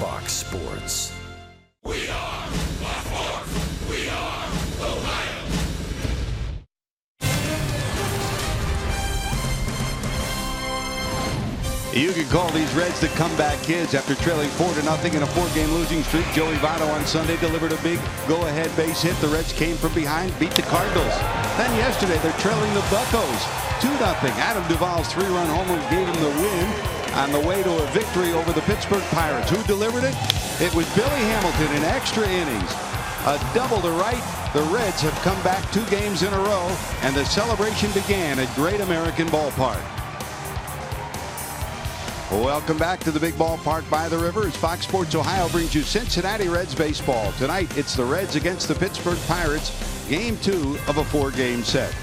Fox Sports. We are Fox Sports. We are Ohio. You can call these Reds the comeback kids after trailing 4-0 in a 4-game losing streak. Joey Votto on Sunday delivered a big go-ahead base hit. The Reds came from behind, beat the Cardinals. Then yesterday they're trailing the Buccos 2-0. Adam Duvall's 3-run homer gave him the win on the way to a victory over the Pittsburgh Pirates. Who delivered it? It was Billy Hamilton in extra innings. A double to right. The Reds have come back 2 games in a row, and the celebration began at Great American Ballpark. Welcome back to the big ballpark by the river as Fox Sports Ohio brings you Cincinnati Reds baseball. Tonight it's the Reds against the Pittsburgh Pirates, game 2 of a 4-game set.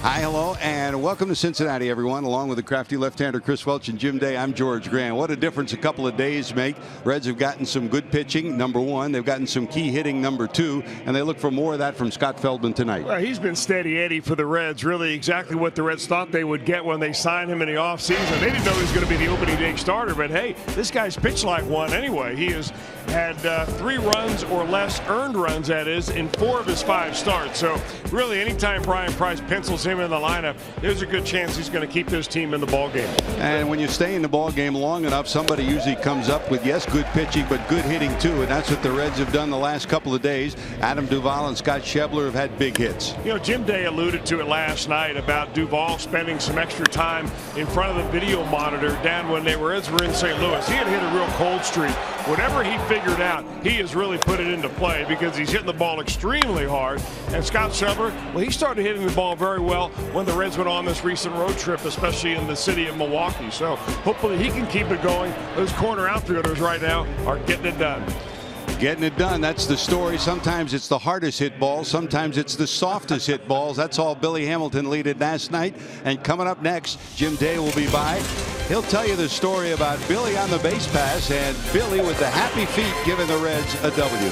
Hi, hello, and welcome to Cincinnati, everyone. Along with the crafty left-hander Chris Welch and Jim Day, I'm George Grant. What a difference a couple of days make. Reds have gotten some good pitching, number 1. They've gotten some key hitting, number 2, and they look for more of that from Scott Feldman tonight. Well, he's been steady Eddie for the Reds, really exactly what the Reds thought they would get when they signed him in the offseason. They didn't know he was going to be the opening day starter, but hey, this guy's pitched like one anyway. He has had 3 runs or less, earned runs that is, in 4 of his 5 starts. So really anytime Brian Price pencils him in the lineup, there's a good chance he's going to keep this team in the ball game. And when you stay in the ball game long enough, somebody usually comes up with, yes, good pitching, but good hitting too, and that's what the Reds have done the last couple of days. Adam Duvall and Scott Schebler have had big hits. You know, Jim Day alluded to it last night about Duvall spending some extra time in front of the video monitor down when the Reds were in St. Louis. He had hit a real cold streak. Whatever he figured out, he has really put it into play because he's hitting the ball extremely hard. And Scott Schebler, well, he started hitting the ball very well when the Reds went on this recent road trip, especially in the city of Milwaukee. So hopefully he can keep it going. Those corner outfielders right now are getting it done. Getting it done, that's the story. Sometimes it's the hardest hit balls, sometimes it's the softest hit balls. That's all Billy Hamilton leaded last night. And coming up next, Jim Day will be by. He'll tell you the story about Billy on the base pass and Billy with the happy feet giving the Reds a W.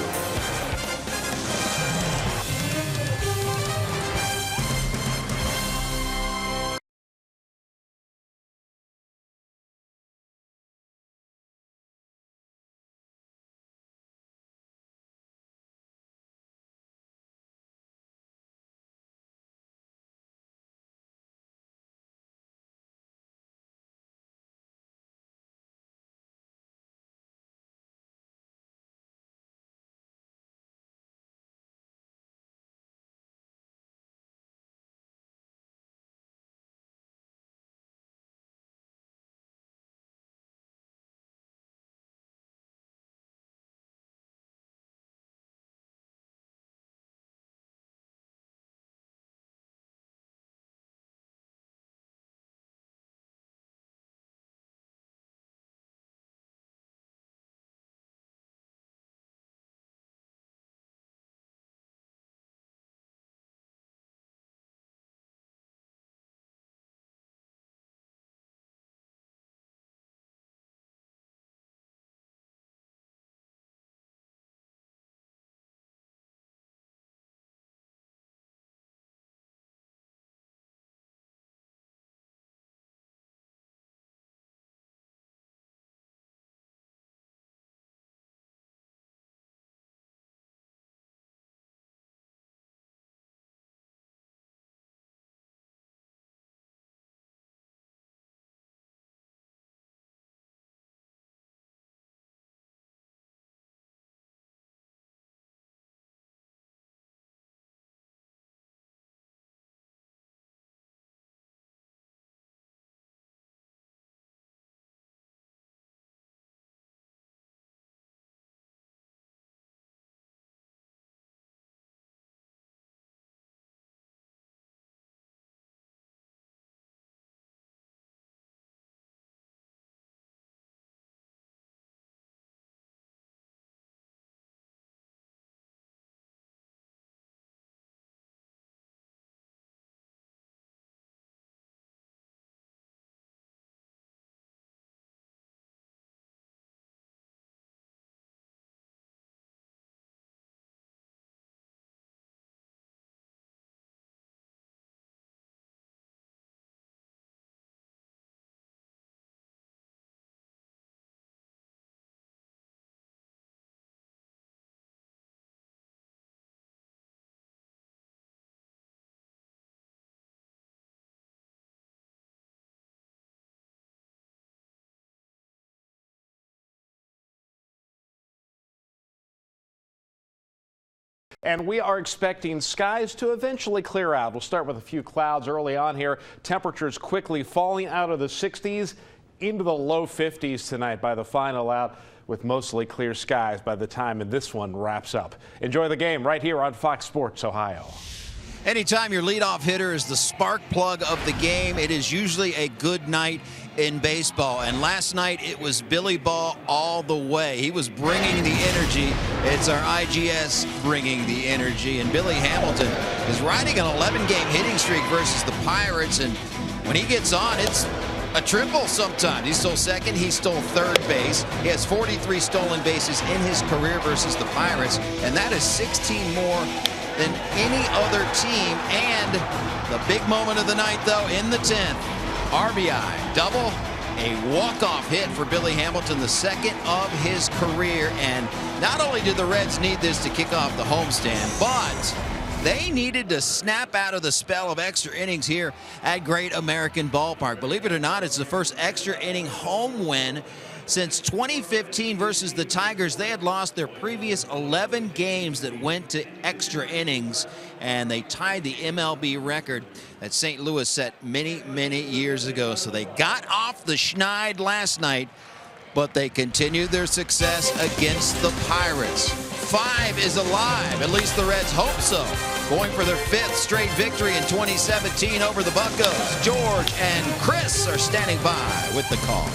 And we are expecting skies to eventually clear out. We'll start with a few clouds early on here. Temperatures quickly falling out of the 60s into the low 50s tonight by the final out, with mostly clear skies by the time this one wraps up. Enjoy the game right here on Fox Sports Ohio. Anytime your leadoff hitter is the spark plug of the game, it is usually a good night in baseball. And last night it was Billy Ball all the way. He was bringing the energy. It's our IGS bringing the energy. And Billy Hamilton is riding an 11-game hitting streak versus the Pirates. And when he gets on, it's a triple sometimes. He stole second, he stole third base. He has 43 stolen bases in his career versus the Pirates, and that is 16 more than any other team. And the big moment of the night, though, in the 10th, RBI double, a walk-off hit for Billy Hamilton, the second of his career. And not only did the Reds need this to kick off the homestand, but they needed to snap out of the spell of extra innings here at Great American Ballpark. Believe it or not, it's the first extra inning home win since 2015 versus the Tigers. They had lost their previous 11 games that went to extra innings, and they tied the MLB record that St. Louis set many, many years ago. So they got off the schneid last night, but they continued their success against the Pirates. 5 is alive, at least the Reds hope so, going for their 5th straight victory in 2017 over the Buccos. George and Chris are standing by with the call.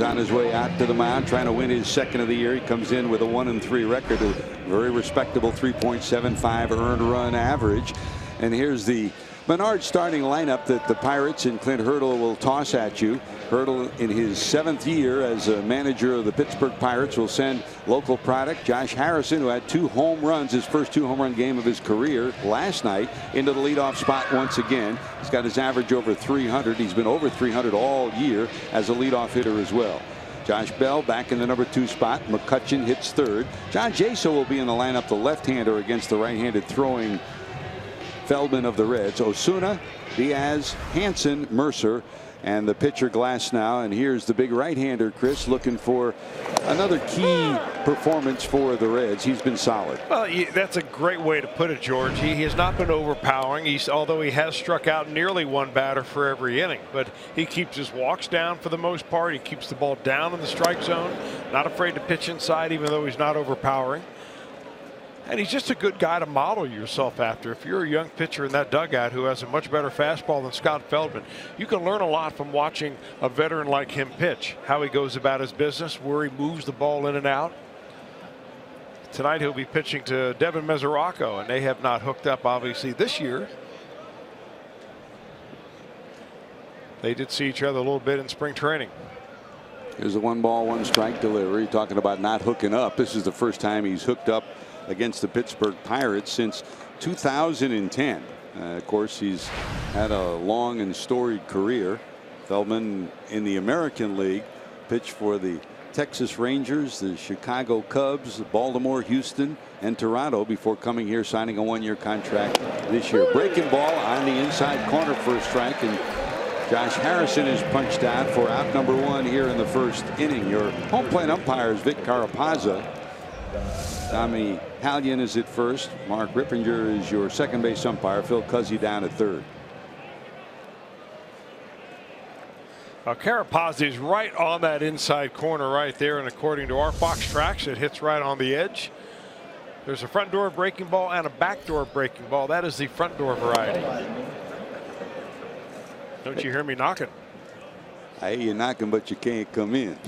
On his way out to the mound, trying to win his second of the year. He comes in with a 1-3 record, a very respectable 3.75 earned run average. And here's the Menard starting lineup that the Pirates and Clint Hurdle will toss at you. Hurdle, in his 7th year as a manager of the Pittsburgh Pirates, will send local product Josh Harrison, who had 2 home runs, his first 2 home run game of his career last night, into the leadoff spot once again. He's got his average over 300. He's been over 300 all year as a leadoff hitter as well. Josh Bell back in the number 2 spot. McCutchen hits 3rd. John Jaso will be in the lineup, the left-hander against the right-handed throwing Feldman of the Reds. Osuna, Diaz, Hansen, Mercer, and the pitcher Glasnow. And here's the big right-hander, Chris, looking for another key performance for the Reds. He's been solid. Well, that's a great way to put it, George. He has not been overpowering. Although he has struck out nearly 1 batter for every inning, but he keeps his walks down for the most part. He keeps the ball down in the strike zone, not afraid to pitch inside, even though he's not overpowering. And he's just a good guy to model yourself after. If you're a young pitcher in that dugout who has a much better fastball than Scott Feldman, you can learn a lot from watching a veteran like him pitch. How he goes about his business, where he moves the ball in and out. Tonight he'll be pitching to Devin Mesoraco, and they have not hooked up obviously this year. They did see each other a little bit in spring training. Here's a 1-ball, 1-strike delivery. Talking about not hooking up. This is the first time he's hooked up against the Pittsburgh Pirates since 2010. Of course, he's had a long and storied career. Feldman in the American League pitched for the Texas Rangers, the Chicago Cubs, Baltimore, Houston, and Toronto before coming here signing a 1-year contract this year. Breaking ball on the inside corner for a strike, and Josh Harrison is punched out for out number 1 here in the first inning. Your home plate umpire is Vic Carapazza. Tommy Hallion is at first. Mark Rippinger is your second base umpire. Phil Cuzzy down at third. Carapazzi is right on that inside corner right there, and according to our Fox tracks, it hits right on the edge. There's a front door breaking ball and a back door breaking ball. That is the front door variety. Don't you hear me knocking? I hear you knocking, but you can't come in.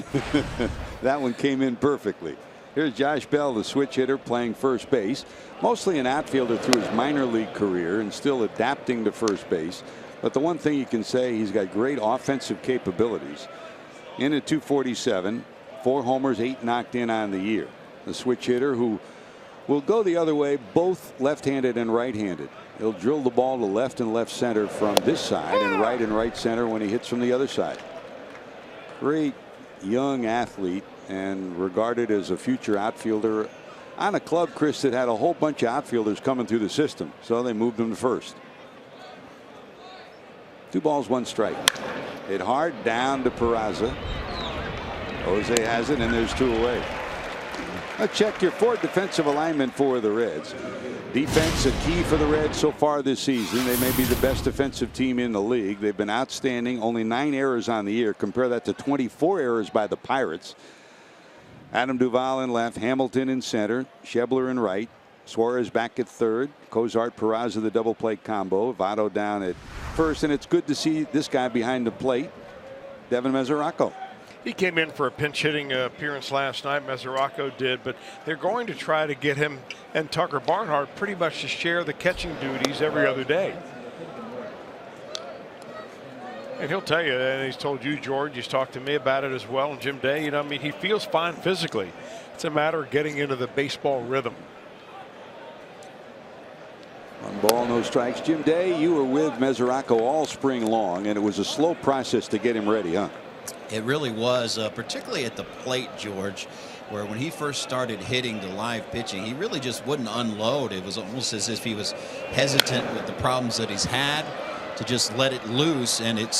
That one came in perfectly. Here's Josh Bell, the switch hitter, playing first base. Mostly an outfielder through his minor league career and still adapting to first base. But the one thing you can say, he's got great offensive capabilities. In at 247, 4 homers, 8 knocked in on the year. The switch hitter who will go the other way, both left-handed and right-handed. He'll drill the ball to left and left center from this side and right center when he hits from the other side. Great young athlete and regarded as a future outfielder on a club, Chris, that had a whole bunch of outfielders coming through the system, so they moved him to first. 2 balls, 1 strike. Hit hard down to Peraza. Jose has it, and there's 2 away. Now check your forward defensive alignment for the Reds. Defense a key for the Reds so far this season. They may be the best defensive team in the league. They've been outstanding. Only 9 errors on the year. Compare that to 24 errors by the Pirates. Adam Duvall in left, Hamilton in center, Schebler in right, Suarez back at third, Cozart, Peraza the double play combo, Votto down at first, and it's good to see this guy behind the plate, Devin Mesoraco. He came in for a pinch hitting appearance last night. Mesoraco did, but they're going to try to get him and Tucker Barnhart pretty much to share the catching duties every other day. And he'll tell you, and he's told you, George, he's talked to me about it as well, and Jim Day, you know, I mean, he feels fine physically. It's a matter of getting into the baseball rhythm. 1 ball, no strikes. Jim Day, you were with Mesoraco all spring long, and it was a slow process to get him ready, huh? It really was, particularly at the plate, George, where when he first started hitting the live pitching, he really just wouldn't unload. It was almost as if he was hesitant with the problems that he's had to just let it loose, and it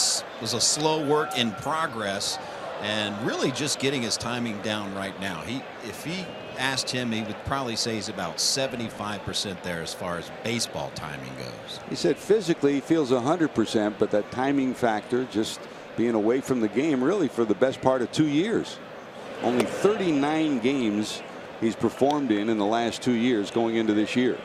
was a slow work in progress, and really just getting his timing down right now. If he asked him, he would probably say he's about 75% there as far as baseball timing goes. He said physically he feels 100%, but that timing factor, just being away from the game really for the best part of 2 years. Only 39 games he's performed in the last 2 years going into this year.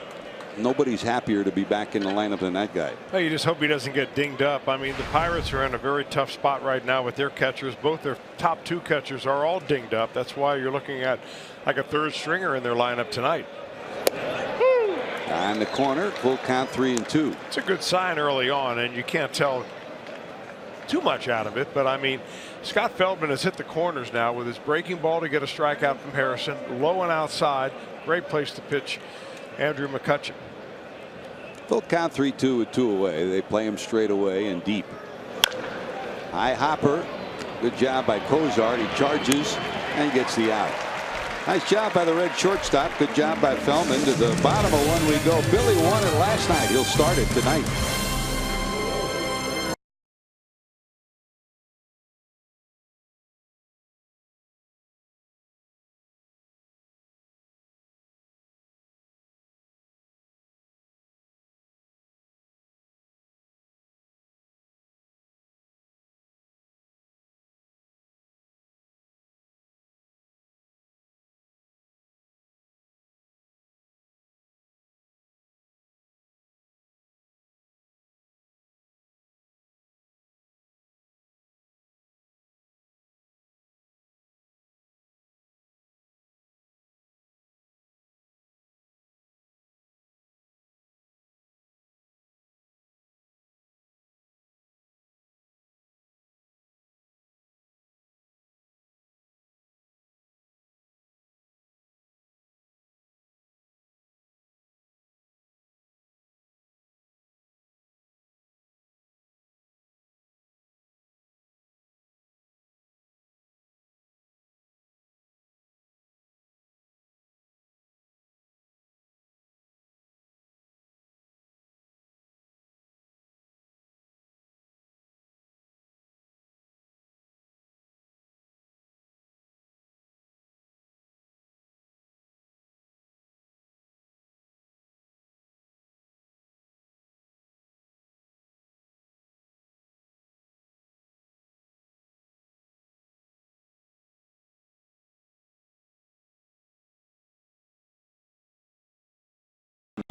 Nobody's happier to be back in the lineup than that guy. Well, you just hope he doesn't get dinged up. I mean, the Pirates are in a very tough spot right now with their catchers. Both their top 2 catchers are all dinged up. That's why you're looking at like a 3rd stringer in their lineup tonight. On the corner, full count, 3-2. It's a good sign early on, and you can't tell too much out of it, but I mean, Scott Feldman has hit the corners now with his breaking ball to get a strikeout from Harrison, low and outside. Great place to pitch Andrew McCutchen. Full count, 3-2 with 2 away. They play him straight away and deep. High hopper. Good job by Cozart. He charges and gets the out. Nice job by the Red shortstop. Good job by Feldman. To the bottom of 1 we go. Billy won it last night. He'll start it tonight.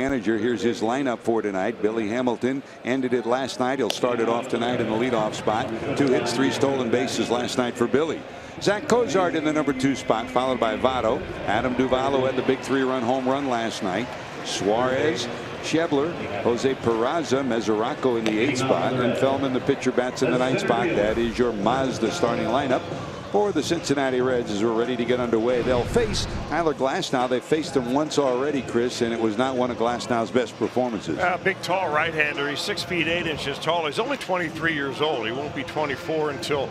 Manager, here's his lineup for tonight. Billy Hamilton ended it last night. He'll start it off tonight in the leadoff spot. 2 hits, 3 stolen bases last night for Billy. Zach Cozart in the number 2 spot, followed by Votto. Adam Duvall had the big 3-run home run last night. Suarez, Schebler, Jose Peraza, Mesoraco in the 8th spot, and Feldman, the pitcher, bats in the 9th spot. That is your Mazda starting lineup for the Cincinnati Reds as we're ready to get underway. They'll face Tyler Glasnow. They faced him once already, Chris, and it was not one of Glasnow's best performances. Big, tall right-hander. He's 6 feet 8 inches tall. He's only 23 years old. He won't be 24 until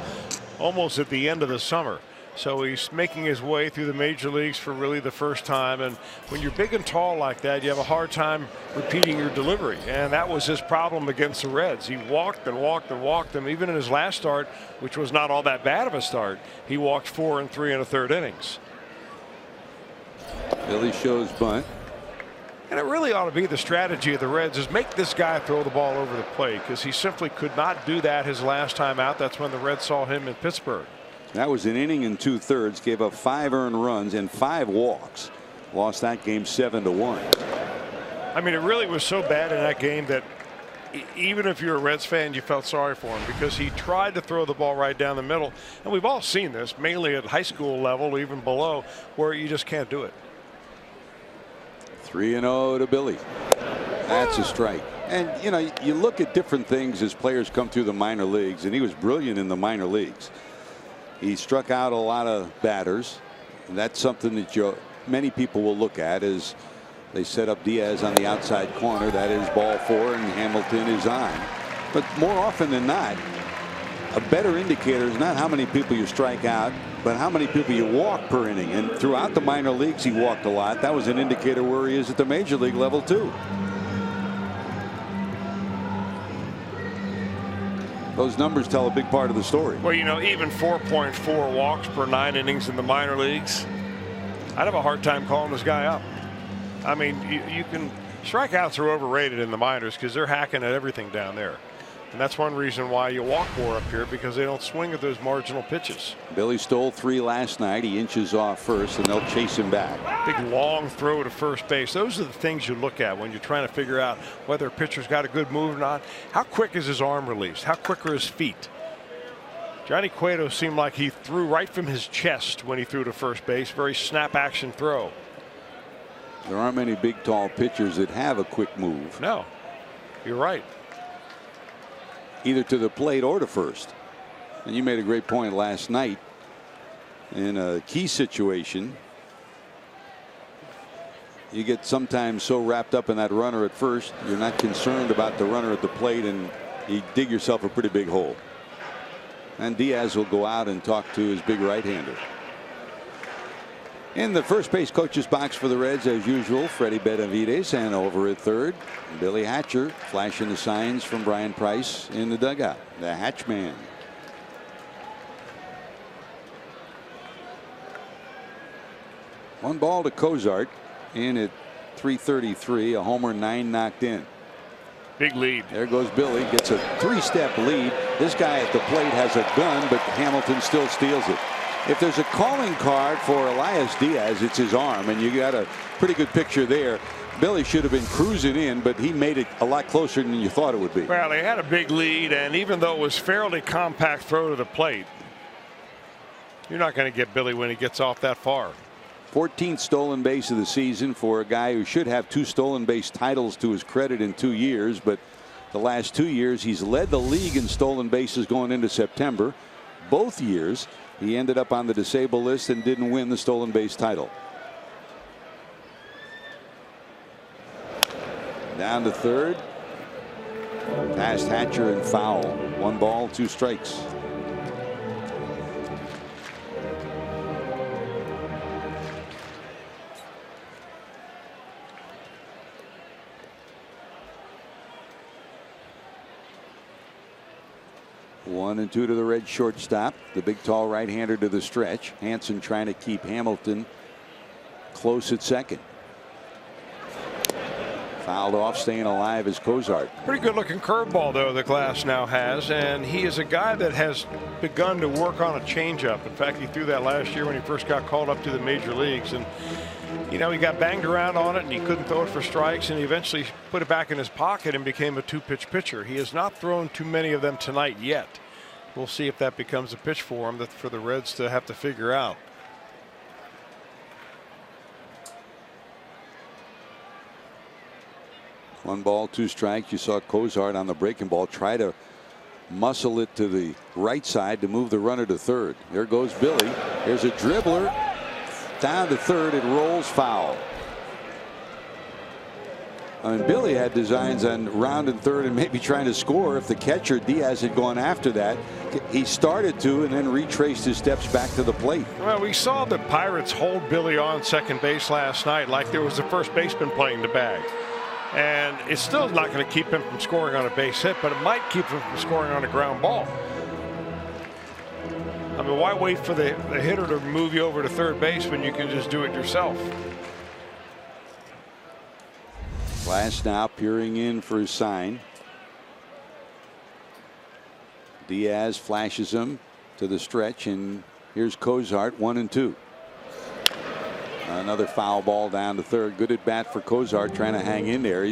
almost at the end of the summer. So he's making his way through the major leagues for really the first time. And when you're big and tall like that, you have a hard time repeating your delivery. And that was his problem against the Reds. He walked and walked and walked them. Even in his last start, which was not all that bad of a start, he walked 4 3 1/3 innings. Billy shows bunt. And it really ought to be the strategy of the Reds is make this guy throw the ball over the plate, because he simply could not do that his last time out. That's when the Reds saw him in Pittsburgh. That was an inning and 2/3, gave up 5 earned runs and 5 walks. Lost that game 7-1. I mean, it really was so bad in that game that even if you're a Reds fan, you felt sorry for him, because he tried to throw the ball right down the middle. And we've all seen this, mainly at high school level, even below, where you just can't do it. 3-0 to Billy. That's a strike. And, you know, you look at different things as players come through the minor leagues, and he was brilliant in the minor leagues. He struck out a lot of batters. And that's something that many people will look at as they set up Diaz on the outside corner. That is ball 4, and Hamilton is on. But more often than not, a better indicator is not how many people you strike out, but how many people you walk per inning. And throughout the minor leagues, he walked a lot. That was an indicator where he is at the major league level, too. Those numbers tell a big part of the story. Well, you know, even 4.4 walks per 9 innings in the minor leagues, I'd have a hard time calling this guy up. I mean, you can strikeouts are overrated in the minors because they're hacking at everything down there. And that's one reason why you walk more up here, because they don't swing at those marginal pitches. Billy stole 3 last night. He inches off first, and they'll chase him back. Big long throw to first base. Those are the things you look at when you're trying to figure out whether a pitcher's got a good move or not. How quick is his arm released? How quick are his feet? Johnny Cueto seemed like he threw right from his chest when he threw to first base. Very snap action throw. There aren't many big, tall pitchers that have a quick move. No, you're right. Either to the plate or to first. And you made a great point last night. In a key situation, you get sometimes so wrapped up in that runner at first, you're not concerned about the runner at the plate, and you dig yourself a pretty big hole. And Diaz will go out and talk to his big right-hander. In the first base coach's box for the Reds, as usual, Freddie Benavides, and over at third, Billy Hatcher, flashing the signs from Brian Price in the dugout. The Hatchman. One ball to Cozart, in at 333, a homer, 9 knocked in. Big lead. There goes Billy, gets a 3-step lead. This guy at the plate has a gun, but Hamilton still steals it. If there's a calling card for Elias Diaz, it's his arm, and you got a pretty good picture there. Billy should have been cruising in, but he made it a lot closer than you thought it would be. Well, he had a big lead, and even though it was fairly compact throw to the plate, you're not going to get Billy when he gets off that far. 14th stolen base of the season for a guy who should have 2 stolen base titles to his credit in 2 years, but the last 2 years he's led the league in stolen bases going into September. Both years he ended up on the disabled list and didn't win the stolen base title. Down to third. Past Hatcher and foul. 1 ball, 2 strikes. One and 2 to the Red shortstop. The big tall right-hander to the stretch. Hansen trying to keep Hamilton close at second. Fouled off, staying alive is Cozart. Pretty good looking curveball though that Glasnow has, and he is a guy that has begun to work on a changeup. In fact, he threw that last year when he first got called up to the major leagues, and You know, he got banged around on it and he couldn't throw it for strikes, and he eventually put it back in his pocket and became a 2-pitch pitcher. He has not thrown too many of them tonight yet. We'll see if that becomes a pitch for him for the Reds to have to figure out. One ball, 2 strikes. You saw Cozart on the breaking ball try to muscle it to the right side to move the runner to third. There goes Billy. Here's a dribbler down to third. It rolls foul. I mean, Billy had designs on rounding third and maybe trying to score if the catcher Diaz had gone after that. He started to and then retraced his steps back to the plate. Well, we saw the Pirates hold Billy on second base last night like there was a first baseman playing the bag. And it's still not going to keep him from scoring on a base hit, but it might keep him from scoring on a ground ball. I mean, why wait for the hitter to move you over to third base when you can just do it yourself? Glass now peering in for his sign. Diaz flashes him to the stretch, and here's Cozart, 1-2. Another foul ball down to third. Good at bat for Cozart, trying to hang in there.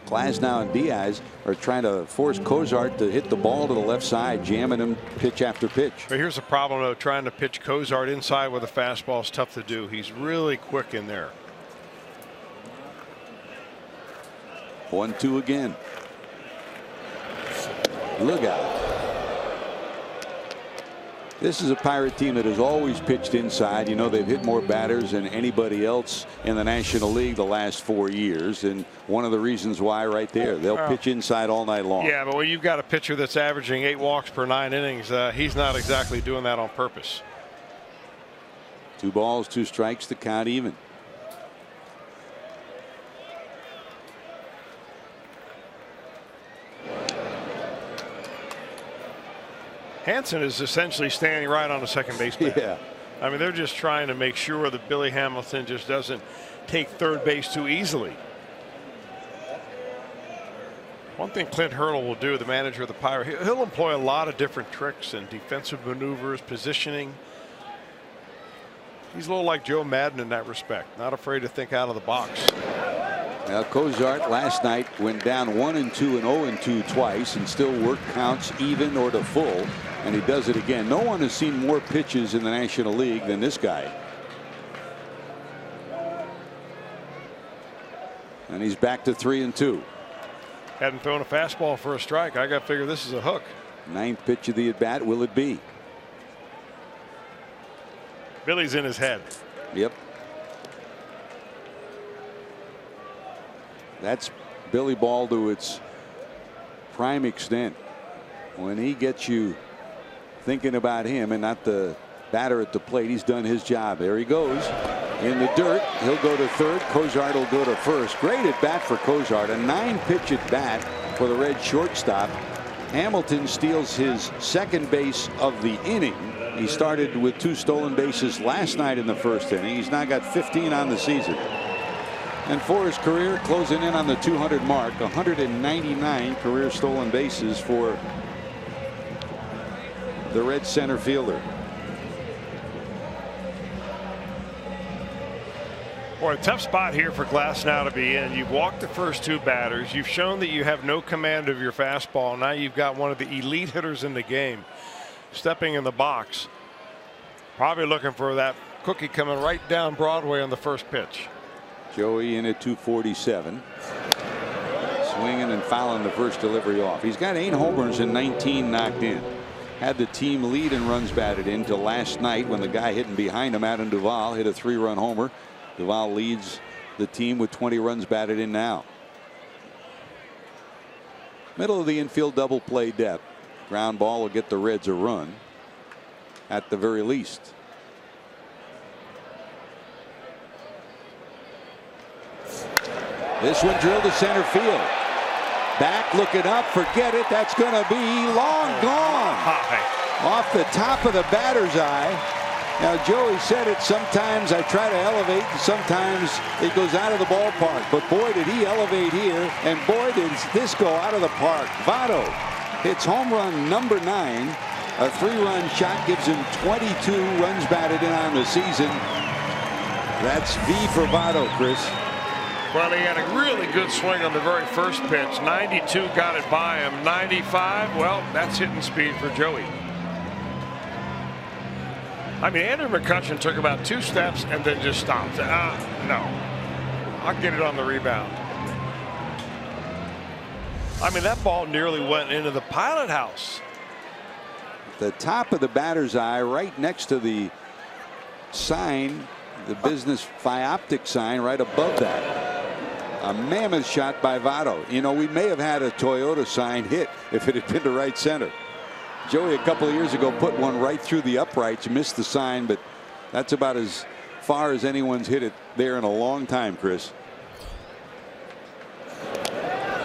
Glasnow and Diaz are trying to force Cozart to hit the ball to the left side, jamming him pitch after pitch. But here's the problem, though. Trying to pitch Cozart inside with a fastball is tough to do. He's really quick in there. 1-2 again. Look out. This is a Pirate team that has always pitched inside. You know, they've hit more batters than anybody else in the National League the last 4 years. And one of the reasons why right there, they'll pitch inside all night long. Yeah, but when you've got a pitcher that's averaging 8 walks per 9 innings, he's not exactly doing that on purpose. 2 balls, 2 strikes, the count even. Hansen is essentially standing right on the second base pad. Yeah. I mean, they're just trying to make sure that Billy Hamilton just doesn't take third base too easily. One thing Clint Hurdle will do, the manager of the Pirates, he'll employ a lot of different tricks and defensive maneuvers, positioning. He's a little like Joe Madden in that respect, not afraid to think out of the box. Now, Cozart last night went down 1-2 and 0-2 twice and still worked counts even or to full. And he does it again. No one has seen more pitches in the National League than this guy. And he's back to 3-2. Hadn't thrown a fastball for a strike. I got to figure this is a hook. 9th pitch of the at bat. Will it be? Billy's in his head. Yep. That's Billy ball to its prime extent. When he gets you thinking about him and not the batter at the plate, he's done his job. There he goes in the dirt. He'll go to third. Cozart will go to first. Great at bat for Cozart. A 9-pitch at bat for the Red shortstop. Hamilton steals his second base of the inning. He started with 2 stolen bases last night in the first inning. He's now got 15 on the season. And for his career, closing in on the 200 mark, 199 career stolen bases for the Red center fielder. Boy, a tough spot here for Glasnow to be in. You've walked the first 2 batters. You've shown that you have no command of your fastball. Now you've got one of the elite hitters in the game stepping in the box. Probably looking for that cookie coming right down Broadway on the first pitch. Joey in at 247. Swinging and fouling the first delivery off. He's got 8 homers and 19 knocked in. Had the team lead in runs batted in till last night when the guy hitting behind him, Adam Duvall, hit a 3-run homer. Duvall leads the team with 20 runs batted in now. Middle of the infield double play depth. Ground ball will get the Reds a run at the very least. This one drilled to center field. Back, looking up, forget it. That's going to be long gone. Off the top of the batter's eye. Now, Joey said it, sometimes I try to elevate, and sometimes it goes out of the ballpark. But boy, did he elevate here, and boy, did this go out of the park. Votto hits home run number 9. A 3-run shot gives him 22 runs batted in on the season. That's V for Votto, Chris. Well, he had a really good swing on the very first pitch. 92 got it by him. 95, well, that's hitting speed for Joey. I mean, Andrew McCutchen took about 2 steps and then just stopped. No, I'll get it on the rebound. I mean, that ball nearly went into the pilot house. The top of the batter's eye, right next to the sign, the business Phioptic sign, right above that. A mammoth shot by Votto. You know, we may have had a Toyota sign hit if it had been to right center. Joey a couple of years ago put one right through the uprights, missed the sign, but that's about as far as anyone's hit it there in a long time, Chris.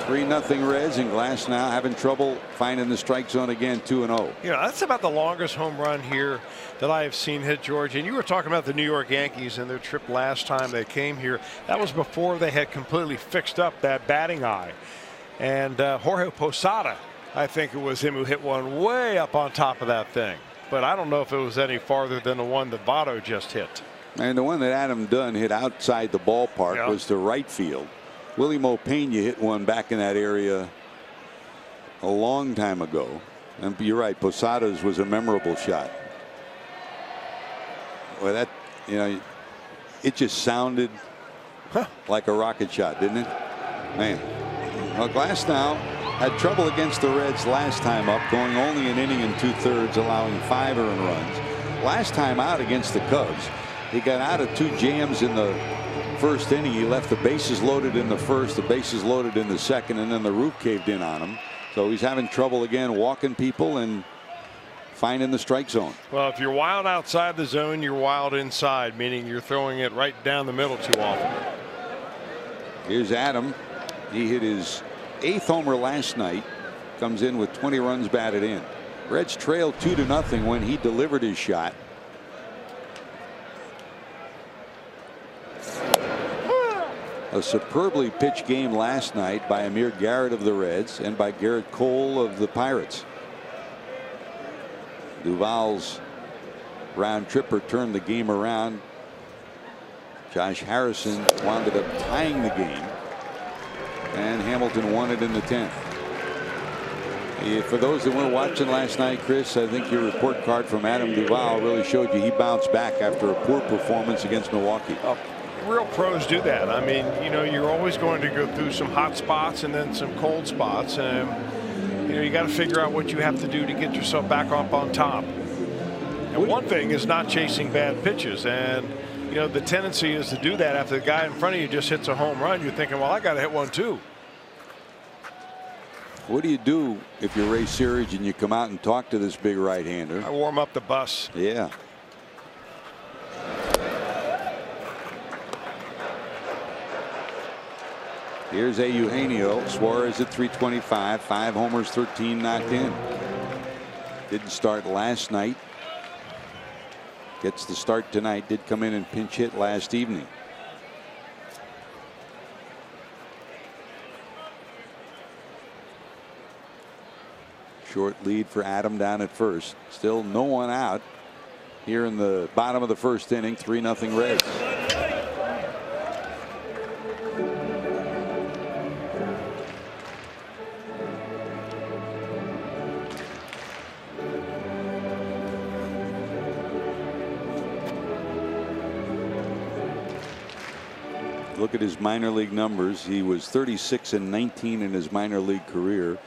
3-0 Reds, and Glass now having trouble finding the strike zone again. 2-0. You know, that's about the longest home run here that I have seen hit, George. And you were talking about the New York Yankees and their trip last time they came here. That was before they had completely fixed up that batting eye. And Jorge Posada, I think it was him who hit one way up on top of that thing. But I don't know if it was any farther than the one that Votto just hit. And the one that Adam Dunn hit outside the ballpark was to right field. Willie Mopena hit one back in that area a long time ago. And you're right, Posada's was a memorable shot. Well, that, you know, it just sounded like a rocket shot, didn't it? Man. Well, Glass now had trouble against the Reds last time up, going only an inning and 2/3, allowing 5 earned runs. Last time out against the Cubs, he got out of 2 jams in the first inning. He left the bases loaded in the first, the bases loaded in the second, and then the roof caved in on him. So he's having trouble again walking people and finding the strike zone. Well, if you're wild outside the zone, you're wild inside, meaning you're throwing it right down the middle too often. Here's Adam. He hit his 8th homer last night. Comes in with 20 runs batted in. Reds trailed 2-0 when he delivered his shot. A superbly pitched game last night by Amir Garrett of the Reds and by Garrett Cole of the Pirates. Duvall's round tripper turned the game around. Josh Harrison wound up tying the game, and Hamilton won it in the 10th. For those that weren't watching last night, Chris, I think your report card from Adam Duvall really showed you he bounced back after a poor performance against Milwaukee. Real pros do that. I mean, you know, you're always going to go through some hot spots and then some cold spots, and you know, you got to figure out what you have to do to get yourself back up on top. And one thing is not chasing bad pitches, and you know, the tendency is to do that after the guy in front of you just hits a home run. You're thinking, well, I got to hit one too. What do you do if you're Ray Searage and you come out and talk to this big right-hander? I warm up the bus. Yeah. Here's a Eugenio. Suarez at 325, 5 homers, 13 knocked in. Didn't start last night. Gets the start tonight. Did come in and pinch hit last evening. Short lead for Adam down at first. Still no one out here in the bottom of the first inning. 3-0 Reds. Look at his minor league numbers. He was 36-19 in his minor league career.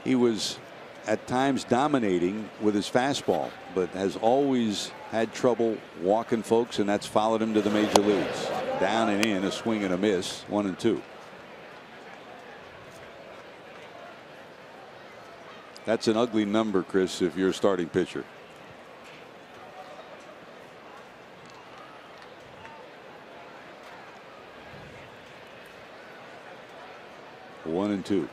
He was at times dominating with his fastball, but has always had trouble walking folks, and that's followed him to the major leagues. Down and in, a swing and a miss, 1-2. That's an ugly number, Chris, if you're a starting pitcher. One and two.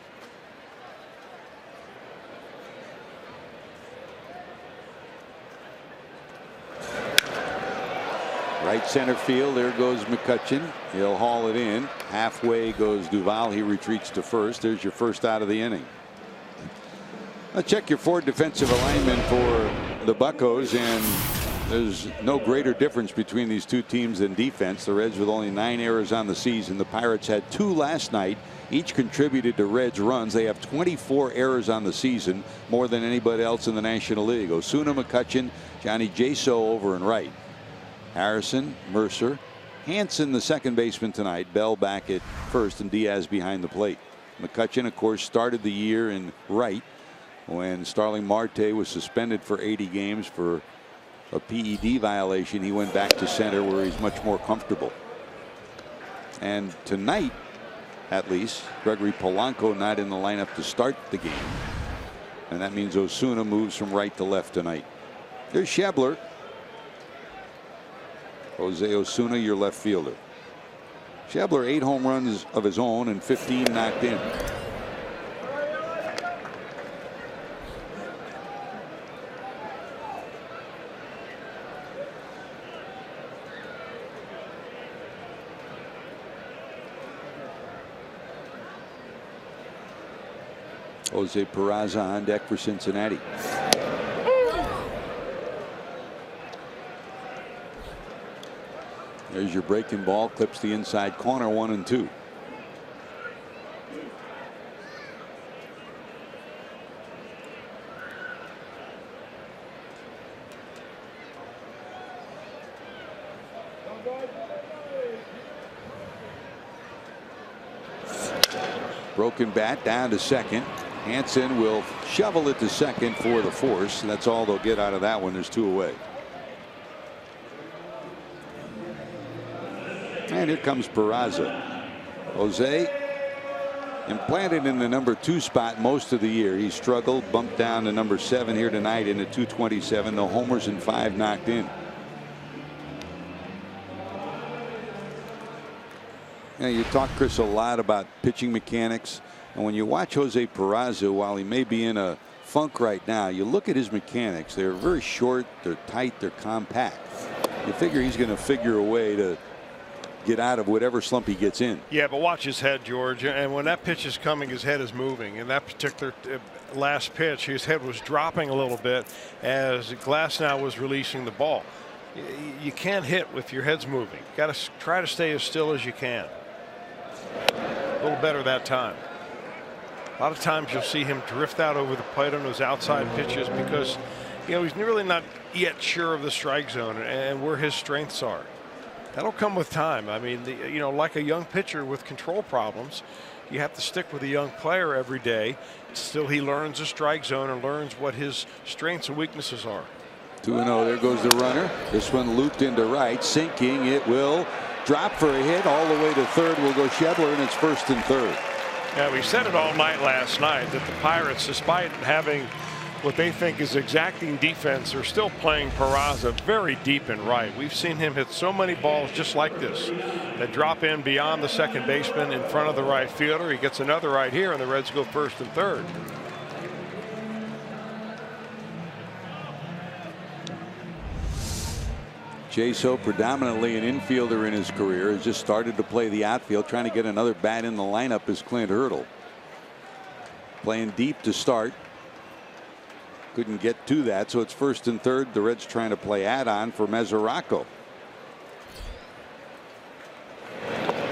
Right center field. There goes McCutchen. He'll haul it in. Halfway goes Duvall. He retreats to first. There's your first out of the inning. Now check your 4 defensive alignment for the Buccos, and There's no greater difference between these two teams than defense. The Reds with only 9 errors on the season. The Pirates had 2 last night. Each contributed to Reds runs. They have 24 errors on the season, more than anybody else in the National League. Osuna, McCutchen, Johnny Jaso over and right. Harrison, Mercer, Hansen, the second baseman tonight. Bell back at first, and Diaz behind the plate. McCutchen, of course, started the year in right when Starling Marte was suspended for 80 games for a PED violation. He went back to center where he's much more comfortable. And tonight, at least, Gregory Polanco not in the lineup to start the game. And that means Osuna moves from right to left tonight. There's Schebler. Jose Osuna, your left fielder. Schebler 8 home runs of his own and 15 knocked in. Jose Peraza on deck for Cincinnati. There's your breaking ball, clips the inside corner, 1-2. Broken bat down to second. Hansen will shovel it to second for the force. That's all they'll get out of that one. There's 2 away. And here comes Peraza. Jose implanted in the number 2 spot most of the year. He struggled, bumped down to number 7 here tonight in at 227. No homers and 5 knocked in. Now, you talk, Chris, a lot about pitching mechanics. And when you watch Jose Peraza, while he may be in a funk right now, you look at his mechanics. They're very short, they're tight, they're compact. You figure he's going to figure a way to get out of whatever slump he gets in. Yeah, but watch his head, George. And when that pitch is coming, his head is moving. In that particular last pitch, his head was dropping a little bit as Glasnow was releasing the ball. You can't hit if your head's moving. You got to try to stay as still as you can. A little better that time. A lot of times you'll see him drift out over the plate on those outside pitches because, you know, he's really not yet sure of the strike zone and where his strengths are. That'll come with time. I mean, you know, like a young pitcher with control problems, you have to stick with a young player every day. Still, he learns the strike zone and learns what his strengths and weaknesses are. 2-0. There goes the runner. This one looped into right, sinking. It will drop for a hit all the way to third. Will go Schebler, and it's first and third. Yeah, we said it all night last night that the Pirates, despite having what they think is exacting defense, are still playing Peraza very deep and right. We've seen him hit so many balls just like this that drop in beyond the second baseman in front of the right fielder. He gets another right here, and the Reds go first and third. Jaso, predominantly an infielder in his career, has just started to play the outfield, trying to get another bat in the lineup is Clint Hurdle. Playing deep to start. Couldn't get to that, so it's first and third. The Reds trying to play add-on for Mesoraco.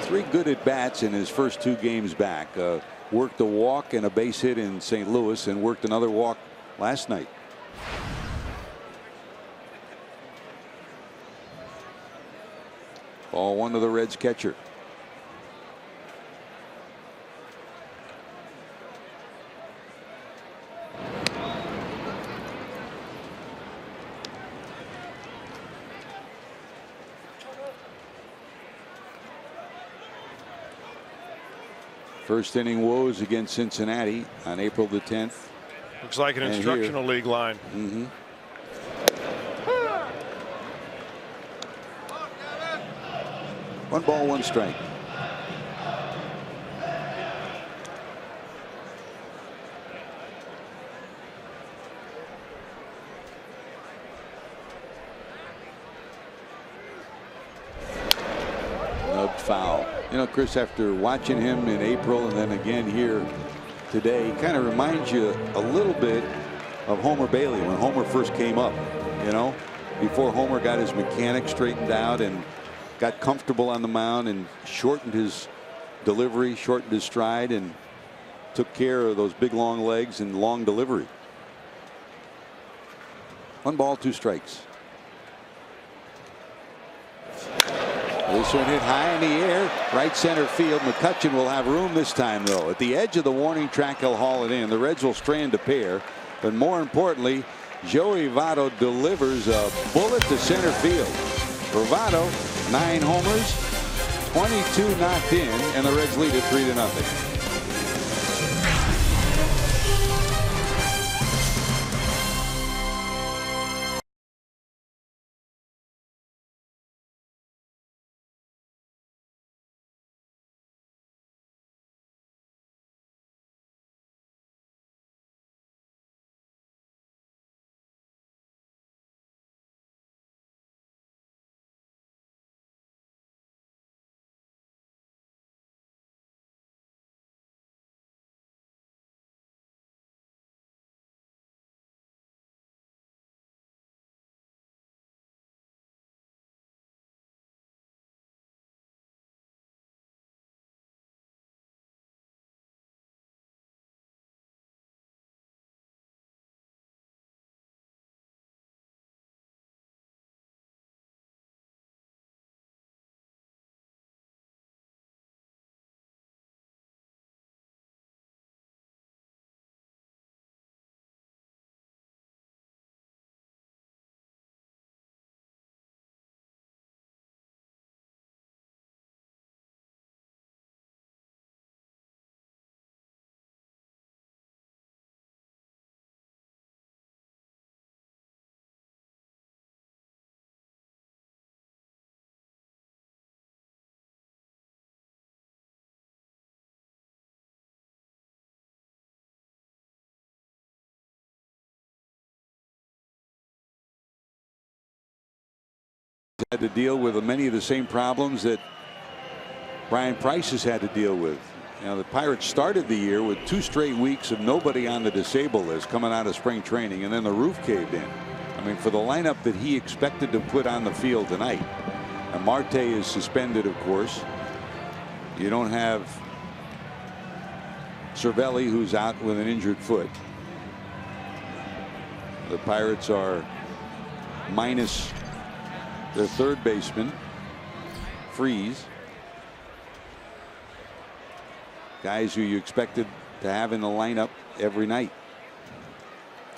3 good at-bats in his first 2 games back. Worked a walk and a base hit in St. Louis and worked another walk last night. Ball 1 to the Reds catcher. First inning woes against Cincinnati on April the 10th. Looks like an instructional league line. Mm-hmm. 1 ball, 1 strike. Nubbed foul. You know, Chris, after watching him in April and then again here today, he kind of reminds you a little bit of Homer Bailey when Homer first came up. You know, before Homer got his mechanics straightened out and got comfortable on the mound and shortened his delivery, shortened his stride, and took care of those big long legs and long delivery. 1 ball, 2 strikes. This one hit high in the air, right center field. McCutchen will have room this time, though. At the edge of the warning track, he'll haul it in. The Reds will strand a pair, but more importantly, Joey Votto delivers a bullet to center field. For Votto, 9 homers, 22 knocked in, and the Reds lead it 3-0. Had to deal with many of the same problems that Brian Price has had to deal with. You know, the Pirates started the year with 2 straight weeks of nobody on the disabled list coming out of spring training, and then the roof caved in. I mean, for the lineup that he expected to put on the field tonight, and Marte is suspended, of course. You don't have Cervelli, who's out with an injured foot. The Pirates are minus their 3rd baseman, Freeze. Guys who you expected to have in the lineup every night.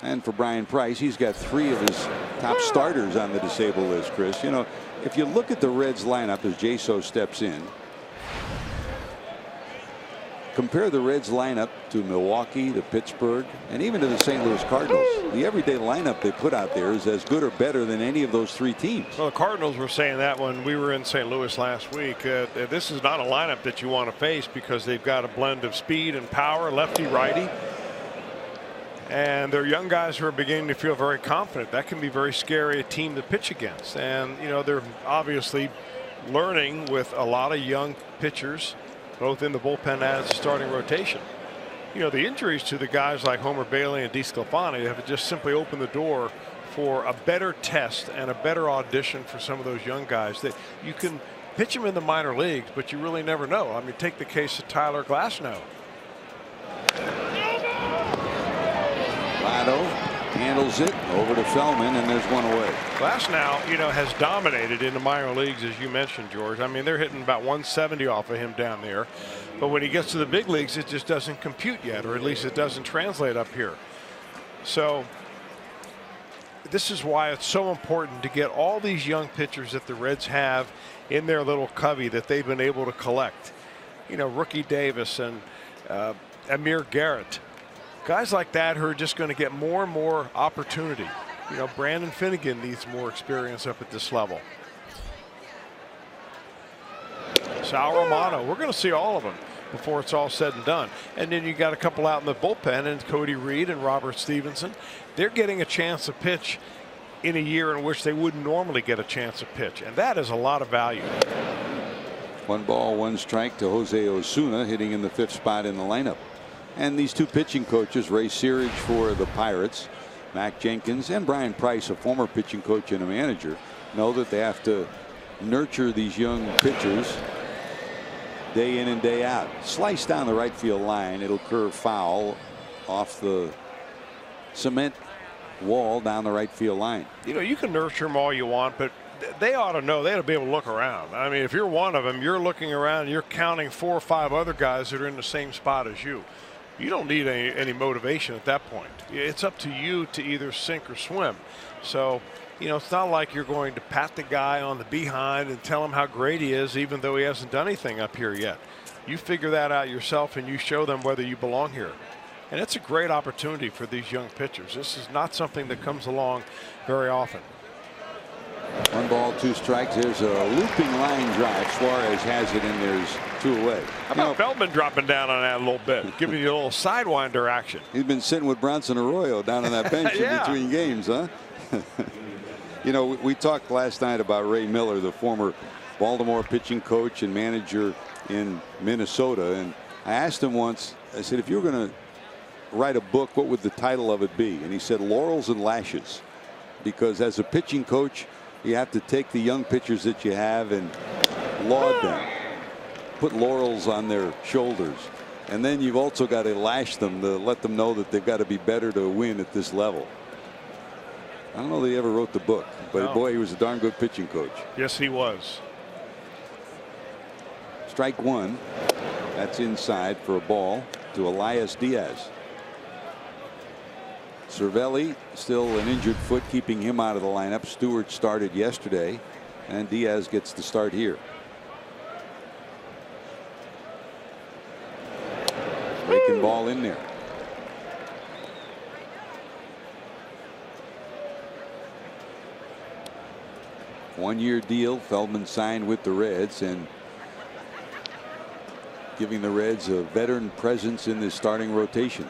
And for Brian Price, he's got 3 of his top starters on the disabled list, Chris. You know, if you look at the Reds lineup as Jaso steps in, compare the Reds lineup to Milwaukee, to Pittsburgh, and even to the St. Louis Cardinals. The everyday lineup they put out there is as good or better than any of those 3 teams. Well, the Cardinals were saying that when we were in St. Louis last week. This is not a lineup that you want to face because they've got a blend of speed and power, lefty righty. And they're young guys who are beginning to feel very confident. That can be very scary a team to pitch against. And, you know, they're obviously learning with a lot of young pitchers, both in the bullpen and starting rotation. You know, the injuries to the guys like Homer Bailey and DeSclafani have just simply opened the door for a better test and a better audition for some of those young guys that you can pitch them in the minor leagues, but you really never know. I mean, take the case of Tyler Glasnow. Votto handles it over to Feldman, and there's 1 away. Glasnow, you know, has dominated in the minor leagues, as you mentioned, George. I mean, they're hitting about 170 off of him down there. But when he gets to the big leagues, it just doesn't compute yet, or at least it doesn't translate up here. So this is why it's so important to get all these young pitchers that the Reds have in their little covey that they've been able to collect. You know, Rookie Davis and Amir Garrett. Guys like that who are just going to get more and more opportunity. You know, Brandon Finnegan needs more experience up at this level. Sal Romano, we're going to see all of them before it's all said and done. And then you got a couple out in the bullpen, and Cody Reed and Robert Stevenson. They're getting a chance to pitch in a year in which they wouldn't normally get a chance to pitch, and that is a lot of value. 1 ball, 1 strike to Jose Osuna, hitting in the 5th spot in the lineup. And these 2 pitching coaches, Ray Searage for the Pirates Mac Jenkins and Brian Price, a former pitching coach and a manager, know that they have to nurture these young pitchers day in and day out. Slice down the right field line. It'll curve foul off the cement wall down the right field line. You know, you can nurture them all you want, but they ought to know. They ought to be able to look around. I mean, if you're one of them, you're looking around and you're counting 4 or 5 other guys that are in the same spot as you. You don't need any motivation at that point. It's up to you to either sink or swim. So, you know, it's not like you're going to pat the guy on the behind and tell him how great he is, even though he hasn't done anything up here yet. You figure that out yourself and you show them whether you belong here. And it's a great opportunity for these young pitchers. This is not something that comes along very often. 1 ball, 2 strikes. There's a looping line drive. Suarez has it, and there's 2 away. How about Feldman dropping down on that a little bit, giving you a little sidewinder action? He's been sitting with Bronson Arroyo down on that bench in between games, huh? You know, we talked last night about Ray Miller, the former Baltimore pitching coach and manager in Minnesota. And I asked him once, I said, if you were going to write a book, what would the title of it be? And he said, Laurels and Lashes. Because as a pitching coach, you have to take the young pitchers that you have and laud them, put laurels on their shoulders, and then you've also got to lash them to let them know that they've got to be better to win at this level. I don't know that he ever wrote the book, but boy, he was a darn good pitching coach. Yes, he was. Strike 1. That's inside for a ball to Elias Diaz. Cervelli still an injured foot, keeping him out of the lineup. Stewart started yesterday, and Diaz gets the start here. Breaking ball in there. One-year deal. Feldman signed with the Reds and giving the Reds a veteran presence in the starting rotation.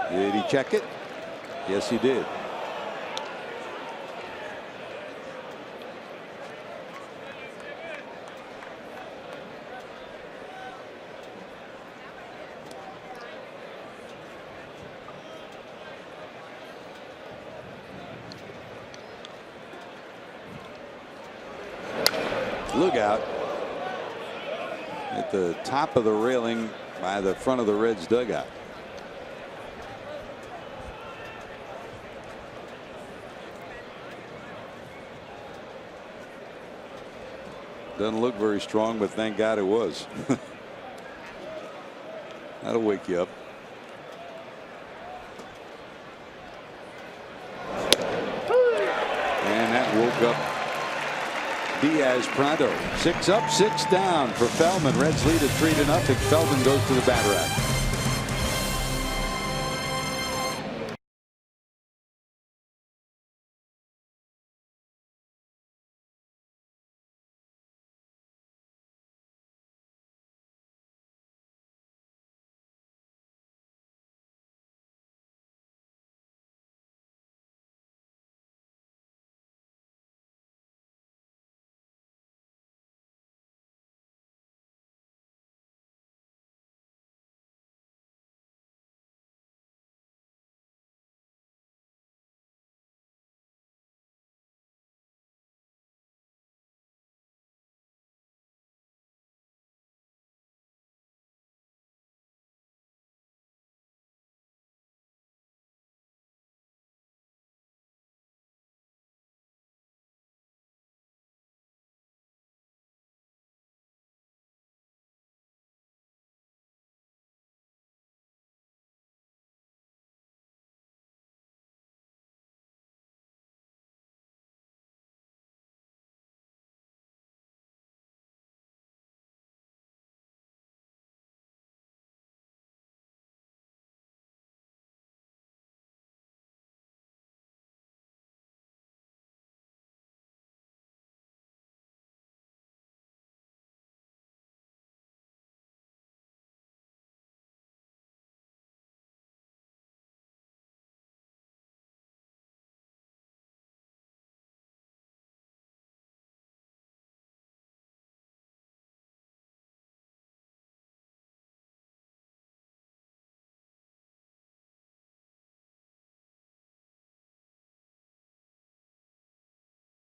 Did he check it? Yes, he did. Look out at the top of the railing by the front of the Reds dugout. Doesn't look very strong, but thank God it was. That'll wake you up. And that woke up Diaz pronto. 6 up, 6 down for Feldman. Reds lead at 3-0. Feldman goes to the bat rack.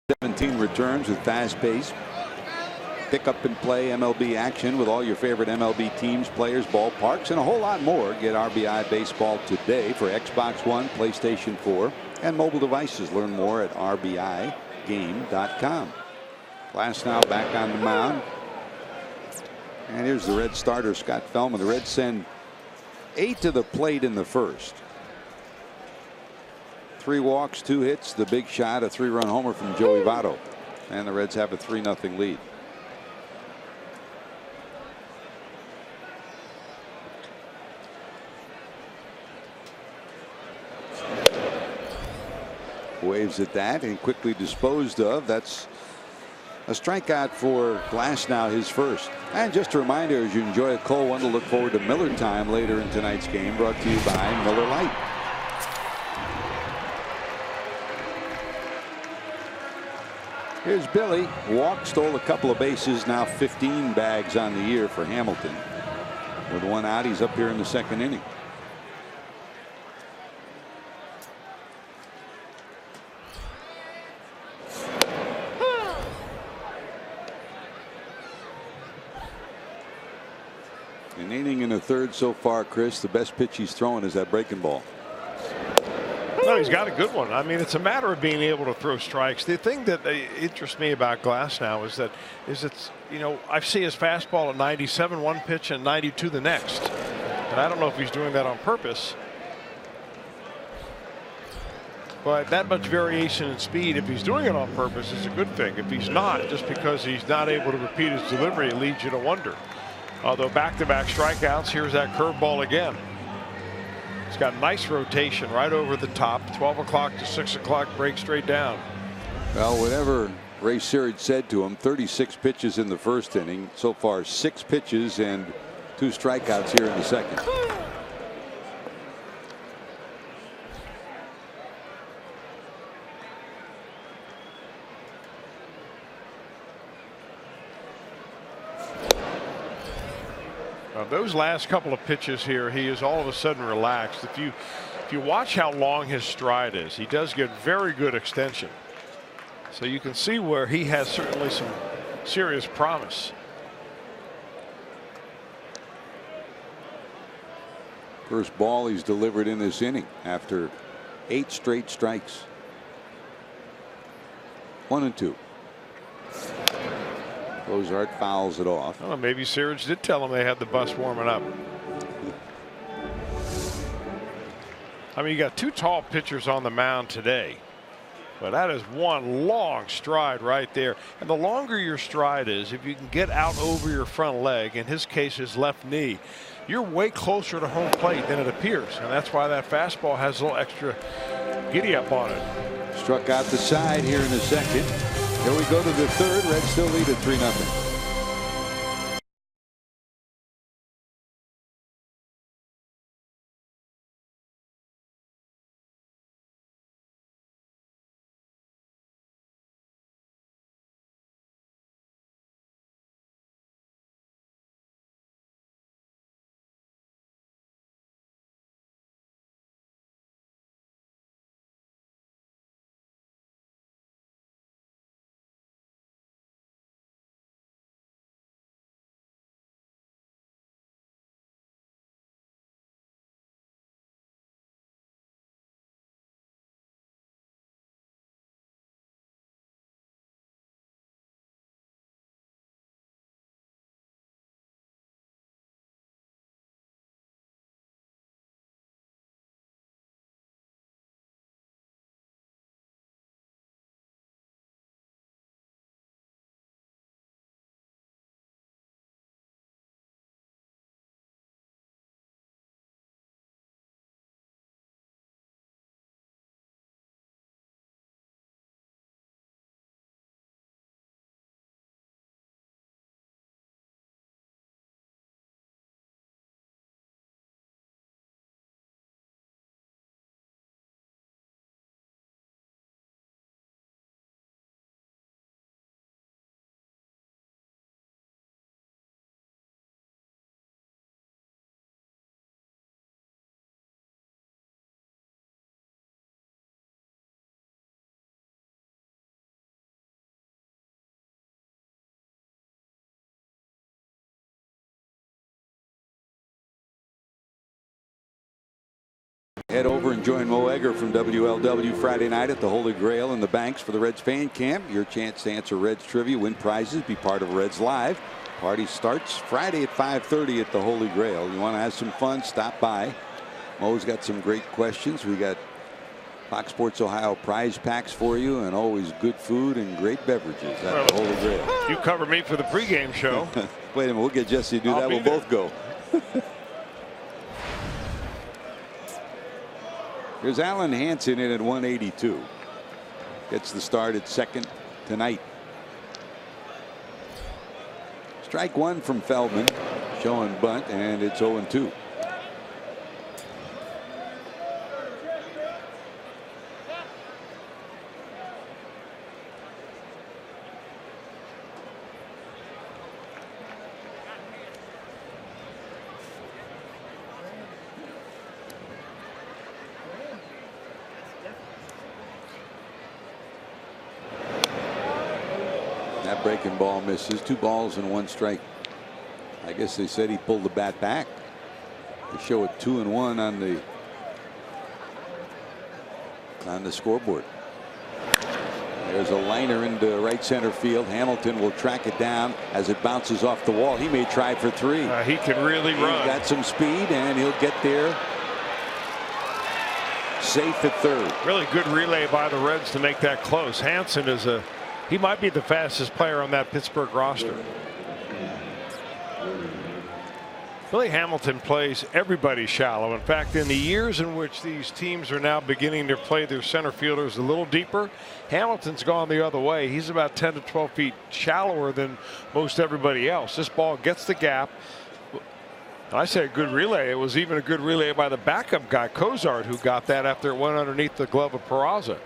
17 returns with fast pace. Pick up and play MLB action with all your favorite MLB teams, players, ballparks, and a whole lot more. Get RBI Baseball today for Xbox One, PlayStation 4, and mobile devices. Learn more at rbigame.com. Glass now back on the mound. And here's the Red starter, Scott Feldman. The Reds send 8 to the plate in the first. 3 walks, 2 hits, the big shot, a 3-run homer from Joey Votto. And the Reds have a 3-0 lead. Waves at that and quickly disposed of. That's a strikeout for Glasnow, his first. And just a reminder, as you enjoy a cold one, to look forward to Miller Time later in tonight's game, brought to you by Miller Lite. Here's Billy. Walked, stole a couple of bases, now 15 bags on the year for Hamilton. With 1 out, he's up here in the second inning. An inning and a third so far, Chris. The best pitch he's throwing is that breaking ball. No, he's got a good one. I mean, it's a matter of being able to throw strikes. The thing that interests me about Glasnow is it's, you know, I see his fastball at 97 one pitch and 92 the next. And I don't know if he's doing that on purpose. But that much variation in speed, if he's doing it on purpose, is a good thing. If he's not, just because he's not able to repeat his delivery, it leads you to wonder. Although back-to-back strikeouts, here's that curveball again. He's got nice rotation right over the top. 12 o'clock to 6 o'clock, break straight down. Well, whatever Ray Searage said to him, 36 pitches in the first inning. So far, 6 pitches and 2 strikeouts here in the second. Those last couple of pitches here, he is all of a sudden relaxed. If you watch how long his stride is, he does get very good extension. So you can see where he has certainly some serious promise. First ball he's delivered in this inning after 8 straight strikes. 1-2. Bozart fouls it off. Oh, maybe Searage did tell him they had the bus warming up. I mean, you got 2 tall pitchers on the mound today, but that is one long stride right there. And the longer your stride is, if you can get out over your front leg, in his case his left knee, you're way closer to home plate than it appears, and that's why that fastball has a little extra giddy up on it. Struck out the side here in the second. Here we go to the third. Reds still lead at 3-0. Head over and join Mo Egger from WLW Friday night at the Holy Grail in the Banks for the Reds fan camp. Your chance to answer Reds trivia, win prizes, be part of Reds Live. Party starts Friday at 5:30 at the Holy Grail. You want to have some fun, stop by. Mo's got some great questions. We got Fox Sports Ohio prize packs for you, and always good food and great beverages at the Holy Grail. You cover me for the pregame show. Wait a minute, we'll get Jesse to do that. We'll both go. Here's Alan Hansen in at 182. Gets the start at second tonight. Strike one from Feldman, showing bunt, and it's 0-2. Breaking ball misses. 2 balls and 1 strike. I guess they said he pulled the bat back. They show it 2-1 on the scoreboard. There's a liner into right center field. Hamilton will track it down as it bounces off the wall. He may try for 3. He can really run. He's got some speed, and he'll get there safe at third. Really good relay by the Reds to make that close. Hansen is he might be the fastest player on that Pittsburgh roster. Billy Hamilton plays everybody shallow. In fact, in the years in which these teams are now beginning to play their center fielders a little deeper, Hamilton's gone the other way. He's about 10 to 12 feet shallower than most everybody else. This ball gets the gap. I say a good relay. It was even a good relay by the backup guy, Cozart, who got that after it went underneath the glove of Peraza.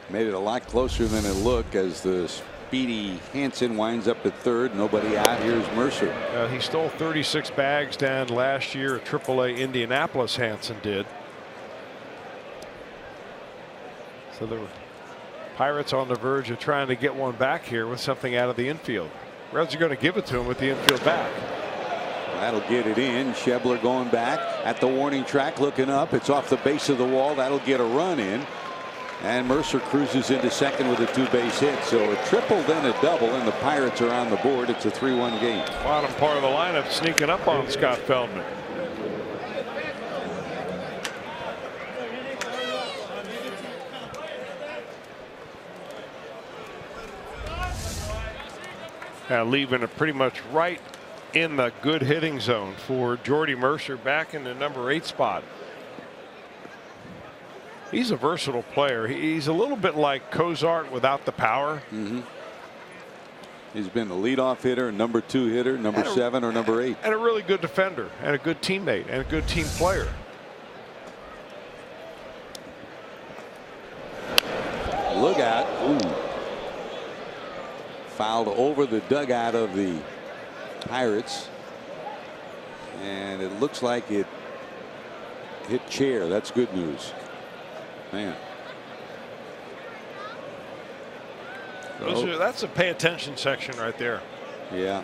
Made it a lot closer than it looked as the speedy Hansen winds up at third. Nobody out. Here's Mercer. He stole 36 bags down last year at AAA Indianapolis. Hansen did. So the Pirates on the verge of trying to get one back here with something out of the infield. Reds are going to give it to him with the infield back. That'll get it in. Schebler going back at the warning track, looking up. It's off the base of the wall. That'll get a run in. And Mercer cruises into second with a 2-base hit. So a triple, then a double, and the Pirates are on the board. It's a 3-1 game. Bottom part of the lineup sneaking up on Scott Feldman. Now leaving it pretty much right in the good hitting zone for Jordy Mercer back in the number 8 spot. He's a versatile player. He's a little bit like Cozart without the power. He's been a leadoff hitter, number 2 hitter, number 7 or number 8. And a really good defender and a good teammate and a good team player. Look out. Ooh. Fouled over the dugout of the Pirates. And it looks like it hit chair. That's good news. Man. That's a pay attention section right there. Yeah,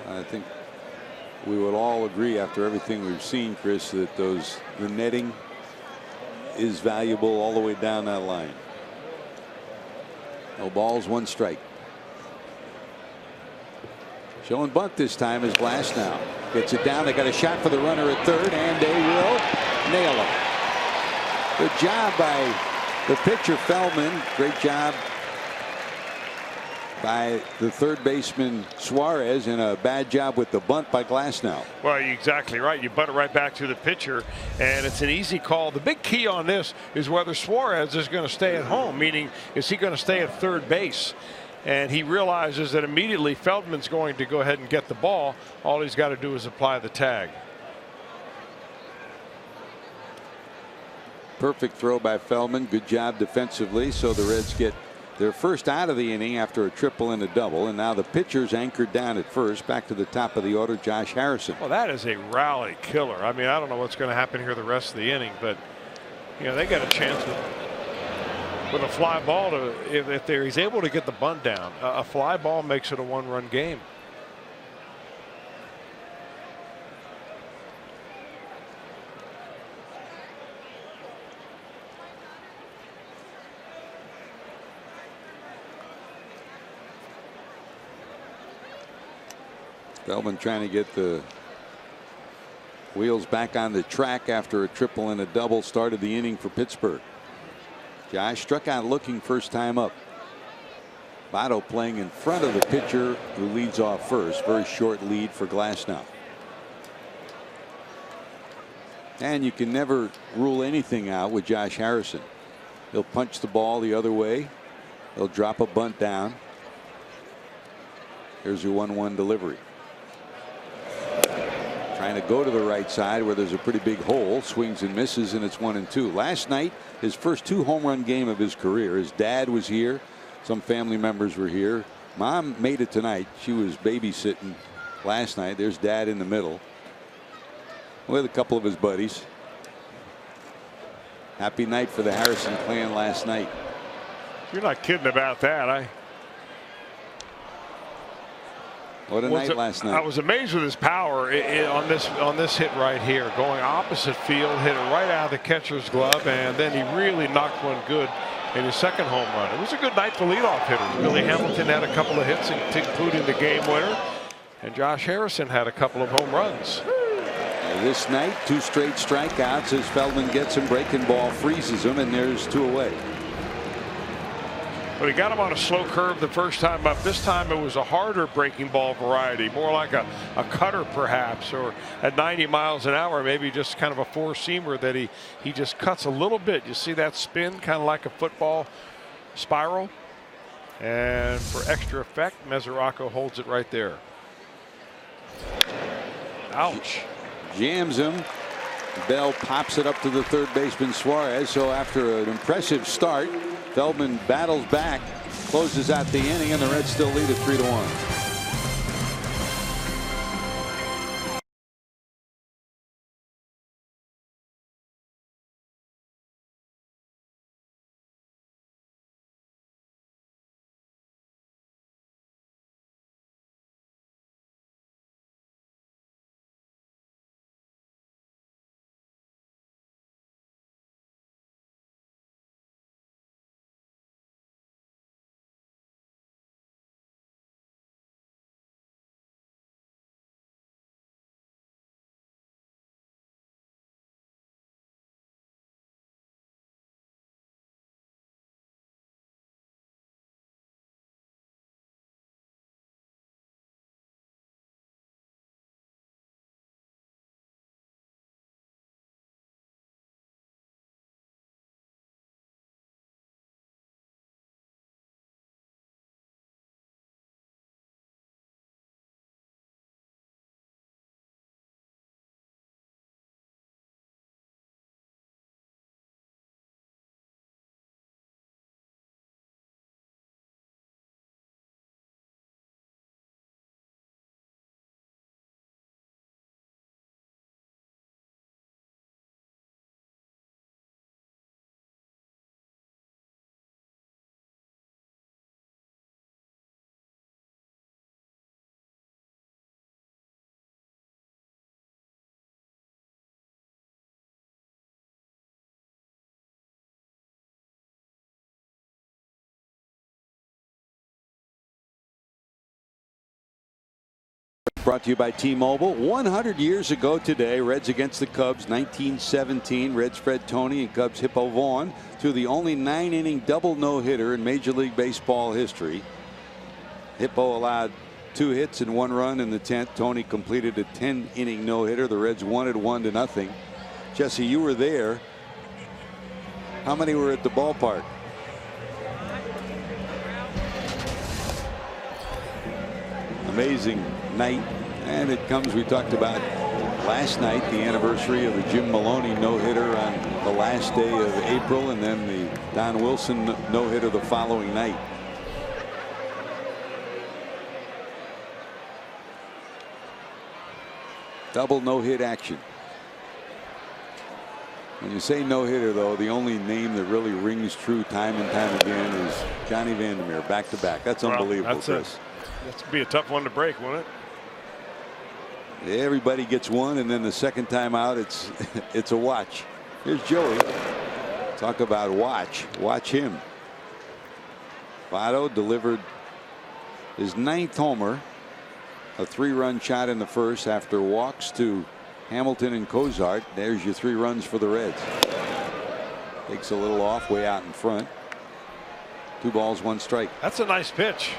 I think we would all agree after everything we've seen, Chris, that the netting is valuable all the way down that line. No balls, 1 strike. Showing bunt this time is Glasnow. Gets it down. They got a shot for the runner at third, and they will nail him. Good job by the pitcher, Feldman. Great job by the third baseman, Suarez, and a bad job with the bunt by Glasnow. Well, you're exactly right. You bunt it right back to the pitcher, and it's an easy call. The big key on this is whether Suarez is going to stay at home, meaning is he going to stay at third base? And he realizes that immediately Feldman's going to go ahead and get the ball. All he's got to do is apply the tag. Perfect throw by Feldman. Good job defensively. So the Reds get their first out of the inning after a triple and a double. And now the pitcher's anchored down at first. Back to the top of the order, Josh Harrison. Well, that is a rally killer. I mean, I don't know what's going to happen here the rest of the inning, but you know, they got a chance with a fly ball to, if he's able to get the bunt down. A fly ball makes it a 1-run game. Feldman trying to get the wheels back on the track after a triple and a double started the inning for Pittsburgh. Josh struck out looking first time up. Votto playing in front of the pitcher who leads off first. Very short lead for Glasnow. And you can never rule anything out with Josh Harrison. He'll punch the ball the other way. He'll drop a bunt down. Here's your 1-1 delivery. Trying to go to the right side where there's a pretty big hole. Swings and misses, and it's 1-2. Last night, his first 2 home run game of his career. His dad was here. Some family members were here. Mom made it tonight. She was babysitting last night. There's Dad in the middle with a couple of his buddies. Happy night for the Harrison clan last night. You're not kidding about that. What a night last night. I was amazed with his power on this hit right here. Going opposite field, hit it right out of the catcher's glove, and then he really knocked one good in his second home run. It was a good night for leadoff hitters. Billy Hamilton had a couple of hits, including the game winner, and Josh Harrison had a couple of home runs. This night, 2 straight strikeouts as Feldman gets him. Breaking ball freezes him, and there's 2 away. But he got him on a slow curve the first time up. This time it was a harder breaking ball variety, more like a cutter perhaps, or at 90 miles an hour, maybe just kind of a 4-seamer that he just cuts a little bit. You see that spin, kind of like a football spiral. And for extra effect, Mesoraco holds it right there. Ouch. Jams him. Bell pops it up to the third baseman Suarez. So after an impressive start, Feldman battles back, closes out the inning, and the Reds still lead at 3-1. Brought to you by T-Mobile. 100 years ago today, Reds against the Cubs, 1917. Reds Fred Tony and Cubs Hippo Vaughn to the only 9-inning double no-hitter in Major League Baseball history. Hippo allowed 2 hits and 1 run in the 10th. Tony completed a 10-inning no-hitter. The Reds won it 1-0. Jesse, you were there. How many were at the ballpark? Amazing night, and it comes, we talked about last night, the anniversary of the Jim Maloney no-hitter on the last day of April, and then the Don Wilson no-hitter the following night. Double no-hit action. When you say no-hitter, though, the only name that really rings true time and time again is Johnny Vandermeer, back-to-back. That's unbelievable, Chris. That's be a tough one to break, won't it? Everybody gets one, and then the second time out, it's a watch. Here's Joey. Talk about watch. Watch him. Votto delivered his 9th homer. A 3-run shot in the first after walks to Hamilton and Cozart. There's your 3 runs for the Reds. Takes a little off, way out in front. 2 balls, 1 strike. That's a nice pitch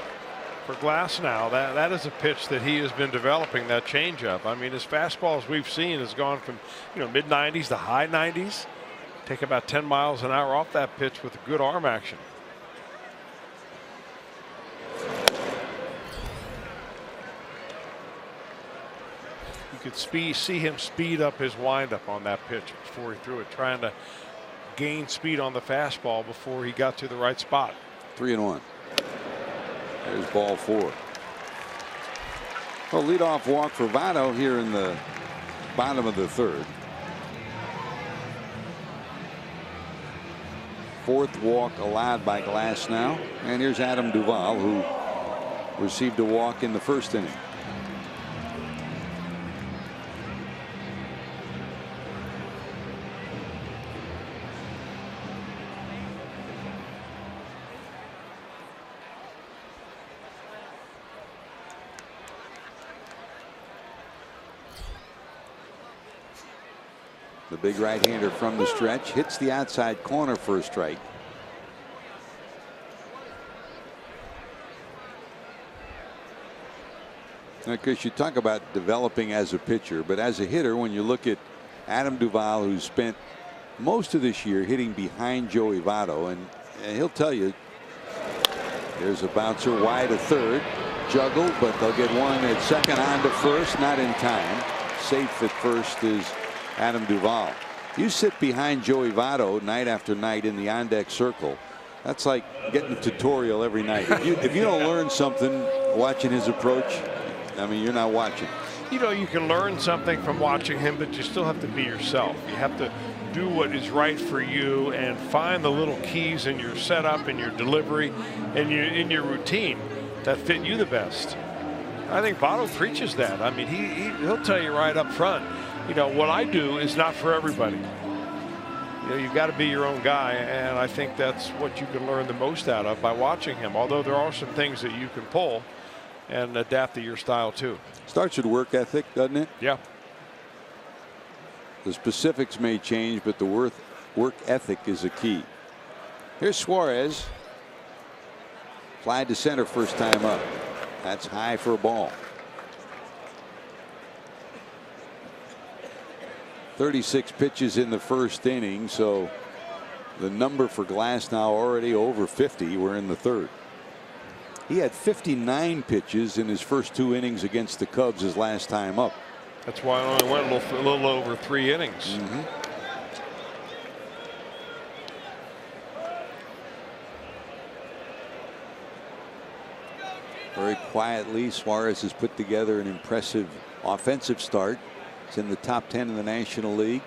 for Glasnow. That is a pitch that he has been developing, that changeup. I mean, his fastball, as we've seen, has gone from mid 90s to high 90s. Take about 10 miles an hour off that pitch with a good arm action. You could see him speed up his windup on that pitch before he threw it, trying to gain speed on the fastball before he got to the right spot. 3-1. There's ball 4. Well, leadoff walk for Votto here in the bottom of the 3rd. 4th walk allowed by Glasnow. And here's Adam Duvall, who received a walk in the 1st inning. The big right-hander from the stretch hits the outside corner for a strike. Now, Chris, you talk about developing as a pitcher, but as a hitter, when you look at Adam Duvall, who's spent most of this year hitting behind Joey Votto, and he'll tell you there's a bouncer wide of 3rd, juggled, but they'll get one at 2nd on to 1st, not in time. Safe at 1st is Adam Duvall. You sit behind Joey Votto night after night in the on-deck circle. That's like getting a tutorial every night. If you don't learn something watching his approach, I mean, you're not watching. You can learn something from watching him, but you still have to be yourself. You have to do what is right for you and find the little keys in your setup and your delivery and in your routine that fit you the best. I think Votto preaches that. I mean, he'll tell you right up front, what I do is not for everybody. You've got to be your own guy, and I think that's what you can learn the most out of by watching him, although there are some things that you can pull and adapt to your style too. Starts with work ethic, doesn't it? Yeah. The specifics may change, but the work ethic is a key. Here's Suarez. Fly to center first time up. That's high for a ball. 36 pitches in the 1st inning, so the number for Glasnow already over 50. We're in the 3rd. He had 59 pitches in his first 2 innings against the Cubs his last time up. That's why I only went a little over 3 innings. Very quietly, Suarez has put together an impressive offensive start. It's in the top 10 in the National League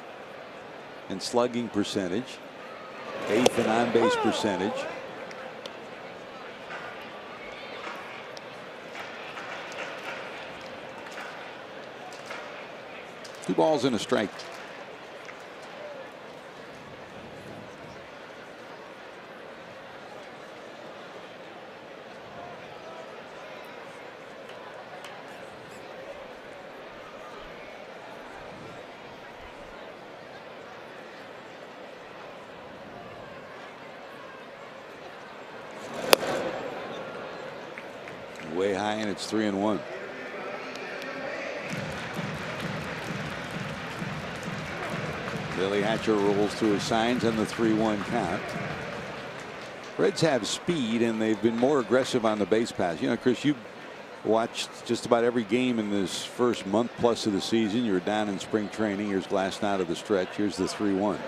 in slugging percentage, 8th in on-base percentage. Two balls and a strike. Way high, and it's 3-1. Billy Hatcher rolls through his signs on the 3-1 count. Reds have speed, and they've been more aggressive on the base pass. Chris, you watched just about every game in this first month plus of the season. You're down in spring training. Here's Glasnow to the stretch. Here's the 3-1.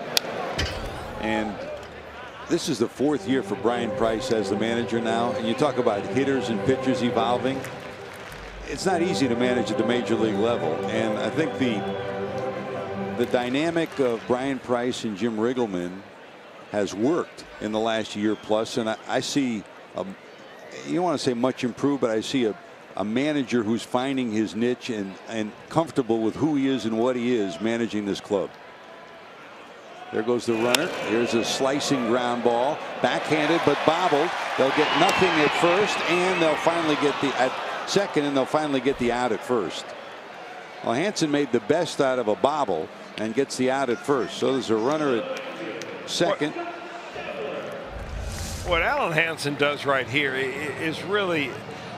And this is the 4th year for Brian Price as the manager now. And you talk about hitters and pitchers evolving. It's not easy to manage at the major league level. And I think the dynamic of Brian Price and Jim Riggleman has worked in the last year plus. And I see, you don't want to say much improved, but I see a manager who's finding his niche and comfortable with who he is and what he is managing this club. There goes the runner. Here's a slicing ground ball, backhanded but bobbled. They'll get nothing at first, and they'll finally get second, and they'll finally get the out at first. Well, Hansen made the best out of a bobble and gets the out at first. So there's a runner at second. What Alan Hansen does right here is really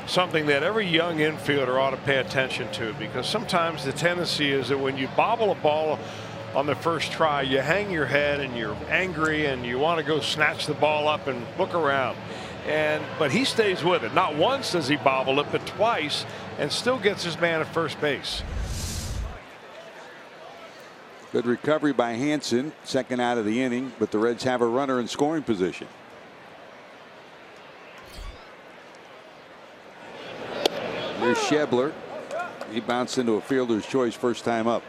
something that every young infielder ought to pay attention to, because sometimes the tendency is that when you bobble a ball on the first try, you hang your head and you're angry and you want to go snatch the ball up and look around. But he stays with it. Not once does he bobble it, but twice, and still gets his man at first base. Good recovery by Hansen, second out of the inning, but the Reds have a runner in scoring position. Here's Schebler. He bounced into a fielder's choice first time up.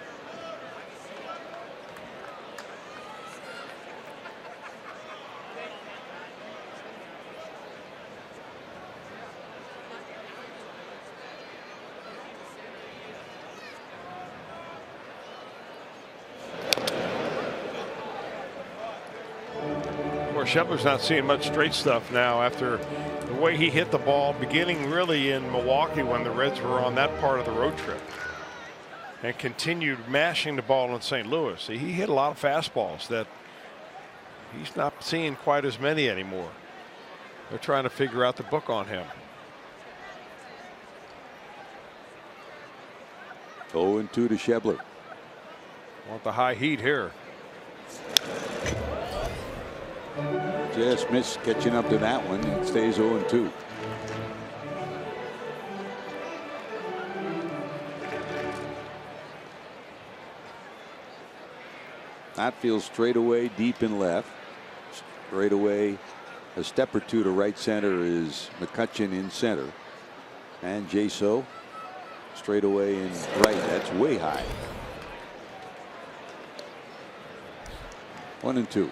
Schebler's not seeing much straight stuff now after the way he hit the ball beginning really in Milwaukee when the Reds were on that part of the road trip, and continued mashing the ball in St. Louis. He hit a lot of fastballs that he's not seeing quite as many anymore. They're trying to figure out the book on him. 0-2 to Schebler. Want the high heat here. Just missed catching up to that one. It stays 0-2. Outfield straight away deep in left. Straight away a step or two to right center is McCutchen in center. And Jaso straight away in right. That's way high. 1-2.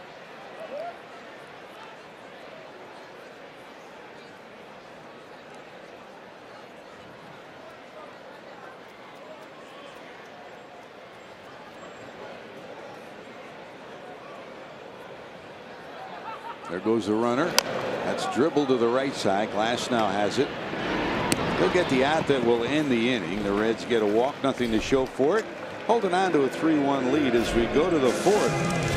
There goes the runner. That's dribbled to the right side. Glass now has it. He'll get the out that will end the inning. The Reds get a walk, nothing to show for it. Holding on to a 3-1 lead as we go to the fourth.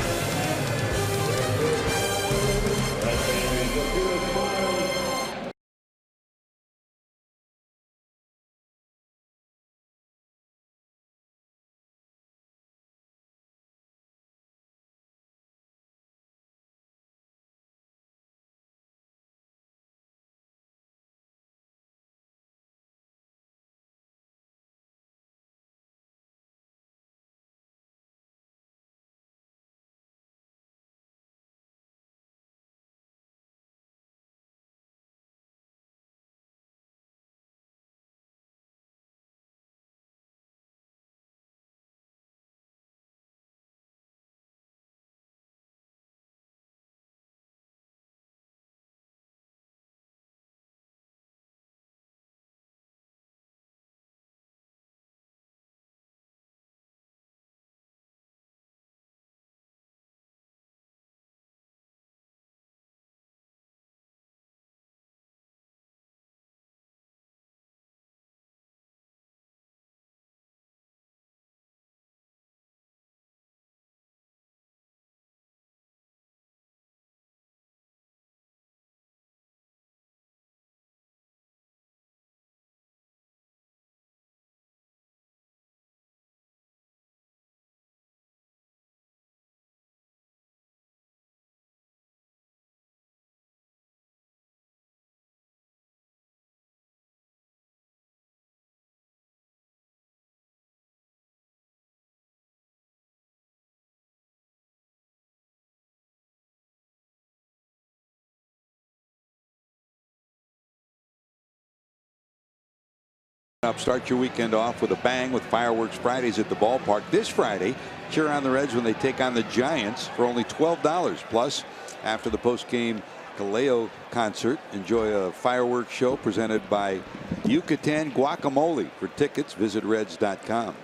Start your weekend off with a bang with Fireworks Fridays at the ballpark this Friday. Cheer on the Reds when they take on the Giants for only $12. Plus, after the post-game Kaleo concert, enjoy a fireworks show presented by Yucatan Guacamole. For tickets, visit Reds.com.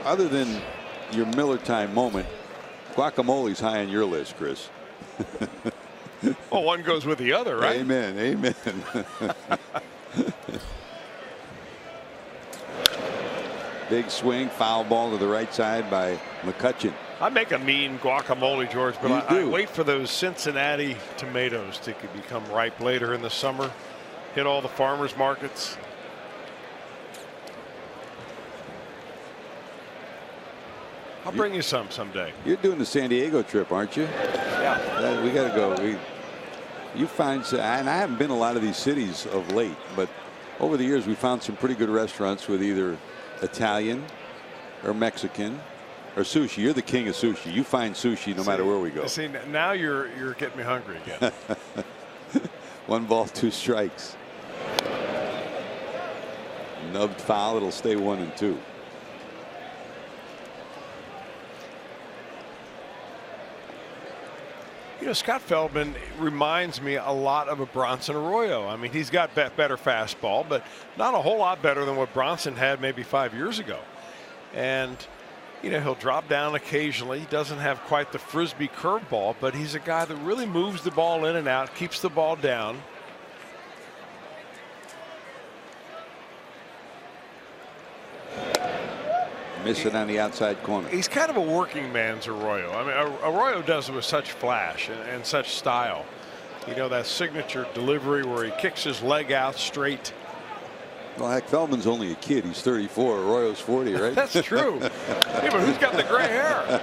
Other than your Miller time moment, guacamole's high on your list, Chris. Well, one goes with the other, right? Amen. Amen. Big swing, foul ball to the right side by McCutchen. I make a mean guacamole, George, but I wait for those Cincinnati tomatoes to become ripe later in the summer. Hit all the farmers markets. I'll bring you some someday. You're doing the San Diego trip, aren't you? Yeah. We got to go. You find, and I haven't been to a lot of these cities of late, but over the years we found some pretty good restaurants with either Italian or Mexican or sushi. You're the king of sushi. You find sushi no matter where we go. See, now you're getting me hungry again. 1 ball, 2 strikes. Nubbed foul. It'll stay 1-2. You know, Scott Feldman reminds me a lot of a Bronson Arroyo. I mean, he's got better fastball, but not a whole lot better than what Bronson had maybe 5 years ago. And, you know, he'll drop down occasionally. He doesn't have quite the Frisbee curveball, but he's a guy that really moves the ball in and out, keeps the ball down. Miss it on the outside corner. He's kind of a working man's Arroyo. I mean, Arroyo does it with such flash and such style. You know, that signature delivery where he kicks his leg out straight. Well, heck, Feldman's only a kid. He's 34. Arroyo's 40, right? That's true. Yeah, but who's got the gray hair?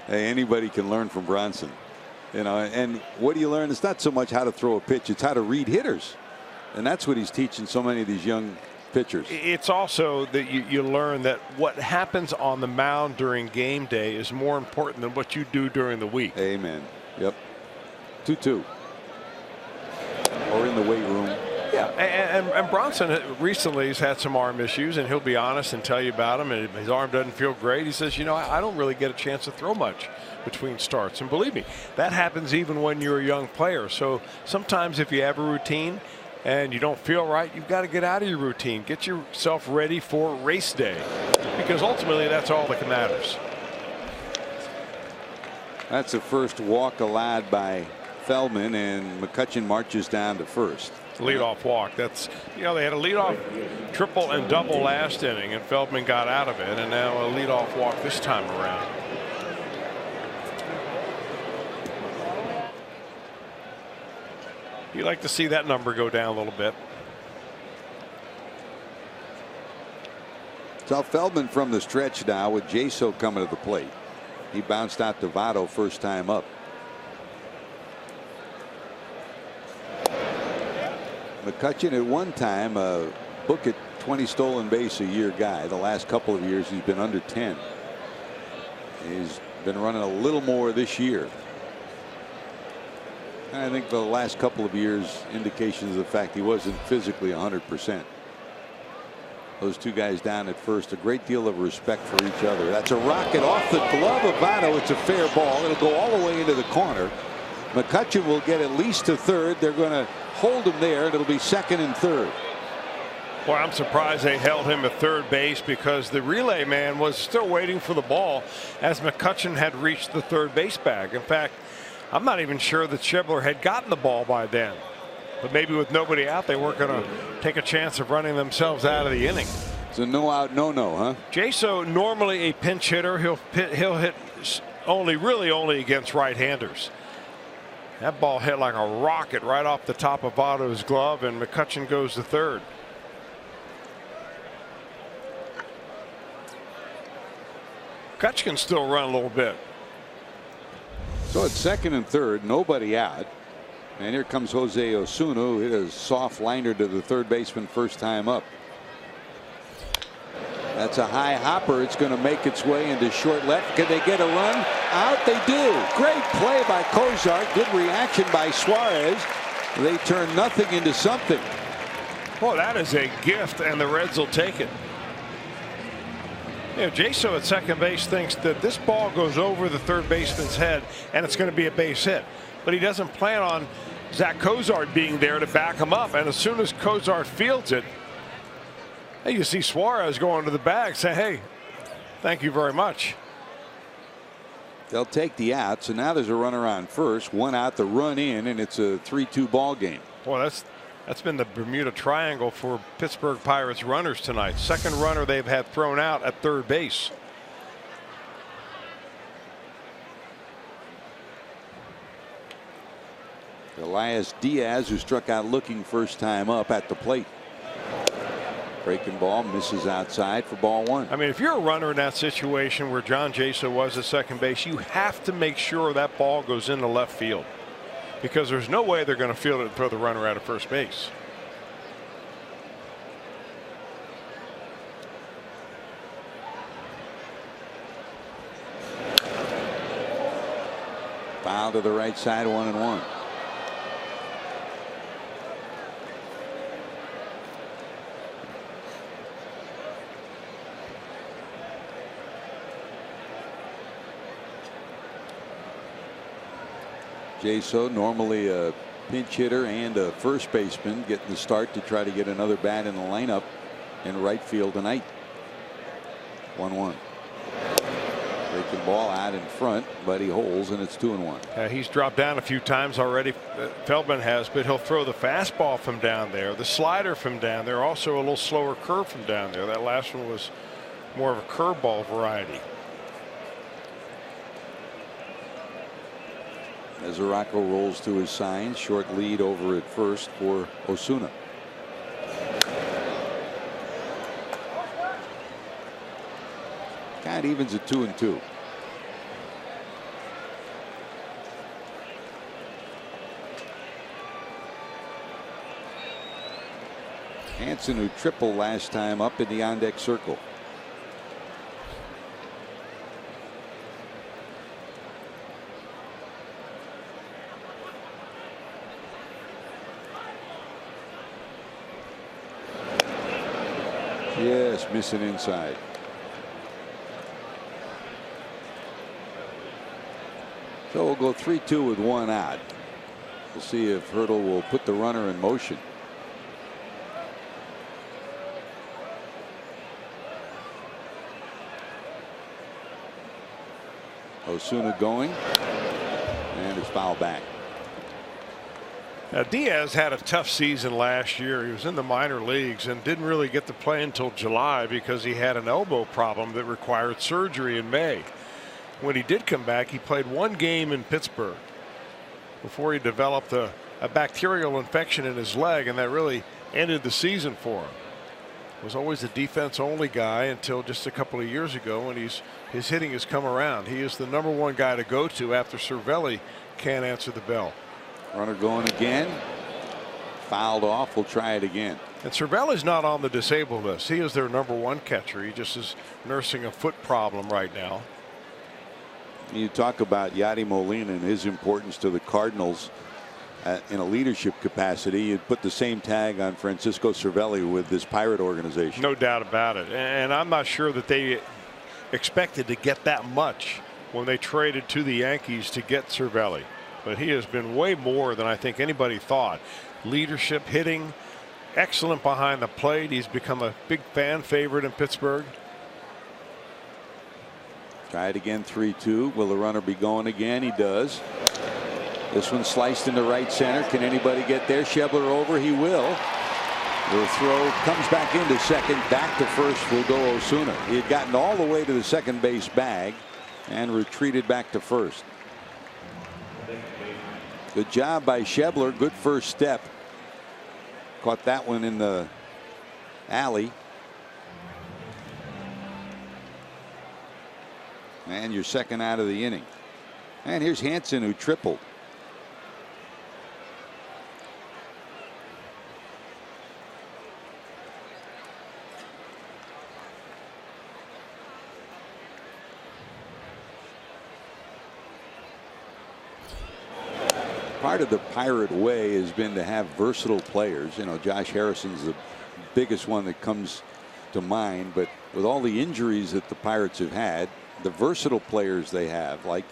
Hey, anybody can learn from Bronson. You know, and what do you learn? It's not so much how to throw a pitch, it's how to read hitters. And that's what he's teaching so many of these young pitchers. It's also that you learn that what happens on the mound during game day is more important than what you do during the week. Amen. Yep. 2-2. Or in the weight room. Yeah, and Bronson recently has had some arm issues, and he'll be honest and tell you about them. And his arm doesn't feel great. He says, you know, I don't really get a chance to throw much between starts. And believe me, that happens even when you're a young player. So sometimes if you have a routine and you don't feel right, you've got to get out of your routine. Get yourself ready for race day, because ultimately that's all that matters. That's the first walk allowed by Feldman, and McCutchen marches down to first. Leadoff walk. That's, you know, they had a leadoff triple and double last inning, and Feldman got out of it, and now a leadoff walk this time around. You like to see that number go down a little bit. So Feldman from the stretch now with Jaso coming to the plate. He bounced out to Votto first time up. McCutchen at one time book at 20 stolen base a year guy. The last couple of years he's been under 10. He's been running a little more this year. And I think the last couple of years indications of the fact he wasn't physically 100%. Those two guys down at first, a great deal of respect for each other. That's a rocket off the glove of Votto. It's a fair ball. It'll go all the way into the corner. McCutchen will get at least to third. They're going to hold him there, and it'll be second and third. Well, I'm surprised they held him at third base, because the relay man was still waiting for the ball as McCutchen had reached the third base bag. In fact, I'm not even sure that Schebler had gotten the ball by then. But maybe with nobody out, they weren't going to take a chance of running themselves out of the inning. It's a no out, no, huh? Jaso, normally a pinch hitter, he'll hit really only against right-handers. That ball hit like a rocket right off the top of Votto's glove, and McCutchen goes to third. McCutchen can still run a little bit. So it's second and third, nobody out. And here comes Jose Osuna, who hit a soft liner to the third baseman first time up. That's a high hopper. It's going to make its way into short left. Can they get a run? Out they do. Great play by Kozar. Good reaction by Suarez. They turn nothing into something. Well, that is a gift, and the Reds will take it. You know, Jaso at second base thinks that this ball goes over the third baseman's head and it's going to be a base hit. But he doesn't plan on Zach Kozar being there to back him up. And as soon as Kozar fields it, hey, you see Suarez go into the bag, say, hey, thank you very much. They'll take the out. So now there's a runner on first, one out, the run in, and it's a 3-2 ball game. Well, that's been the Bermuda Triangle for Pittsburgh Pirates runners tonight. Second runner they've had thrown out at third base. Elias Diaz, who struck out looking first time up, at the plate. Breaking ball, misses outside for ball one. I mean, if you're a runner in that situation where John Jaso was at second base, you have to make sure that ball goes into left field, because there's no way they're going to field it and throw the runner out of first base. Foul to the right side, 1-1. Jaso, normally a pinch hitter and a first baseman, getting the start to try to get another bat in the lineup in right field tonight. 1-1. Breaking ball out in front, but he holds, and it's 2-1. He's dropped down a few times already. Feldman has, but he'll throw the fastball from down there, the slider from down there, also a little slower curve from down there. That last one was more of a curveball variety. As Araujo rolls to his sign, short lead over at first for Osuna. Count evens at 2-2. Hansen, who tripled last time up in the on-deck circle. Yes, missing inside. So we'll go 3-2 with one out. We'll see if Hurdle will put the runner in motion. Osuna going, and it's fouled back. Now, Diaz had a tough season last year. He was in the minor leagues and didn't really get to play until July because he had an elbow problem that required surgery in May. When he did come back, he played one game in Pittsburgh before he developed a bacterial infection in his leg, and that really ended the season for him. Was always a defense only guy until just a couple of years ago, and his hitting has come around. He is the #1 guy to go to after Cervelli can't answer the bell. Runner going again. Fouled off. We'll try it again. And Cervelli's not on the disabled list. He is their #1 catcher. He just is nursing a foot problem right now. You talk about Yadi Molina and his importance to the Cardinals in a leadership capacity. You'd put the same tag on Francisco Cervelli with this Pirate organization. No doubt about it. And I'm not sure that they expected to get that much when they traded to the Yankees to get Cervelli. But he has been way more than I think anybody thought. Leadership, hitting, excellent behind the plate. He's become a big fan favorite in Pittsburgh. Try it again, 3-2. Will the runner be going again? He does. This one sliced into right center. Can anybody get there? Schebler over. He will. The throw comes back into second. Back to first will go Osuna. He had gotten all the way to the second base bag and retreated back to first. Good job by Schebler. Good first step. Caught that one in the alley. And your second out of the inning. And here's Hansen, who tripled. Part of the Pirate way has been to have versatile players. You know, Josh Harrison's the biggest one that comes to mind, but with all the injuries that the Pirates have had, the versatile players they have, like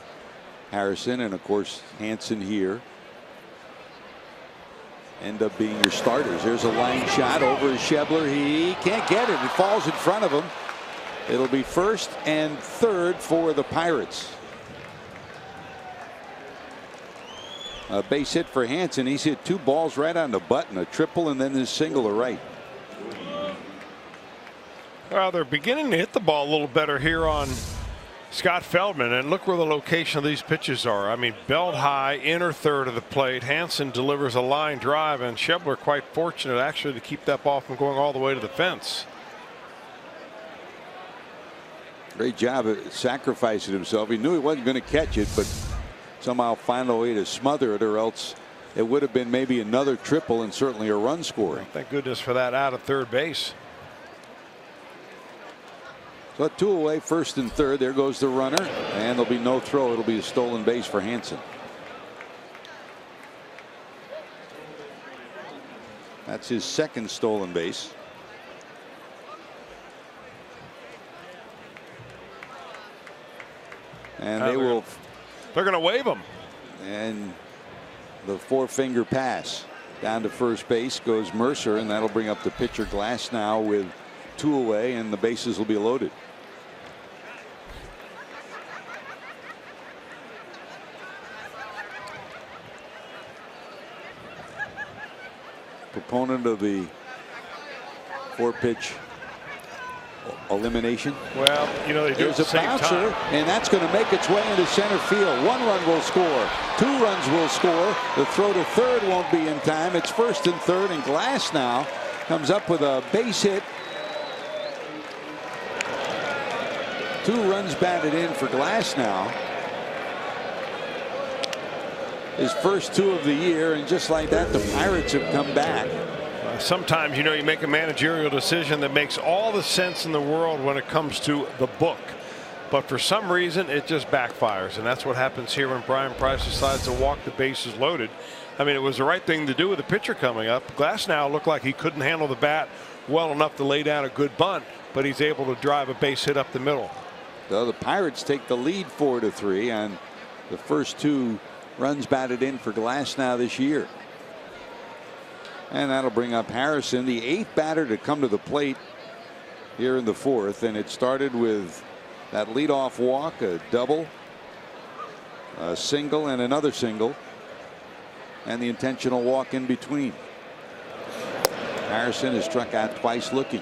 Harrison and of course Hansen here, end up being your starters. There's a line shot over Schebler. He can't get it. It falls in front of him. It'll be first and third for the Pirates. A base hit for Hansen. He's hit 2 balls right on the button, a triple and then his single to right. Well, they're beginning to hit the ball a little better here on Scott Feldman, and look where the location of these pitches are. I mean, belt high, inner third of the plate. Hansen delivers a line drive, and Schebler quite fortunate actually to keep that ball from going all the way to the fence. Great job of sacrificing himself. He knew he wasn't going to catch it, but somehow find a way to smother it, or else it would have been maybe another triple and certainly a run scoring. Thank goodness for that out of third base. So 2 away, first and third. There goes the runner, and there'll be no throw. It'll be a stolen base for Hansen. That's his second stolen base. And they're going to wave him. And the 4-finger pass down to first base goes Mercer, and that'll bring up the pitcher Glasnow with 2 away, and the bases will be loaded. Proponent of the 4-pitch elimination. Well, you know, they do There's a bouncer, and that's going to make its way into center field. 1 run will score. 2 runs will score. The throw to third won't be in time. It's first and third, and Glasnow comes up with a base hit. 2 runs batted in for Glasnow. His first 2 of the year, and just like that, the Pirates have come back. Sometimes, you know, you make a managerial decision that makes all the sense in the world when it comes to the book, but for some reason it just backfires, and that's what happens here when Brian Price decides to walk the bases loaded. I mean, it was the right thing to do with the pitcher coming up. Glasnow looked like he couldn't handle the bat well enough to lay down a good bunt, but he's able to drive a base hit up the middle. So the Pirates take the lead 4-3 on the first 2 runs batted in for Glasnow this year. And that'll bring up Harrison, the 8th batter to come to the plate here in the 4th. And it started with that leadoff walk, a double, a single, and another single, and the intentional walk in between. Harrison has struck out twice looking.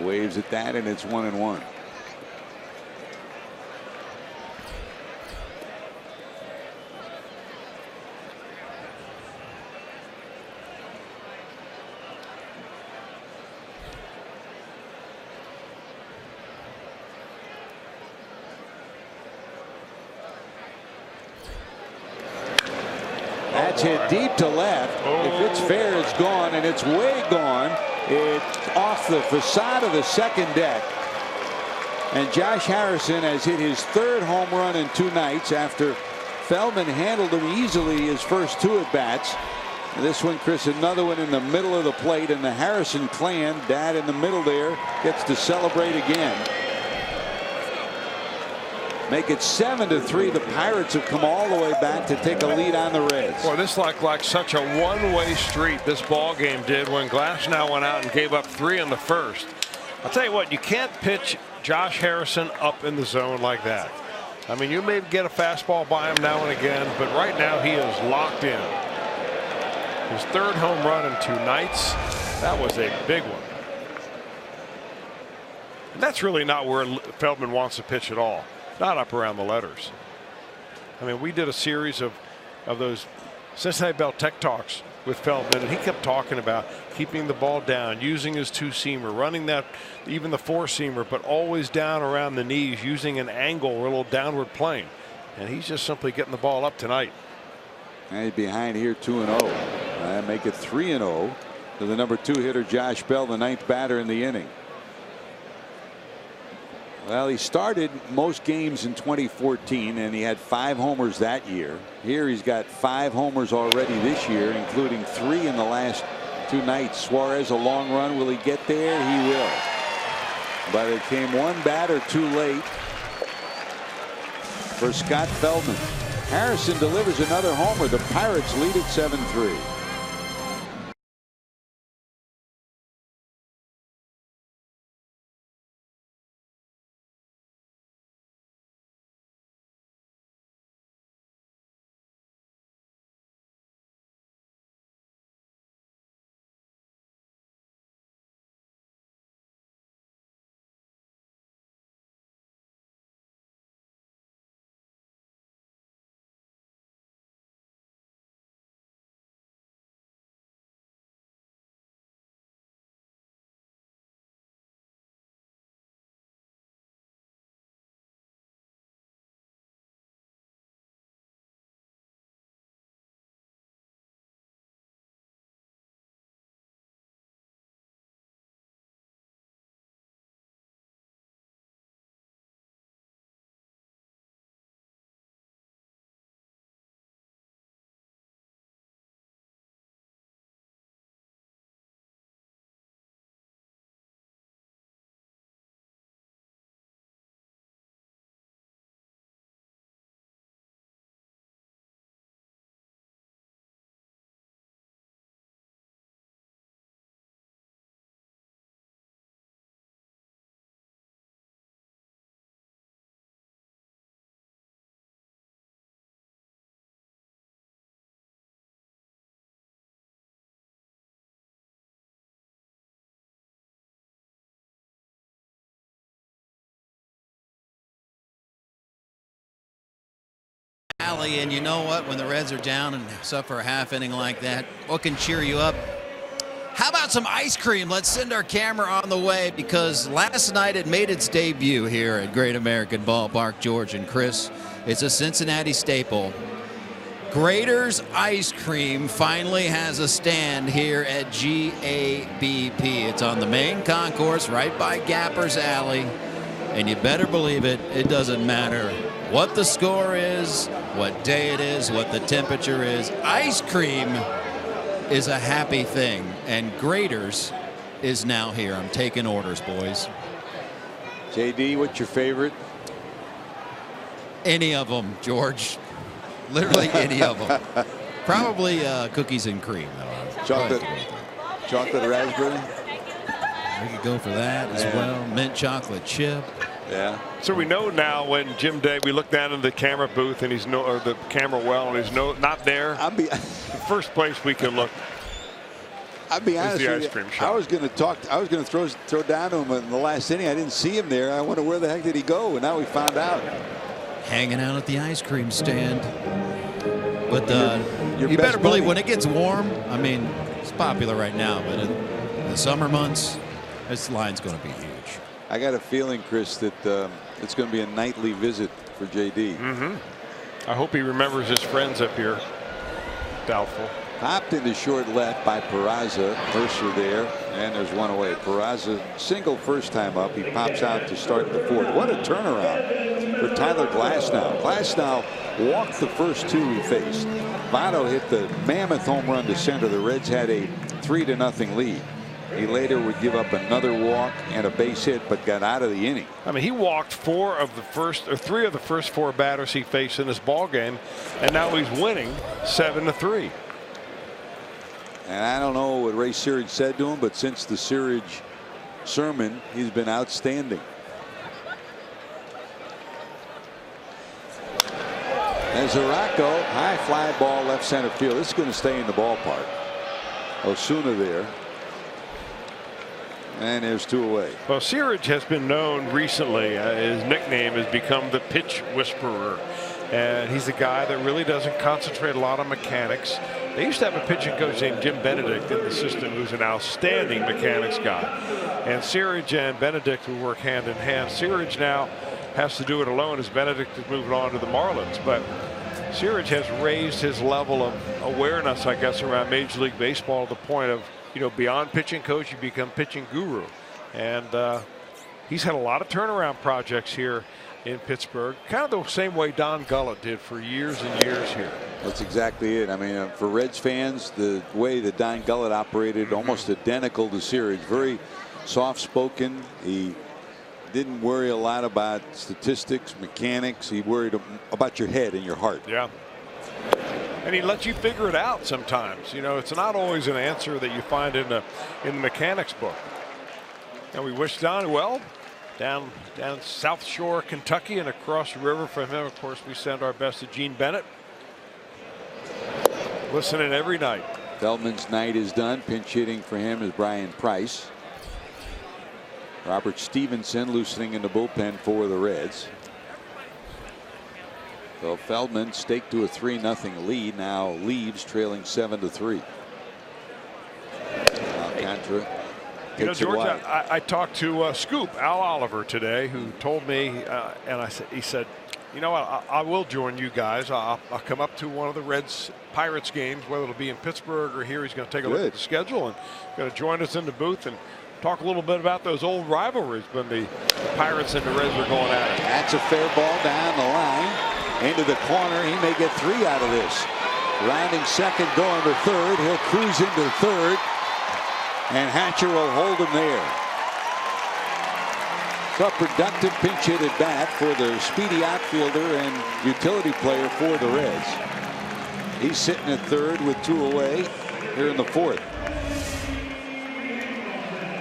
Waves at that, and it's 1-1. That's hit deep to left. If it's fair, it's gone, and it's way gone. It's off the facade of the second deck. And Josh Harrison has hit his 3rd home run in 2 nights after Feldman handled him easily his first 2 at bats. And this one, Chris, another one in the middle of the plate, and the Harrison clan, Dad in the middle there, gets to celebrate again. Make it 7-3. The Pirates have come all the way back to take a lead on the Reds. Boy, this looked like such a one-way street, this ball game did, when Glasnow went out and gave up 3 in the first. I'll tell you what, you can't pitch Josh Harrison up in the zone like that. I mean, you may get a fastball by him now and again, but right now he is locked in. His 3rd home run in 2 nights. That was a big one. And that's really not where Feldman wants to pitch at all. Not up around the letters. I mean, we did a series of those Cincinnati Bell Tech Talks with Feldman, and he kept talking about keeping the ball down, using his 2-seamer, running that, even the 4-seamer, but always down around the knees, using an angle or a little downward plane. And he's just simply getting the ball up tonight. And he's behind here 2-0. Make it 3-0 to the number 2 hitter Josh Bell, the 9th batter in the inning. Well, he started most games in 2014, and he had 5 homers that year. Here he's got 5 homers already this year, including 3 in the last 2 nights. Suarez, a long run. Will he get there? He will. But it came 1 batter too late. for Scott Feldman. Harrison delivers another homer. The Pirates lead at 7-3. And you know what? When the Reds are down and suffer a half inning like that, what can cheer you up? How about some ice cream? Let's send our camera on the way, because last night it made its debut here at Great American Ballpark. George and Chris, it's a Cincinnati staple. Grater's Ice Cream finally has a stand here at GABP. It's on the main concourse right by Gapper's Alley. And you better believe it, it doesn't matter what the score is, what day it is, what the temperature is. Ice cream is a happy thing, and Grater's is now here. I'm taking orders, boys. JD, what's your favorite? Any of them, George. Literally any of them. Probably cookies and cream. Chocolate raspberry? We could go for that as well. Mint chocolate chip. Yeah. So we know now when Jim Day, we look down in the camera booth and he's or the camera well, and he's not there. The first place we can look. I'll be honest the with ice cream you. shop. I was going to throw down to him in the last inning. I didn't see him there. I wonder where the heck did he go, and now we found out. Hanging out at the ice cream stand. But your you better best believe buddy. when it gets warm, I mean, it's popular right now, but in the summer months, this line's going to be huge. I got a feeling, Chris, that it's going to be a nightly visit for JD. I hope he remembers his friends up here. Doubtful. Popped into short left by Peraza. Mercer there, and there's one away. Peraza single first time up. He pops out to start the fourth. What a turnaround for Tyler Glasnow. Glasnow walked the first two he faced. Votto hit the mammoth home run to center. The Reds had a 3-0 lead. He later would give up another walk and a base hit, but got out of the inning. I mean, he walked three of the first four batters he faced in this ball game, and now he's winning 7-3. And I don't know what Ray Searage said to him, but since the Searage sermon, he's been outstanding. And Zaracco, high fly ball left center field. This is going to stay in the ballpark. Osuna there. And there's two away. Well, Searage has been known recently. His nickname has become the pitch whisperer. And he's a guy that really doesn't concentrate a lot on mechanics. They used to have a pitching coach named Jim Benedict in the system, who's an outstanding mechanics guy. And Searage and Benedict will work hand in hand. Searage now has to do it alone as Benedict is moving on to the Marlins. But Searage has raised his level of awareness, I guess, around Major League Baseball to the point of, beyond pitching coach, you become pitching guru. And he's had a lot of turnaround projects here in Pittsburgh, kind of the same way Don Gullett did for years and years here. That's exactly it. I mean, for Reds fans, the way that Don Gullett operated, almost identical to Searage. Very soft-spoken. He didn't worry a lot about statistics, mechanics. He worried about your head and your heart. Yeah. And he lets you figure it out sometimes. You know, it's not always an answer that you find in the mechanics book. And we wish Don well down South Shore, Kentucky, and across the river from him. Of course, we send our best to Gene Bennett. Listening every night. Feldman's night is done. Pinch hitting for him is Brian Price. Robert Stevenson loosening in the bullpen for the Reds. So Feldman staked to a 3-0 lead, now leaves trailing 7-3. Alcantara. You know, George, I talked to Scoop Al Oliver today, who told me, and he said, you know what, I will join you guys. I'll come up to one of the Reds Pirates games, whether it'll be in Pittsburgh or here. He's going to take a look at the schedule and going to join us in the booth and talk a little bit about those old rivalries when the Pirates and the Reds were going at it. That's a fair ball down the line into the corner. He may get 3 out of this. Rounding second, going to third. He'll cruise into third, and Hatcher will hold him there. So a productive pinch hit at bat for the speedy outfielder and utility player for the Reds. He's sitting at third with 2 away here in the 4th.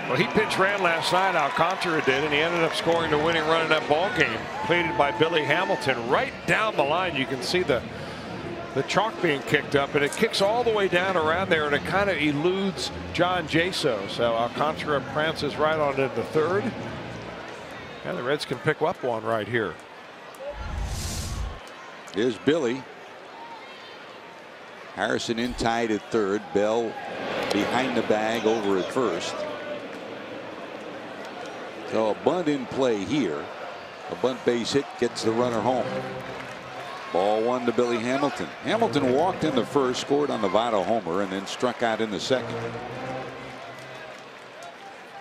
Well, he pinch ran last night. Alcantara did, and he ended up scoring the winning run in that ball game. Pleaded by Billy Hamilton right down the line. You can see the chalk being kicked up, and it kicks all the way down around there, and it kind of eludes John Jaso. So Alcantara prances right on into third, and the Reds can pick up one right here. Here's Billy. Harrison in tied at third. Bell behind the bag over at first. So a bunt in play here. A bunt base hit gets the runner home. Ball 1 to Billy Hamilton. Hamilton walked in the first, scored on the Votto homer, and then struck out in the second.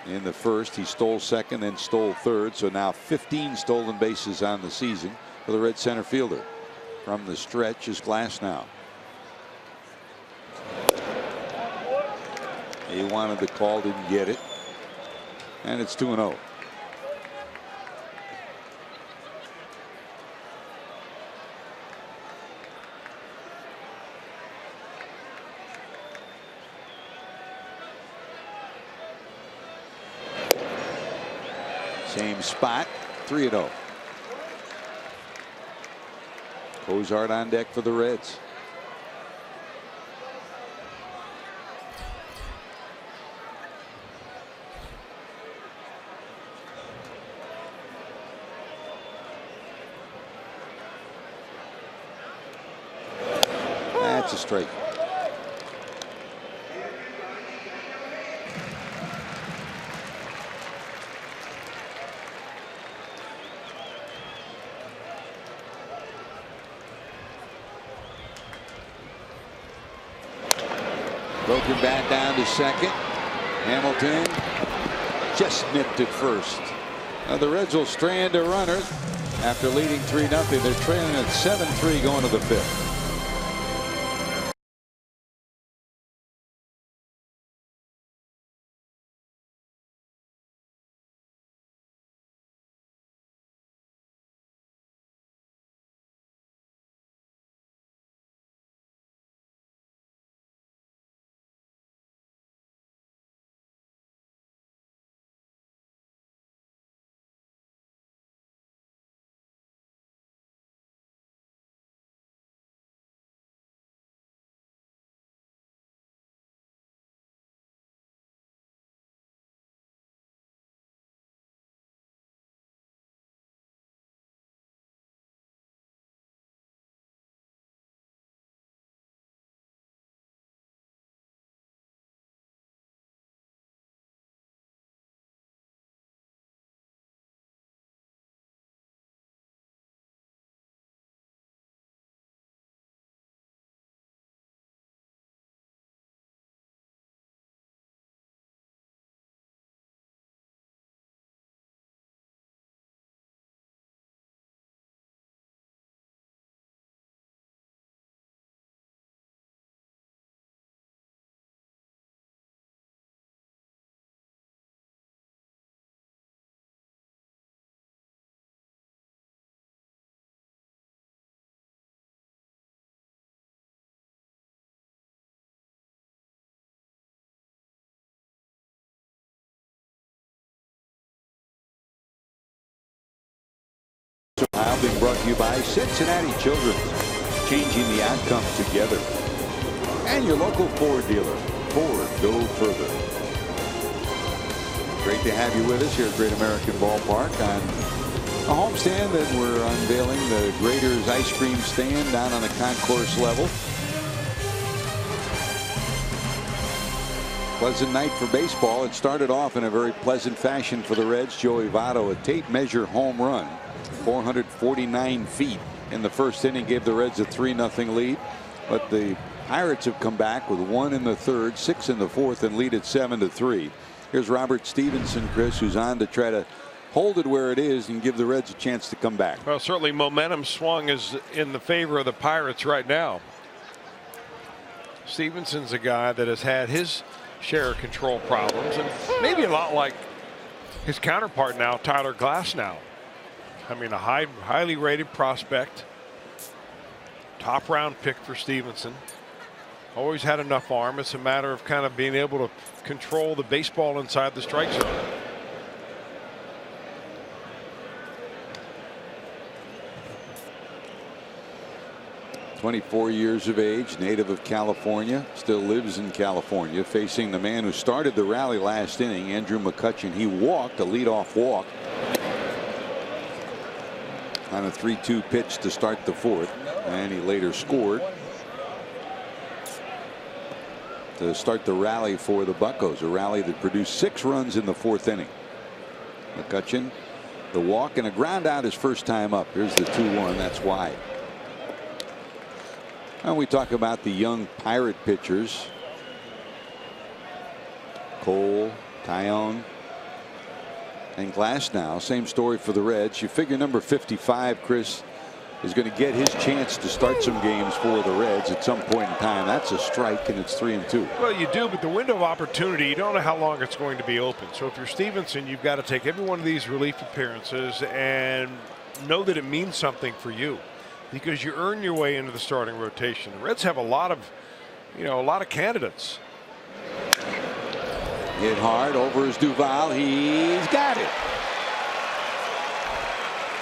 In the first, he stole second, then stole third. So now 15 stolen bases on the season for the Red center fielder. From the stretch is Glasnow. He wanted the call, didn't get it. And it's 2-0. Same spot, 3-0. Cozart on deck for the Reds. That's a strike. Broken bat down to second. Hamilton just nipped it first. Now the Reds will strand a runner after leading 3-0. They're trailing at 7-3 going to the 5th. being brought to you by Cincinnati Children's, changing the outcome together. And your local Ford dealer. Ford, go further. Great to have you with us here at Great American Ballpark on a homestand that we're unveiling the Grader's ice cream stand down on the concourse level. Pleasant night for baseball. It started off in a very pleasant fashion for the Reds. Joey Votto, a tape measure home run, 449 feet in the first inning, gave the Reds a 3-0 lead. But the Pirates have come back with 1 in the third, 6 in the fourth, and lead at 7-3. Here's Robert Stevenson, Chris, who's on to try to hold it where it is and give the Reds a chance to come back. Well, certainly momentum swung is in the favor of the Pirates right now. Stevenson's a guy that has had his share of control problems, and maybe a lot like his counterpart now, Tyler Glasnow. I mean, a highly rated prospect, top round pick for Stevenson. Always had enough arm. It's a matter of kind of being able to control the baseball inside the strike zone. "24 years of age, native of California, still lives in California, facing the man who started the rally last inning, Andrew McCutchen. He walked a leadoff walk on a 3-2 pitch to start the fourth, and he later scored to start the rally for the Buccos, a rally that produced 6 runs in the fourth inning. McCutchen, the walk and a ground out his first time up. Here's the 2-1. That's wide. And we talk about the young Pirate pitchers. Cole, Tyone, and Glasnow. Same story for the Reds. You figure number 55, Chris, is going to get his chance to start some games for the Reds at some point in time. That's a strike, and it's 3-2. Well, you do, but the window of opportunity, you don't know how long it's going to be open. So if you're Stevenson, you've got to take every one of these relief appearances and know that it means something for you, because you earn your way into the starting rotation. The Reds have a lot of candidates. Hit hard over is Duvall. He's got it.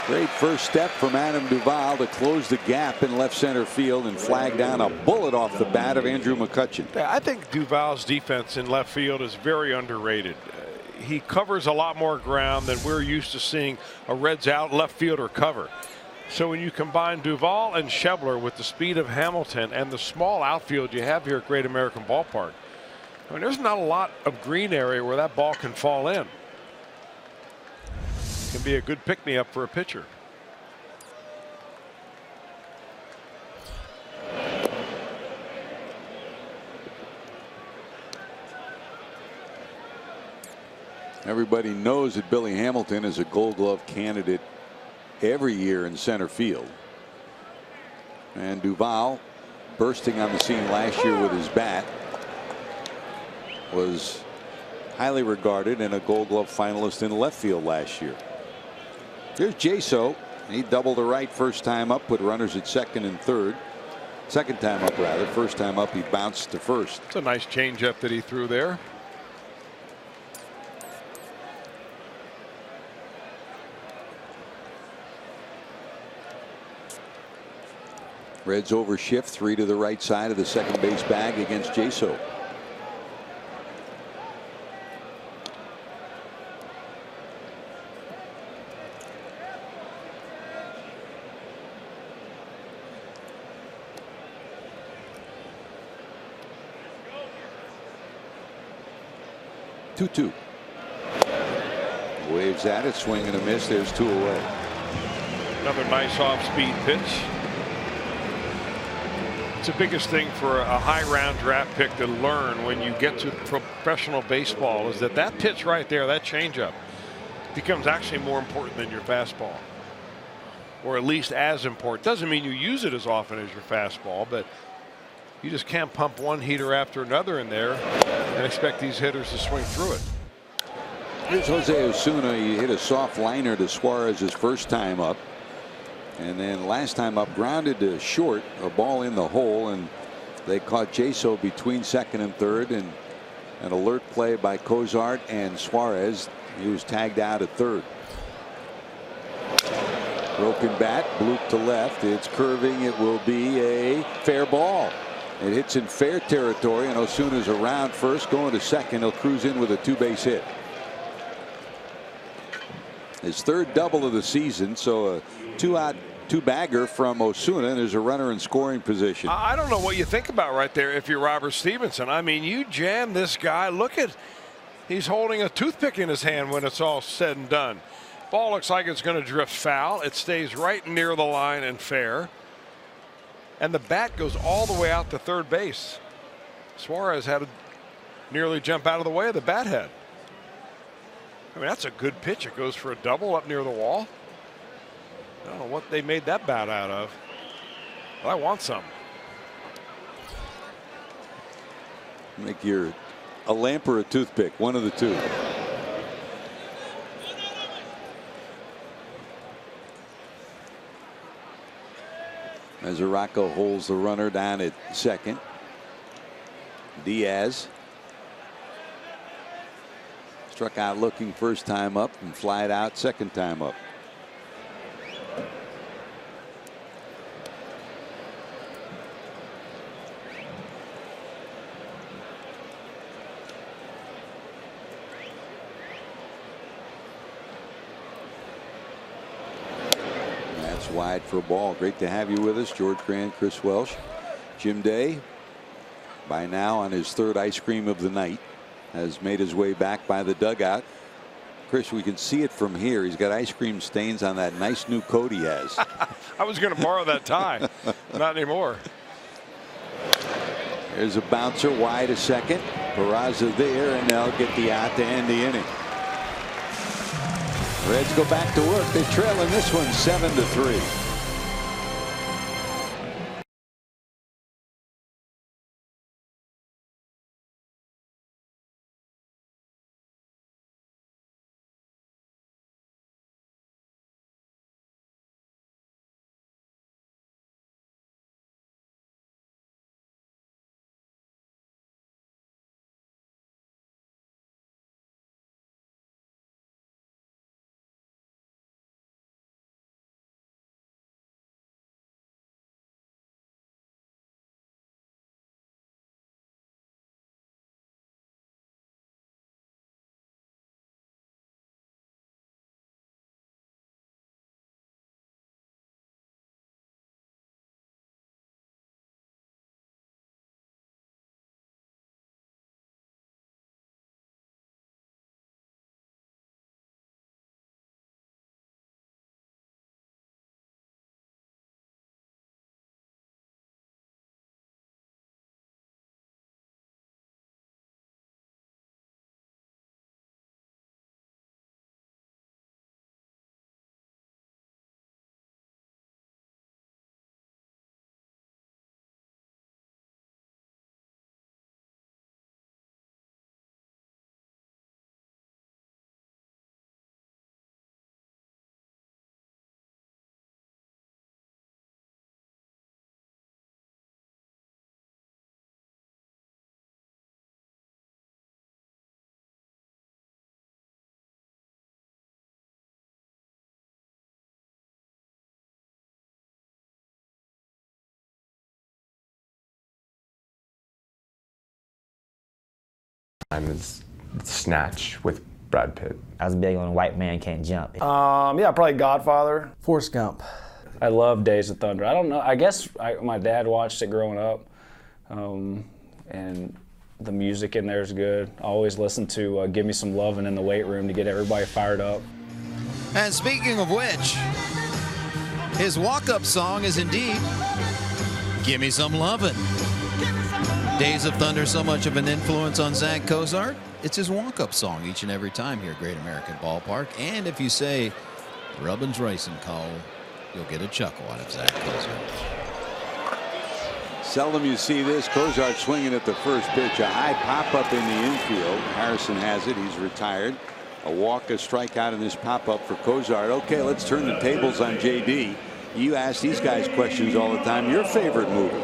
Great first step from Adam Duvall to close the gap in left center field and flag down a bullet off the bat of Andrew McCutchen. I think Duvall's defense in left field is very underrated. He covers a lot more ground than we're used to seeing a Reds out left fielder cover. So when you combine Duvall and Schebler with the speed of Hamilton and the small outfield you have here at Great American Ballpark, I mean, there's not a lot of green area where that ball can fall in. It can be a good pick-me-up for a pitcher. Everybody knows that Billy Hamilton is a Gold Glove candidate every year in center field. And Duvall, bursting on the scene last year with his bat, was highly regarded and a Gold Glove finalist in left field last year. Here's Jaso. He doubled to right first time up, put runners at second and third. Second time up, rather. First time up, he bounced to first. It's a nice changeup that he threw there. Reds overshift, 3 to the right side of the second base bag against Jaso. Two. Waves at it, swing and a miss. There's 2 away. Another nice off-speed pitch. It's the biggest thing for a high-round draft pick to learn when you get to professional baseball is that pitch right there, that changeup, becomes actually more important than your fastball, or at least as important. Doesn't mean you use it as often as your fastball, but you just can't pump one heater after another in there and expect these hitters to swing through it. Here's Jose Osuna. He hit a soft liner to Suarez his first time up. And then last time up, grounded to short, a ball in the hole, and they caught Jaso between second and third, and an alert play by Cozart and Suarez. He was tagged out at third. Broken bat, bloop to left. It's curving. It will be a fair ball. It hits in fair territory, and Osuna's around first, going to second. He'll cruise in with a 2-base hit. His third double of the season, so a 2-out, 2-bagger from Osuna, and there's a runner in scoring position. I don't know what you think about right there if you're Robert Stevenson. I mean, you jam this guy. Look at, he's holding a toothpick in his hand when it's all said and done. Ball looks like it's going to drift foul. It stays right near the line and fair. And the bat goes all the way out to third base. Suarez had to nearly jump out of the way of the bat head. I mean, that's a good pitch. It goes for a double up near the wall. I don't know what they made that bat out of, but I want some. Make your a lamp or a toothpick, one of the two. As Araujo holds the runner down at second. Diaz struck out looking first time up and flied out second time up. Wide for a ball. Great to have you with us, George Grant, Chris Welsh. Jim Day, by now on his third ice cream of the night, has made his way back by the dugout. Chris, we can see it from here. He's got ice cream stains on that nice new coat he has. I was going to borrow that tie. Not anymore. There's a bouncer wide to second. Peraza there, and they'll get the out to end the inning. Reds go back to work. They trail in this one 7-3. Is Snatch with Brad Pitt. I was big on White Man Can't Jump. Yeah, probably Godfather. Forrest Gump. I love Days of Thunder. I don't know. I guess my dad watched it growing up, and the music in there is good. I always listen to Give Me Some Lovin' in the weight room to get everybody fired up. And speaking of which, his walk-up song is indeed Give Me Some Lovin'. Days of Thunder, so much of an influence on Zach Cozart. It's his walk-up song each and every time here at Great American Ballpark. And if you say Rubbin's Racing Call, you'll get a chuckle out of Zach Cozart. Seldom you see this. Cozart swinging at the first pitch. A high pop-up in the infield. Harrison has it. He's retired. A walk, a strikeout in this pop-up for Cozart. Okay, let's turn the tables on JD. You ask these guys questions all the time. Your favorite movie?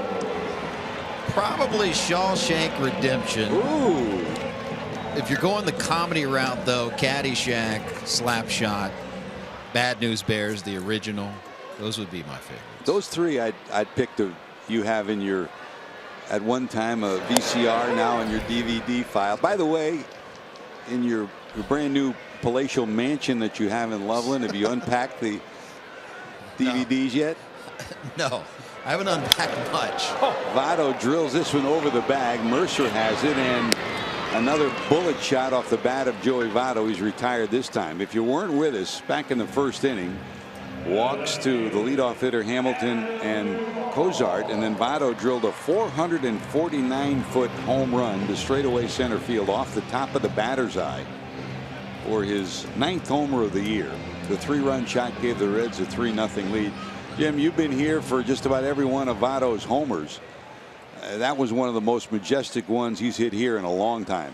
Probably Shawshank Redemption. Ooh. If you're going the comedy route, though, Caddyshack, Slapshot, Bad News Bears, the original. Those would be my favorites. Those three I'd pick. You have in your, at one time, a VCR, now in your DVD file. By the way, in your brand new palatial mansion that you have in Loveland, have you unpacked the DVDs yet? No, I haven't unpacked much. Votto drills this one over the bag. Mercer has it, and another bullet shot off the bat of Joey Votto. He's retired this time. If you weren't with us back in the first inning, walks to the leadoff hitter Hamilton and Cozart, and then Votto drilled a 449-foot home run to straightaway center field off the top of the batter's eye for his 9th homer of the year. The 3-run shot gave the Reds a 3-0 lead. Jim, you've been here for just about every one of Votto's homers. That was one of the most majestic ones he's hit here in a long time.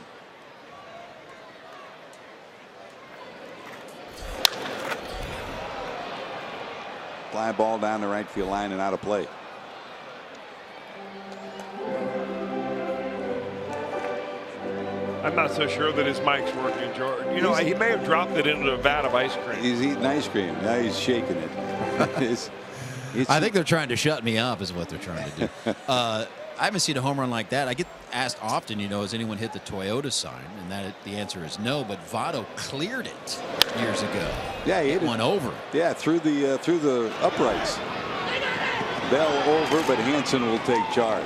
Fly ball down the right field line and out of play. I'm not so sure that his mic's working, George. You know, he may have dropped it into a vat of ice cream. He's eating ice cream. Now he's shaking it. I think they're trying to shut me up is what they're trying to do. I haven't seen a home run like that. I get asked often, you know, has anyone hit the Toyota sign? And the answer is no, but Votto cleared it years ago. Yeah, he hit one over. Yeah, through the uprights. Bell over, but Hansen will take charge.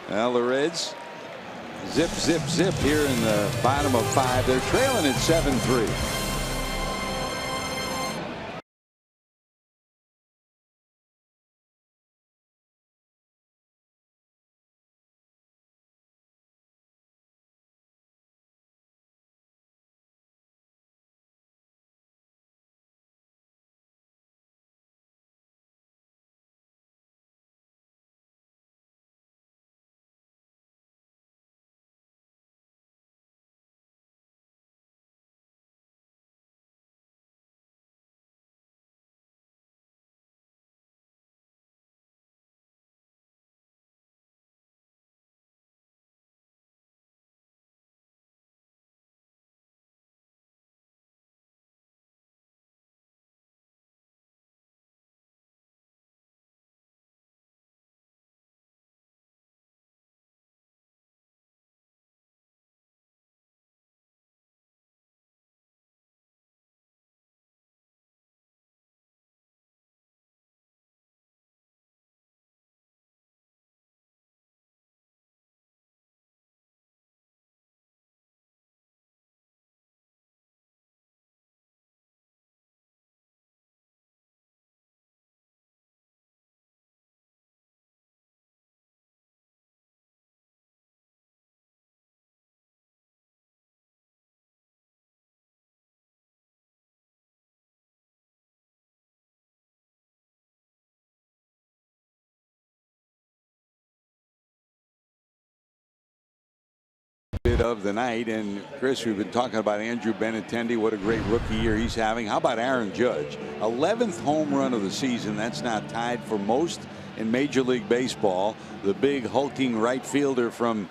Well, the Reds zip, zip, zip here in the bottom of 5. They're trailing at 7-3. Of the night. And Chris, we've been talking about Andrew Benintendi. What a great rookie year he's having. How about Aaron Judge? 11th home run of the season. That's now tied for most in Major League Baseball. The big hulking right fielder from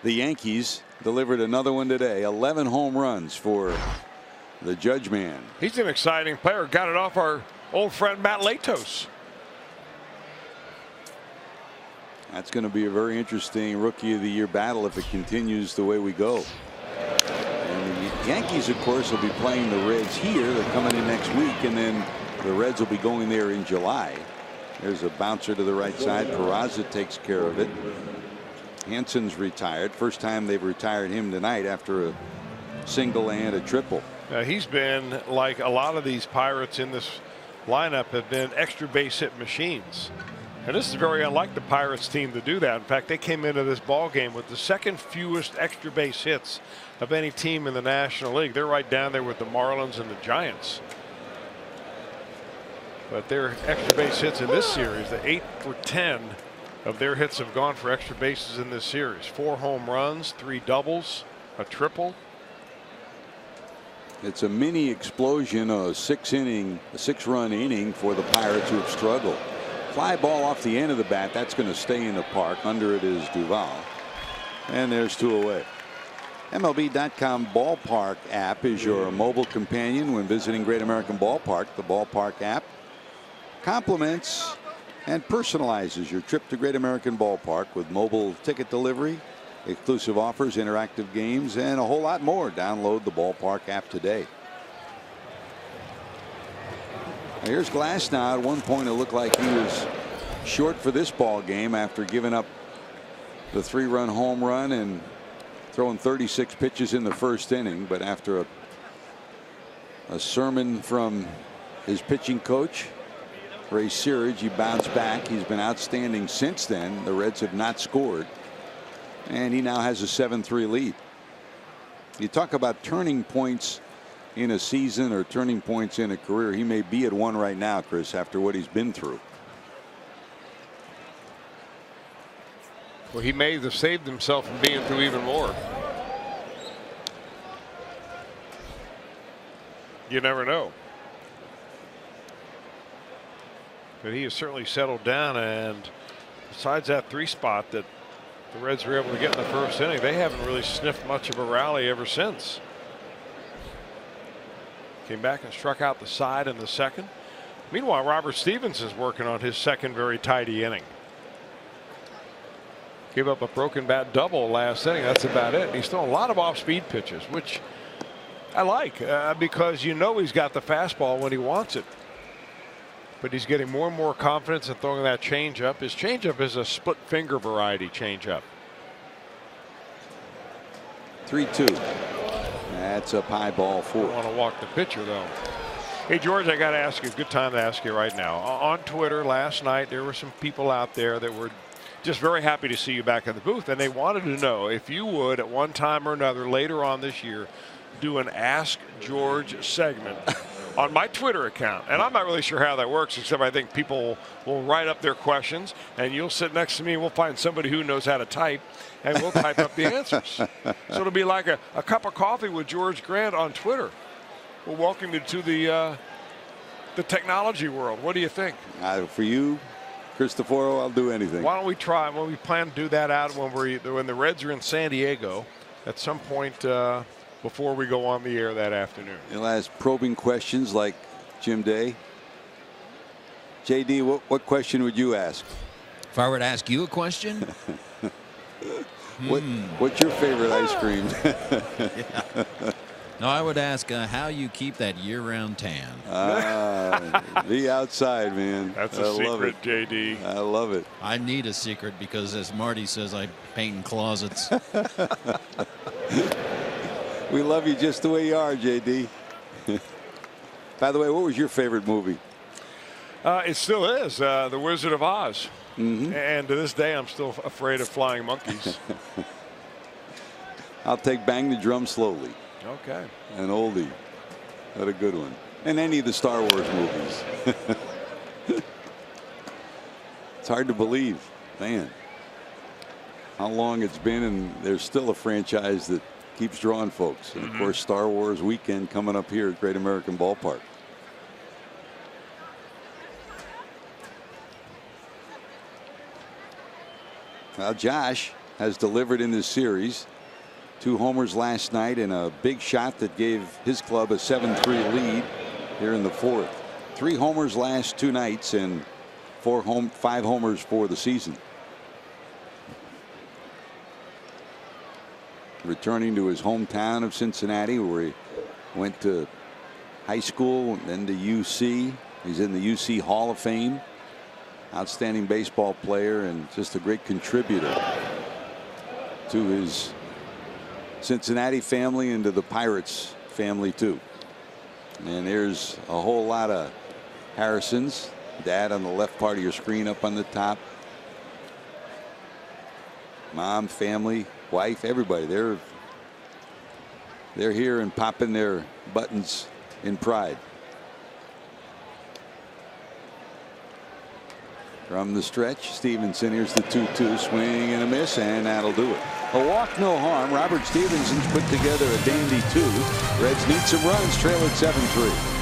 the Yankees delivered another one today. 11 home runs for the Judge man. He's an exciting player. Got it off our old friend Matt Latos. That's going to be a very interesting Rookie of the Year battle if it continues the way we go. And the Yankees, of course, will be playing the Reds here. They're coming in next week, and then the Reds will be going there in July. There's a bouncer to the right side. Peraza takes care of it. Hansen's retired. First time they've retired him tonight after a single and a triple. He's been like a lot of these Pirates in this lineup have been extra base hit machines. And this is very unlike the Pirates team to do that. In fact, they came into this ball game with the second fewest extra base hits of any team in the National League. They're right down there with the Marlins and the Giants. But their extra base hits in this series, the 8 for 10 of their hits have gone for extra bases in this series. 4 home runs, 3 doubles, a triple. It's a mini explosion, a 6-run inning for the Pirates, who have struggled. Fly ball off the end of the bat. That's going to stay in the park. Under it is Duvall. And there's 2 away. MLB.com Ballpark app is your mobile companion when visiting Great American Ballpark. The Ballpark app complements and personalizes your trip to Great American Ballpark with mobile ticket delivery, exclusive offers, interactive games, and a whole lot more. Download the Ballpark app today. Here's Glass now. At one point it looked like he was short for this ball game after giving up the 3-run home run and throwing 36 pitches in the first inning. But after a sermon from his pitching coach, Ray Searage, he bounced back. He's been outstanding since then. The Reds have not scored, and he now has a 7-3 lead. You talk about turning points in a season or turning points in a career. He may be at one right now, Chris, after what he's been through. Well, he may have saved himself from being through even more. You never know. But he has certainly settled down, and besides that 3 spot that the Reds were able to get in the first inning, they haven't really sniffed much of a rally ever since. Came back and struck out the side in the second. Meanwhile, Robert Stevens is working on his second very tidy inning. Gave up a broken bat double last inning. That's about it. He's thrown a lot of off-speed pitches, which I like because you know he's got the fastball when he wants it. But he's getting more and more confidence in throwing that changeup. His changeup is a split finger variety changeup. 3-2. That's a high ball 4. I want to walk the pitcher though. Hey George, I got to ask you. Good time to ask you right now. On Twitter last night, there were some people out there that were just very happy to see you back in the booth, and they wanted to know if you would, at one time or another later on this year, do an Ask George segment on my Twitter account. And I'm not really sure how that works, except I think people will write up their questions, and you'll sit next to me, and we'll find somebody who knows how to type, and we'll type up the answers. So it'll be like a cup of coffee with George Grant on Twitter. We'll welcome you to the technology world. What do you think? For you, Cristoforo, I'll do anything. Why don't we try? Well, we plan to do that out when the Reds are in San Diego at some point before we go on the air that afternoon. You'll ask probing questions like Jim Day. JD, what question would you ask? If I were to ask you a question? What's your favorite ice cream? No, I would ask how you keep that year-round tan. Be outside, man. That's a secret, JD. I love it. I need a secret because, as Marty says, I paint in closets. We love you just the way you are, JD. By the way, what was your favorite movie? It still is The Wizard of Oz. And to this day, I'm still afraid of flying monkeys. I'll take Bang the Drum Slowly. Okay. An oldie. What a good one. And any of the Star Wars movies. It's hard to believe, man, how long it's been, and there's still a franchise that keeps drawing folks. And of course, Star Wars weekend coming up here at Great American Ballpark. Well, Josh has delivered in this series. 2 homers last night and a big shot that gave his club a 7-3 lead here in the 4th. 3 homers last 2 nights and 5 homers for the season. Returning to his hometown of Cincinnati, where he went to high school, then to UC. He's in the UC Hall of Fame. Outstanding baseball player and just a great contributor to his Cincinnati family and to the Pirates family too. And there's a whole lot of Harrisons. Dad on the left part of your screen up on the top. Mom, family, wife, everybody. They're here and popping their buttons in pride. From the stretch, Stevenson, here's the 2-2, swing and a miss, and that'll do it. A walk, no harm. Robert Stevenson's put together a dandy 2. Reds need some runs, trail at 7-3.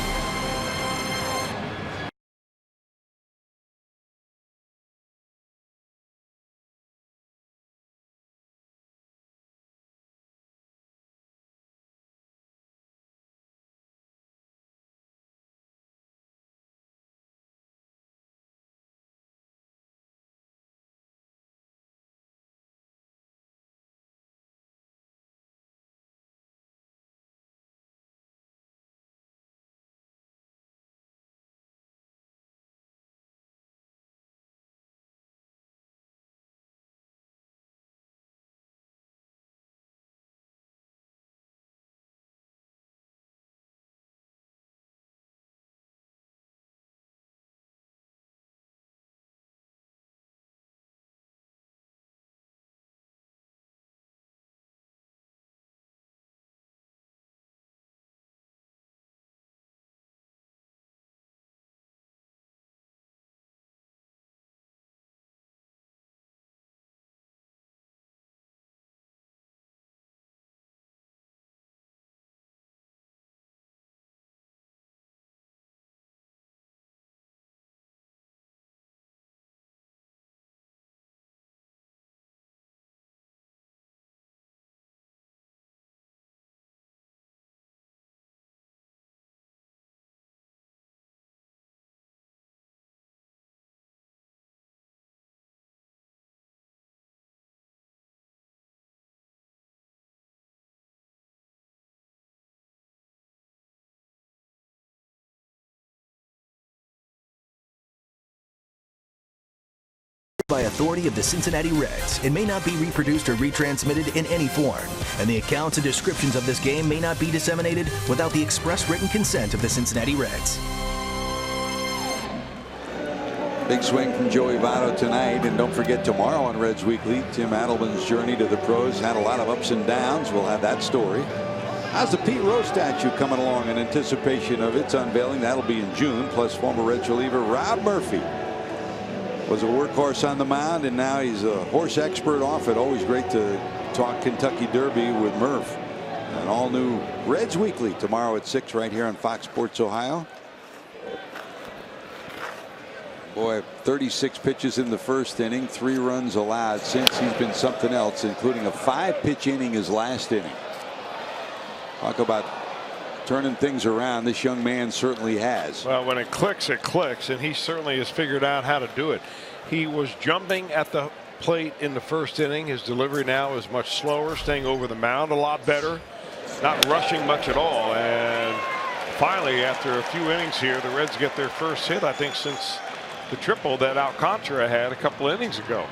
by authority of the Cincinnati Reds and may not be reproduced or retransmitted in any form. And the accounts and descriptions of this game may not be disseminated without the express written consent of the Cincinnati Reds. Big swing from Joey Votto tonight. And don't forget, tomorrow on Reds Weekly, Tim Adelman's journey to the pros had a lot of ups and downs. We'll have that story. How's the Pete Rose statue coming along in anticipation of its unveiling? That'll be in June. Plus, former Reds reliever Rob Murphy was a workhorse on the mound, and now he's a horse expert off it. Always great to talk Kentucky Derby with Murph. An all-new Reds Weekly tomorrow at 6 right here on Fox Sports Ohio. Boy, 36 pitches in the first inning, 3 runs allowed. Since he's been something else, including a 5-pitch inning his last inning. Talk about turning things around. This young man certainly has. Well, when it clicks, and he certainly has figured out how to do it. He was jumping at the plate in the first inning. His delivery now is much slower, staying over the mound a lot better, not rushing much at all. And finally, after a few innings here, the Reds get their first hit, I think, since the triple that Alcantara had a couple innings ago.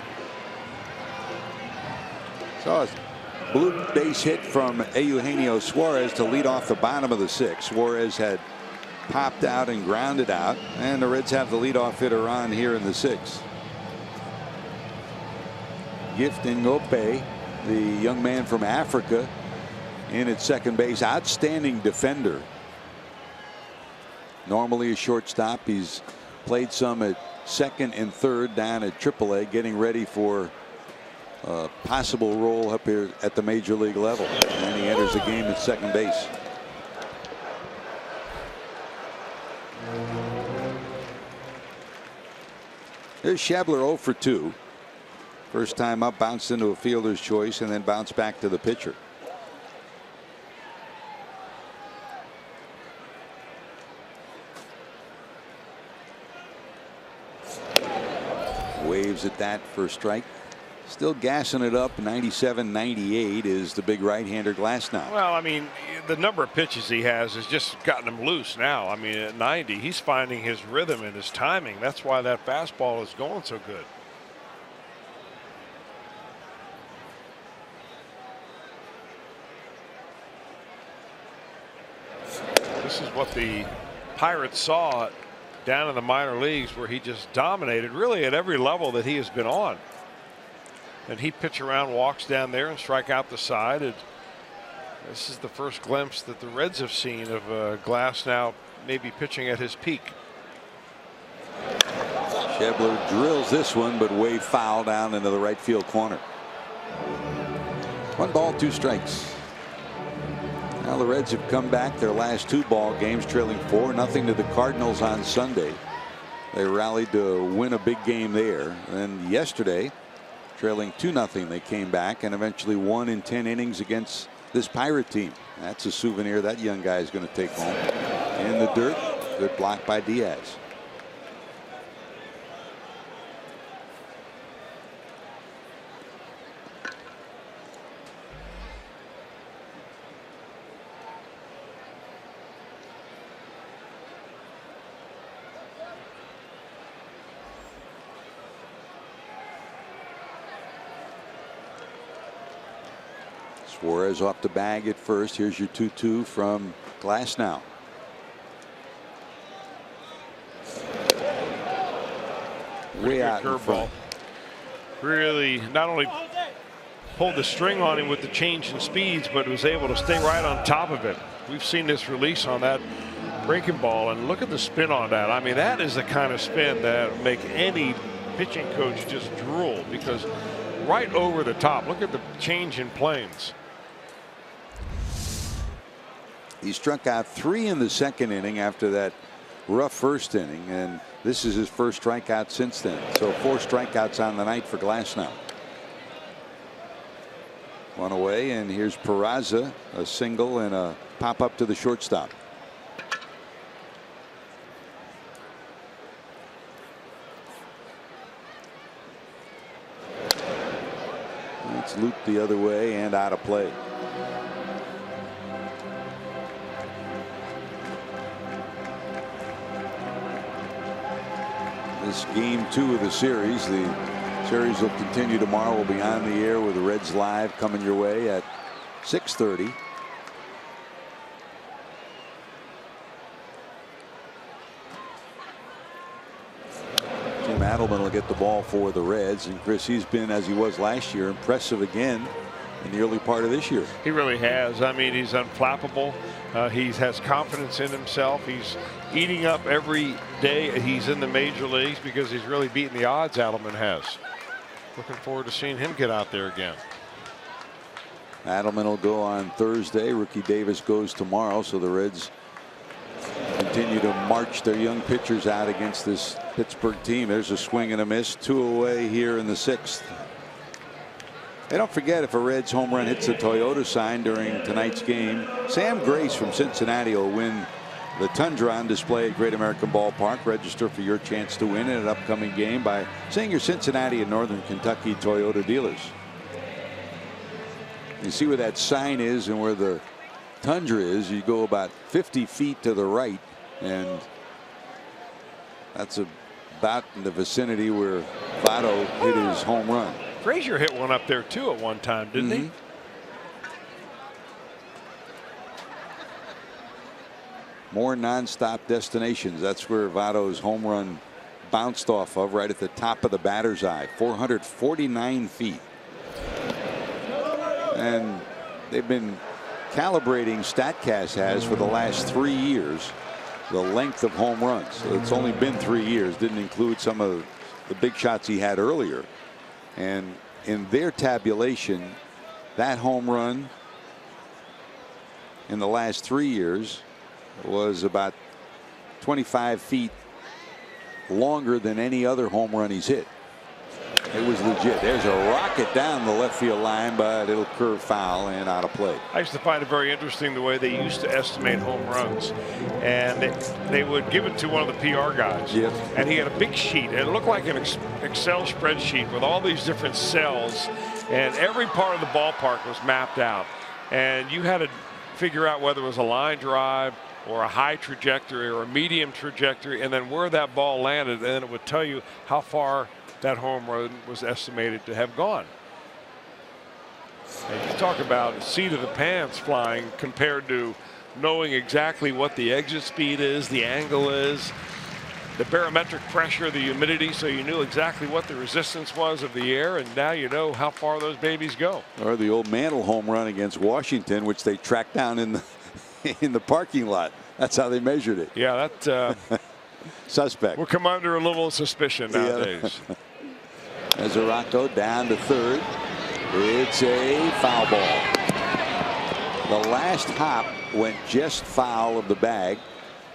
So a blue base hit from Eugenio Suarez to lead off the bottom of the 6th. Suarez had popped out and grounded out, and the Reds have the leadoff hitter on here in the 6th. Gift Ngope, the young man from Africa, in at second base. Outstanding defender. Normally a shortstop. He's played some at second and third down at AAA, getting ready for a possible role up here at the major league level. And he enters the game at second base. There's Schebler 0 for 2. First time up, bounced into a fielder's choice and then bounced back to the pitcher. Waves at that for a strike. Still gassing it up. 97-98 is the big right-hander Glasnow. Well, I mean, the number of pitches he has has just gotten him loose now. I mean, at 90, he's finding his rhythm and his timing. That's why that fastball is going so good. This is what the Pirates saw down in the minor leagues, where he just dominated really at every level that he has been on. And he pitch around, walks down there and strike out the side. And this is the first glimpse that the Reds have seen of Glasnow maybe pitching at his peak. Schebler drills this one, but way foul down into the right field corner. 1 ball, 2 strikes. Now the Reds have come back their last 2 ball games, trailing 4-0 to the Cardinals on Sunday. They rallied to win a big game there. And yesterday, trailing 2-0, they came back and eventually won in 10 innings against this Pirate team. That's a souvenir that young guy is going to take home. In the dirt, good block by Diaz. Suarez off the bag at first. Here's your 2-2 from Glasnow. Way out in front. Really not only pulled the string on him with the change in speeds, but was able to stay right on top of it. We've seen this release on that breaking ball, and look at the spin on that. I mean, that is the kind of spin that would make any pitching coach just drool, because right over the top. Look at the change in planes. He struck out 3 in the second inning after that rough first inning, and this is his first strikeout since then. So 4 strikeouts on the night for Glasnow. 1 away, and here's Peraza, a single and a pop up to the shortstop. It's looped the other way and out of play. This game 2 of the series, the Series will continue tomorrow. We'll be on the air with the Reds Live coming your way at 6:30. Jim Adelman will get the ball for the Reds, and Chris, he's been, as he was last year, impressive again in the early part of this year. He really has. I mean, he's unflappable. He has confidence in himself. He's eating up every day he's in the major leagues because he's really beaten the odds Adelman has. Looking forward to seeing him get out there again. Adelman will go on Thursday. Rookie Davis goes tomorrow. So the Reds continue to march their young pitchers out against this Pittsburgh team. There's a swing and a miss. 2 away here in the 6th. And don't forget, if a Reds home run hits the Toyota sign during tonight's game, Sam Grace from Cincinnati will win the Tundra on display at Great American Ballpark. Register for your chance to win in an upcoming game by saying your Cincinnati and Northern Kentucky Toyota dealers. You see where that sign is and where the Tundra is. You go about 50 feet to the right, and that's about in the vicinity where Votto hit his home run. Frazier hit one up there too at one time, didn't he? More nonstop destinations. That's where Votto's home run bounced off of, right at the top of the batter's eye. 449 feet. And they've been calibrating, StatCast has, for the last 3 years, the length of home runs. So it's only been 3 years. Didn't include some of the big shots he had earlier. And in their tabulation, that home run in the last 3 years was about 25 feet longer than any other home run he's hit. It was legit. There's a rocket down the left field line, but it'll curve foul and out of play. I used to find it very interesting the way they used to estimate home runs, and they would give it to one of the PR guys. Yep. And he had a big sheet, and it looked like an Excel spreadsheet with all these different cells, and every part of the ballpark was mapped out, and you had to figure out whether it was a line drive or a high trajectory or a medium trajectory, and then where that ball landed, and then it would tell you how far that home run was estimated to have gone. And you talk about seat of the pants flying compared to knowing exactly what the exit speed is, the angle is, the barometric pressure, the humidity, so you knew exactly what the resistance was of the air, and now you know how far those babies go. Or the old Mantle home run against Washington, which they tracked down in the in the parking lot. That's how they measured it. Yeah, that suspect. We'll come under a little suspicion nowadays. As Arocco down to third. It's a foul ball. The last hop went just foul of the bag.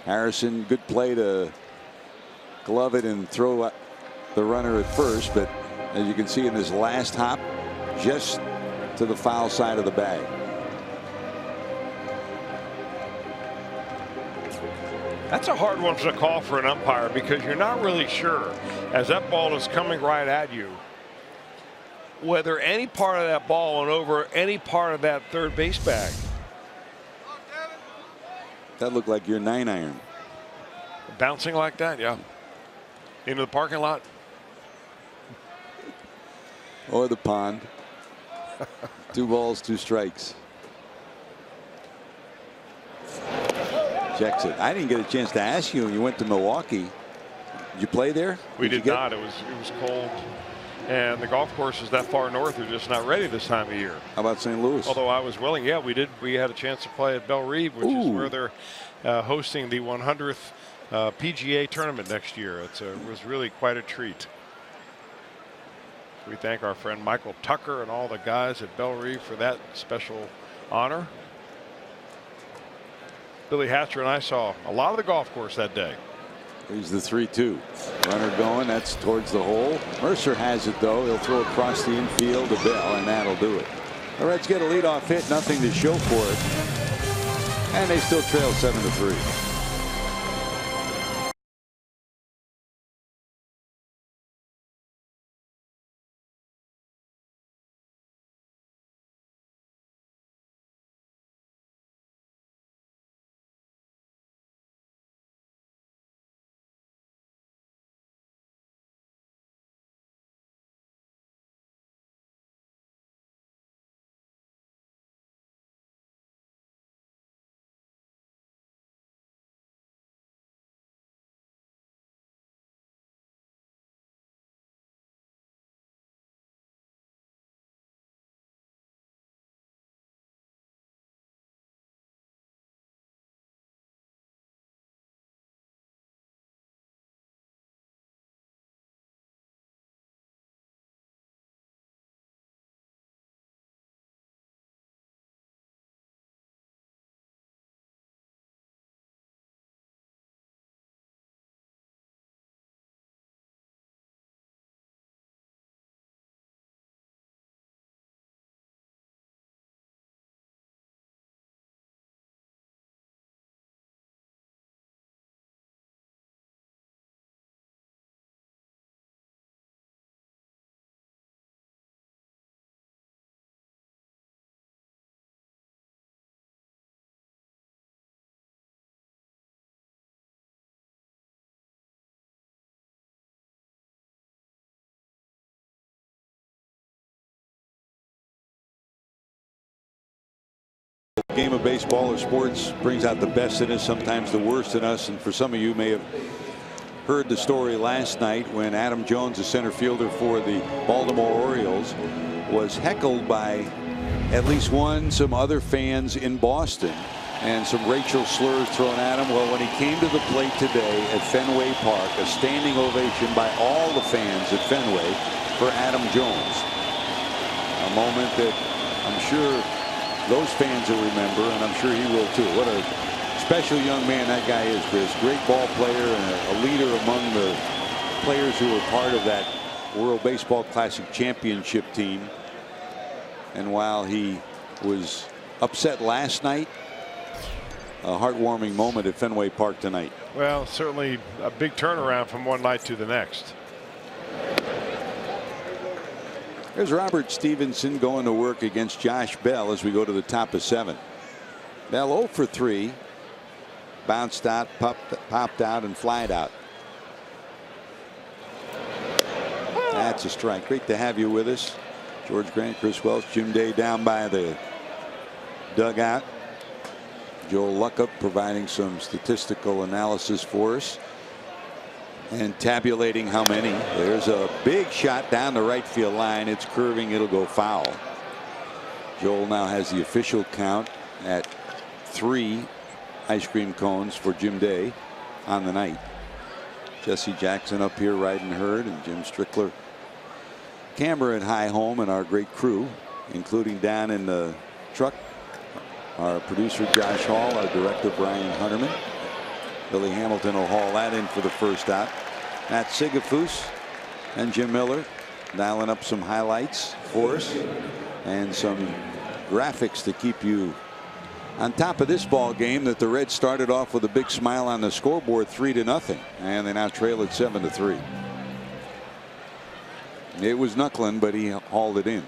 Harrison, good play to glove it and throw the runner at first, but as you can see in this last hop, just to the foul side of the bag. That's a hard one to call for an umpire because you're not really sure, as that ball is coming right at you, whether any part of that ball went over any part of that third base bag. That looked like your 9-iron. Bouncing like that, yeah. Into the parking lot. Or the pond. 2 balls, 2 strikes. Checks it. I didn't get a chance to ask you when you went to Milwaukee. Did you play there? We did not. It was cold, and the golf courses that far north are just not ready this time of year. How about St. Louis? Although I was willing, yeah, we did. We had a chance to play at Belle Reve, which is where they're hosting the 100th PGA tournament next year. It was really quite a treat. We thank our friend Michael Tucker and all the guys at Belle Reve for that special honor. Billy Hatcher and I saw a lot of the golf course that day. Here's the 3-2. Runner going. That's towards the hole. Mercer has it, though. He'll throw across the infield to Bell, and that'll do it. The Reds get a leadoff hit. Nothing to show for it. And they still trail 7-3. Game of baseball or sports brings out the best in us, sometimes the worst in us. And for some of you may have heard the story last night when Adam Jones, the center fielder for the Baltimore Orioles, was heckled by at least some other fans in Boston, and some racial slurs thrown at him. Well, when he came to the plate today at Fenway Park, a standing ovation by all the fans at Fenway for Adam Jones. A moment that I'm sure those fans will remember, and I'm sure he will too. What a special young man that guy is, Chris. Great ball player and a leader among the players who were part of that World Baseball Classic championship team. And while he was upset last night, a heartwarming moment at Fenway Park tonight. Well, certainly a big turnaround from one night to the next. There's Robert Stevenson going to work against Josh Bell as we go to the top of 7. Bell 0 for 3. Bounced out, popped out, and flied out. That's a strike. Great to have you with us. George Grant, Chris Welch, Jim Day down by the dugout. Joel Luckup providing some statistical analysis for us and tabulating how many. There's a big shot down the right field line. It's curving. It'll go foul. Joel now has the official count at 3 ice cream cones for Jim Day on the night. Jesse Jackson up here riding herd, and Jim Strickler, Cameron High Home, and our great crew, including down in the truck, our producer Josh Hall, our director Brian Hunterman. Billy Hamilton will haul that in for the first out. Matt Sigafus and Jim Miller dialing up some highlights for us and some graphics to keep you on top of this ball game that the Reds started off with a big smile on the scoreboard, 3-0, and they now trail at 7-3. It was knuckling, but he hauled it in.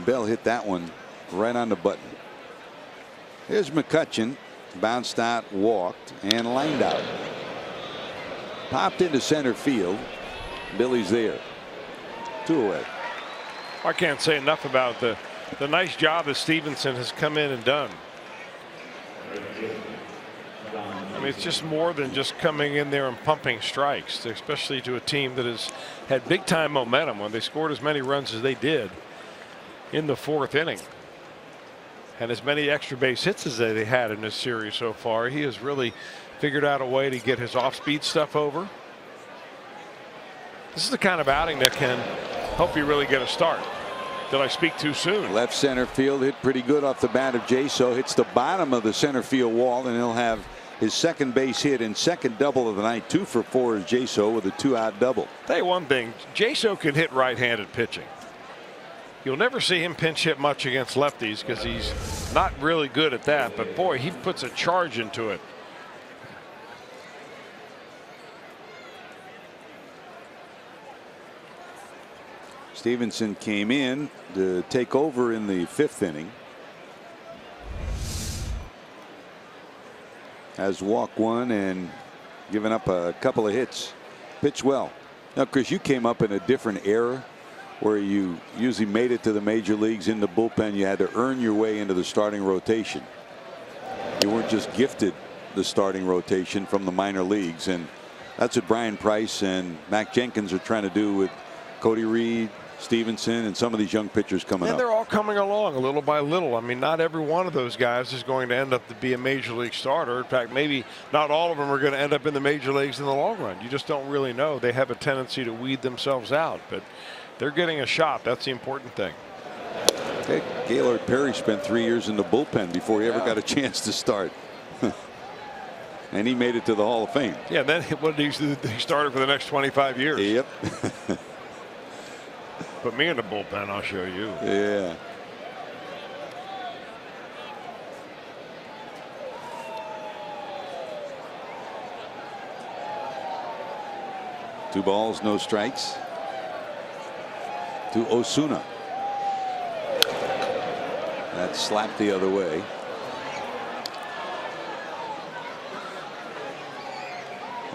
Bell hit that one right on the button. Here's McCutchen, bounced out, walked, and lined out. Popped into center field. Billy's there. 2 away. I can't say enough about the nice job that Stevenson has come in and done. I mean, it's just more than just coming in there and pumping strikes, especially to a team that has had big time momentum when they scored as many runs as they did in the 4th inning. And as many extra base hits as they had in this series so far. He has really figured out a way to get his off-speed stuff over. This is the kind of outing that can help you really get a start. Did I speak too soon? Left center field hit pretty good off the bat of Jaso. Hits the bottom of the center field wall, and he'll have his second base hit and second double of the night. 2 for 4 is Jaso with a 2-out double. Tell you one thing, Jaso can hit right-handed pitching. You'll never see him pinch hit much against lefties because he's not really good at that. But boy, he puts a charge into it. Stevenson came in to take over in the 5th inning. Has walked 1 and given up a couple of hits. Pitched well. Now, Chris, you came up in a different era where you usually made it to the major leagues in the bullpen. You had to earn your way into the starting rotation. You weren't just gifted the starting rotation from the minor leagues, and that's what Brian Price and Mac Jenkins are trying to do with Cody Reed, Stevenson, and some of these young pitchers coming up. And they're all coming along a little by little. I mean, not every one of those guys is going to end up to be a major league starter. In fact, maybe not all of them are going to end up in the major leagues in the long run. You just don't really know. They have a tendency to weed themselves out, but they're getting a shot. That's the important thing. Hey, Gaylord Perry spent 3 years in the bullpen before he ever got a chance to start. And he made it to the Hall of Fame. Yeah, then what did he started for the next 25 years. Yep. Put me in the bullpen, I'll show you. Yeah. Two balls, no strikes to Osuna. That slapped the other way.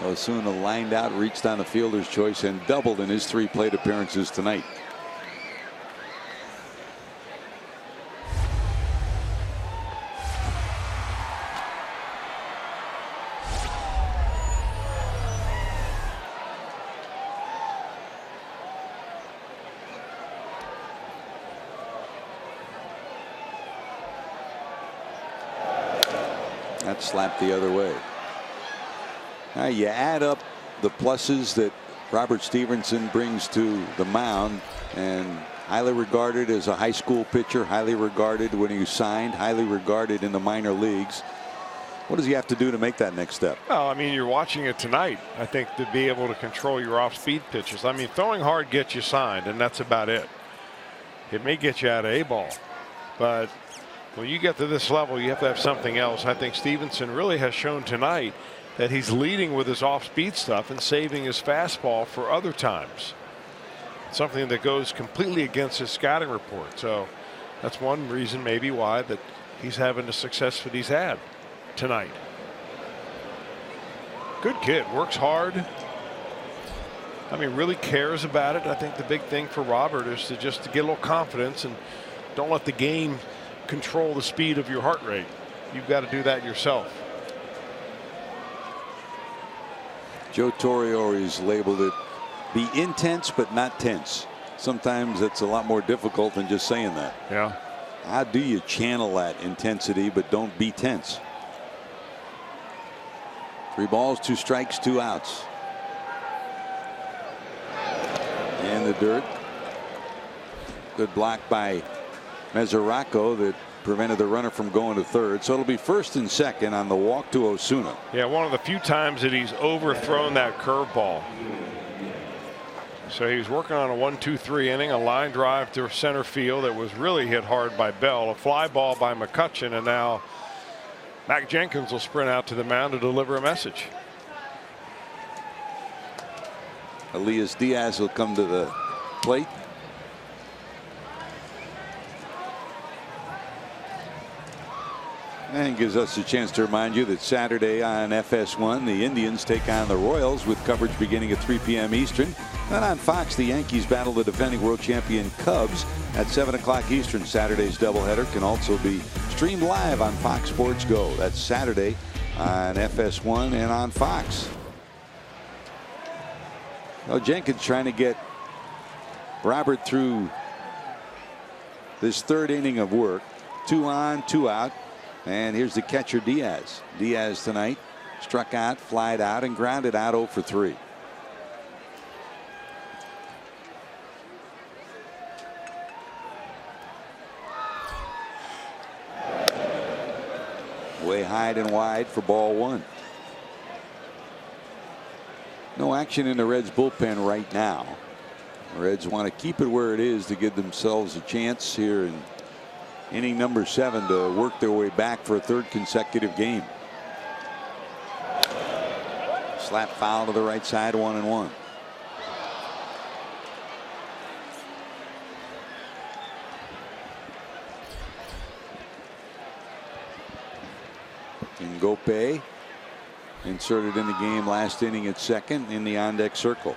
Osuna lined out, reached on the fielder's choice, and doubled in his 3 plate appearances tonight. That slapped the other way. Now you add up the pluses that Robert Stevenson brings to the mound, and highly regarded as a high school pitcher, highly regarded when he signed, highly regarded in the minor leagues. What does he have to do to make that next step? Well, I mean, you're watching it tonight. I think to be able to control your off-speed pitches. I mean, throwing hard gets you signed, and that's about it. It may get you out of A ball, but when you get to this level, you have to have something else. I think Stevenson really has shown tonight that he's leading with his off-speed stuff and saving his fastball for other times. Something that goes completely against his scouting report. So that's one reason maybe why that he's having the success that he's had tonight. Good kid, works hard. I mean, really cares about it. I think the big thing for Robert is to just get a little confidence and don't let the game control the speed of your heart rate. You've got to do that yourself. Joe Torre always labeled it be intense but not tense. Sometimes that's a lot more difficult than just saying that. Yeah. How do you channel that intensity but don't be tense? 3 balls, 2 strikes, 2 outs. In the dirt. Good block by Mesoraco that prevented the runner from going to third. So it'll be first and second on the walk to Osuna. Yeah, one of the few times that he's overthrown that curveball. So he was working on a 1-2-3 inning, a line drive to center field that was really hit hard by Bell, a fly ball by McCutchen, and now Mac Jenkins will sprint out to the mound to deliver a message. Elias Diaz will come to the plate. And gives us a chance to remind you that Saturday on FS1 the Indians take on the Royals with coverage beginning at 3 p.m. Eastern. And on Fox the Yankees battle the defending world champion Cubs at 7 o'clock Eastern. Saturday's doubleheader can also be streamed live on Fox Sports Go. That's Saturday on FS1 and on Fox. Well, Jenkins trying to get Robert through this 3rd inning of work. 2 on, 2 out. And here's the catcher Diaz. Diaz tonight struck out, flied out, and grounded out 0 for 3. Way high and wide for ball 1. No action in the Reds bullpen right now. The Reds want to keep it where it is to give themselves a chance here in inning number 7 to work their way back for a 3rd consecutive game. Slap foul to the right side, 1-1. Ngope inserted in the game last inning at second in the on-deck circle.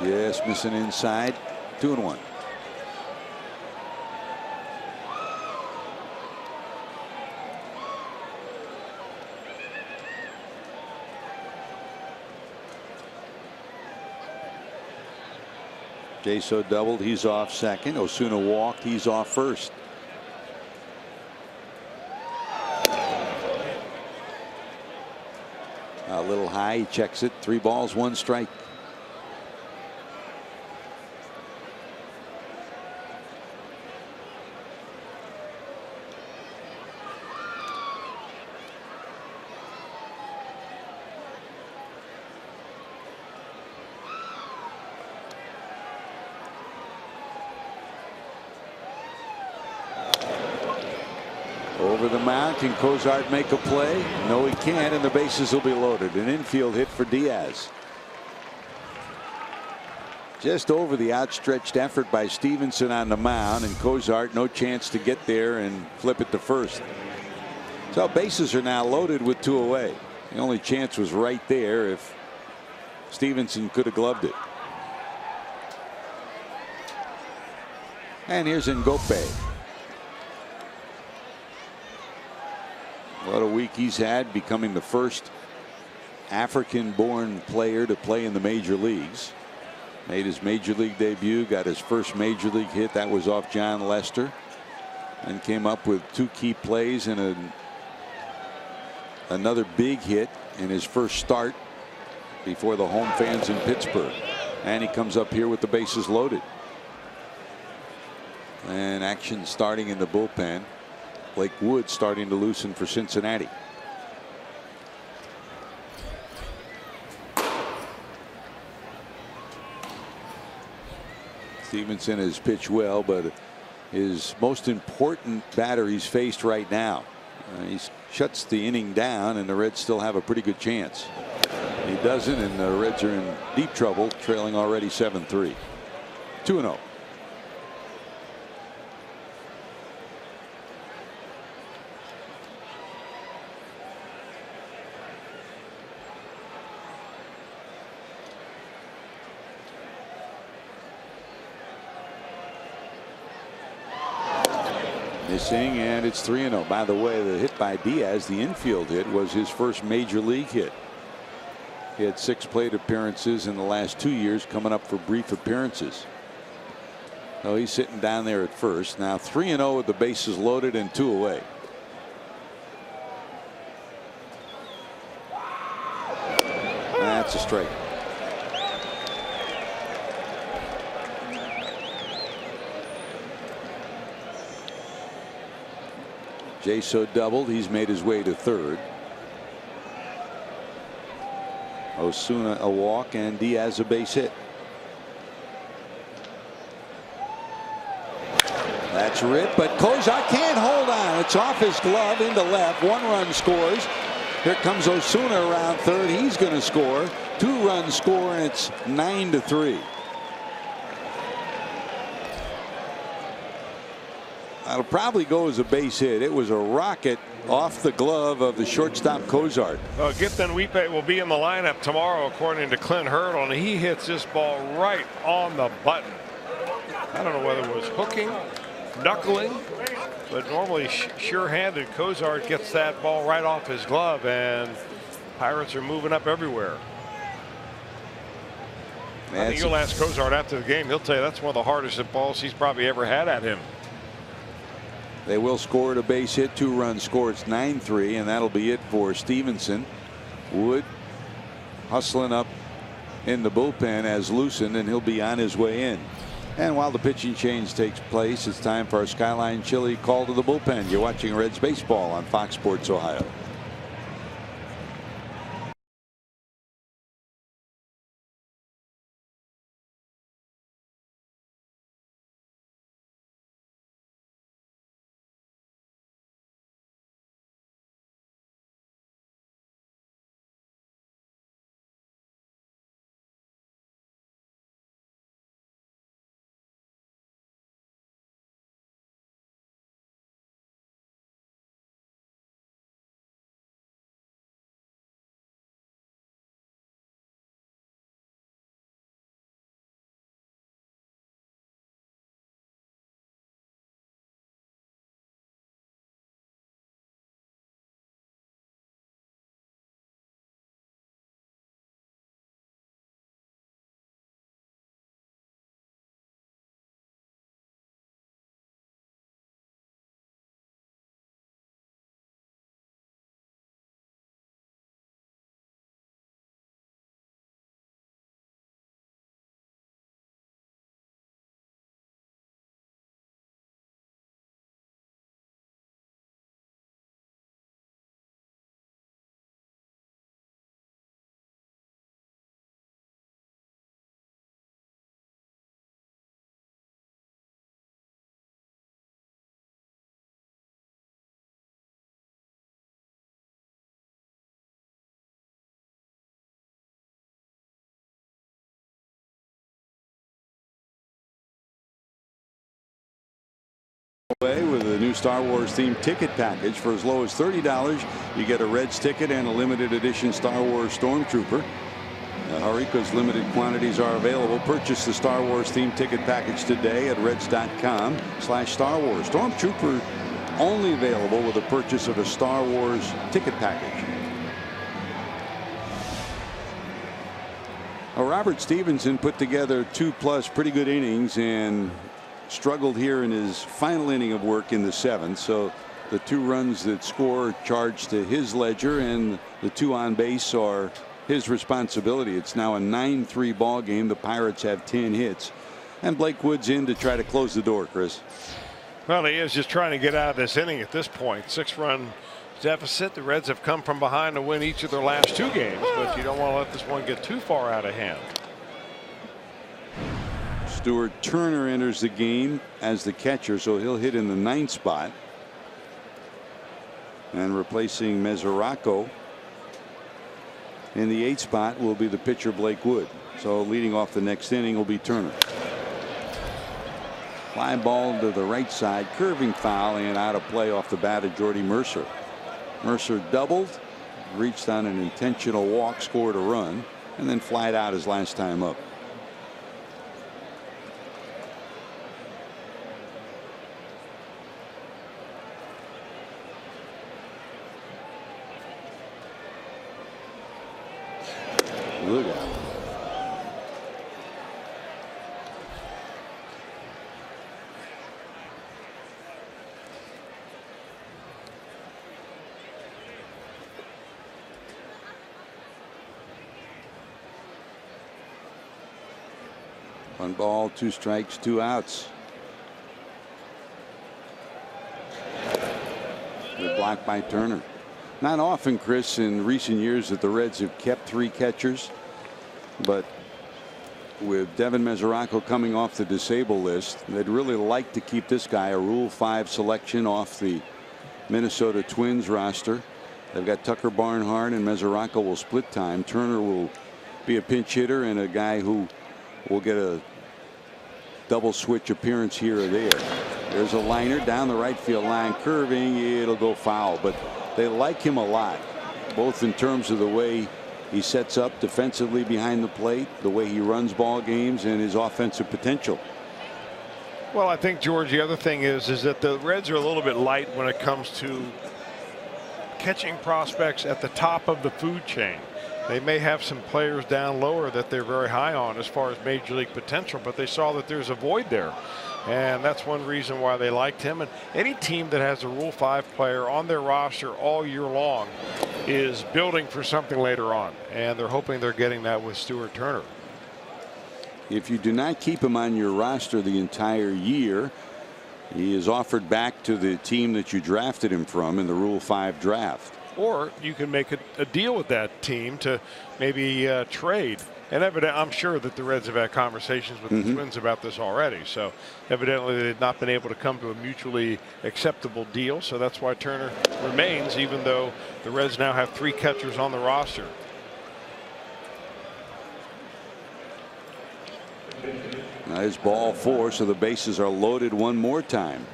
Yes, missing inside. 2-1. Jaso doubled. He's off second. Osuna walked. He's off first. A little high. He checks it. 3 balls, 1 strike. Over the mound. Can Cozart make a play? No, he can't, and the bases will be loaded. An infield hit for Diaz. Just over the outstretched effort by Stevenson on the mound, and Cozart no chance to get there and flip it to first. So bases are now loaded with 2 away. The only chance was right there if Stevenson could have gloved it. And here's Ngope. What a week he's had, becoming the first African-born player to play in the major leagues. Made his major league debut, got his first major league hit. That was off John Lester, and came up with 2 key plays and another big hit in his first start before the home fans in Pittsburgh. And he comes up here with the bases loaded. And action starting in the bullpen. Blake Wood starting to loosen for Cincinnati. Stevenson has pitched well, but his most important batter he's faced right now. He shuts the inning down, and the Reds still have a pretty good chance. He doesn't, and the Reds are in deep trouble, trailing already 7-3. 2-0. Missing, and it's 3-0. By the way, the hit by Diaz, the infield hit, was his first major league hit. He had 6 plate appearances in the last 2 years, coming up for brief appearances. So he's sitting down there at first. Now 3-0 with the bases loaded and 2 away. That's a strike. Jaso doubled. He's made his way to third. Osuna a walk, and Diaz a base hit. That's ripped, but Kozar can't hold on. It's off his glove into left. 1 run scores. Here comes Osuna around third. He's going to score. 2-run score, and it's 9-3. That'll probably go as a base hit. It was a rocket off the glove of the shortstop Kozar. Well, Gifton Weepe will be in the lineup tomorrow, according to Clint Hurdle, and he hits this ball right on the button. I don't know whether it was hooking, knuckling, but normally sure-handed. Kozar gets that ball right off his glove, and Pirates are moving up everywhere. I think you'll ask Kozar after the game. He'll tell you that's one of the hardest hit balls he's probably ever had at him. They will score at a base hit. 2-run score. It's 9-3, and that'll be it for Stevenson. Wood hustling up in the bullpen as loosened, and he'll be on his way in. And while the pitching change takes place, it's time for our Skyline Chili call to the bullpen. You're watching Reds baseball on Fox Sports Ohio. With a new Star Wars themed ticket package. For as low as $30, you get a Reds ticket and a limited edition Star Wars Stormtrooper. Hurry, because limited quantities are available. Purchase the Star Wars themed ticket package today at Reds.com/Star Wars. Stormtrooper only available with a purchase of a Star Wars ticket package. Well, Robert Stevenson put together 2+ pretty good innings and struggled here in his final inning of work in the 7th. So the 2 runs that score charged to his ledger, and the 2 on base are his responsibility. It's now a 9-3 ball game. The Pirates have 10 hits, and Blake Wood's in to try to close the door. Chris. Well, he is just trying to get out of this inning at this point. 6-run deficit. The Reds have come from behind to win each of their last 2 games, but you don't want to let this one get too far out of hand. Stuart Turner enters the game as the catcher, so he'll hit in the 9th spot. And replacing Mesoraco in the 8th spot will be the pitcher Blake Wood. So leading off the next inning will be Turner. Fly ball to the right side, curving foul, and out of play off the bat of Jordy Mercer. Mercer doubled, reached on an intentional walk, scored a run, and then flied out his last time up. Look out. One ball, 2 strikes, 2 outs. Good block by Turner. Not often, Chris, in recent years that the Reds have kept 3 catchers, but with Devin Mesoraco coming off the disabled list, they'd really like to keep this guy, a Rule 5 selection off the Minnesota Twins roster. They've got Tucker Barnhart, and Mesoraco will split time. Turner will be a pinch hitter and a guy who will get a double switch appearance here or there. There's a liner down the right field line, curving. It'll go foul, but they like him a lot, both in terms of the way he sets up defensively behind the plate, the way he runs ball games, and his offensive potential. Well, I think, George, the other thing is that the Reds are a little bit light when it comes to catching prospects at the top of the food chain. They may have some players down lower that they're very high on as far as major league potential, but they saw that there's a void there. And that's one reason why they liked him. And any team that has a Rule 5 player on their roster all year long is building for something later on. And they're hoping they're getting that with Stuart Turner. If you do not keep him on your roster the entire year, he is offered back to the team that you drafted him from in the Rule 5 draft. Or you can make a deal with that team to maybe trade. And I'm sure that the Reds have had conversations with the Twins about this already. So evidently they've not been able to come to a mutually acceptable deal. So that's why Turner remains, even though the Reds now have 3 catchers on the roster. Nice ball 4, so the bases are loaded one more time.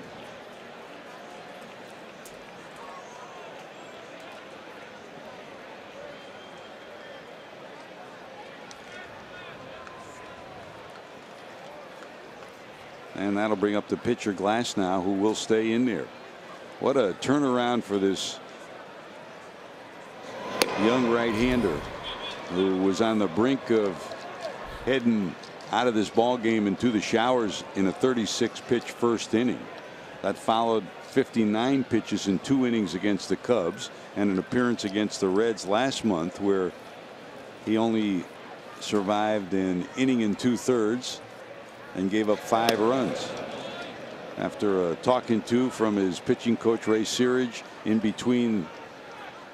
And that'll bring up the pitcher Glasnow, who will stay in there. What a turnaround for this young right-hander who was on the brink of heading out of this ball game into the showers in a 36-pitch first inning. That followed 59 pitches in 2 innings against the Cubs and an appearance against the Reds last month where he only survived an inning and 2/3 and gave up 5 runs. After a talking to from his pitching coach Ray Searage in between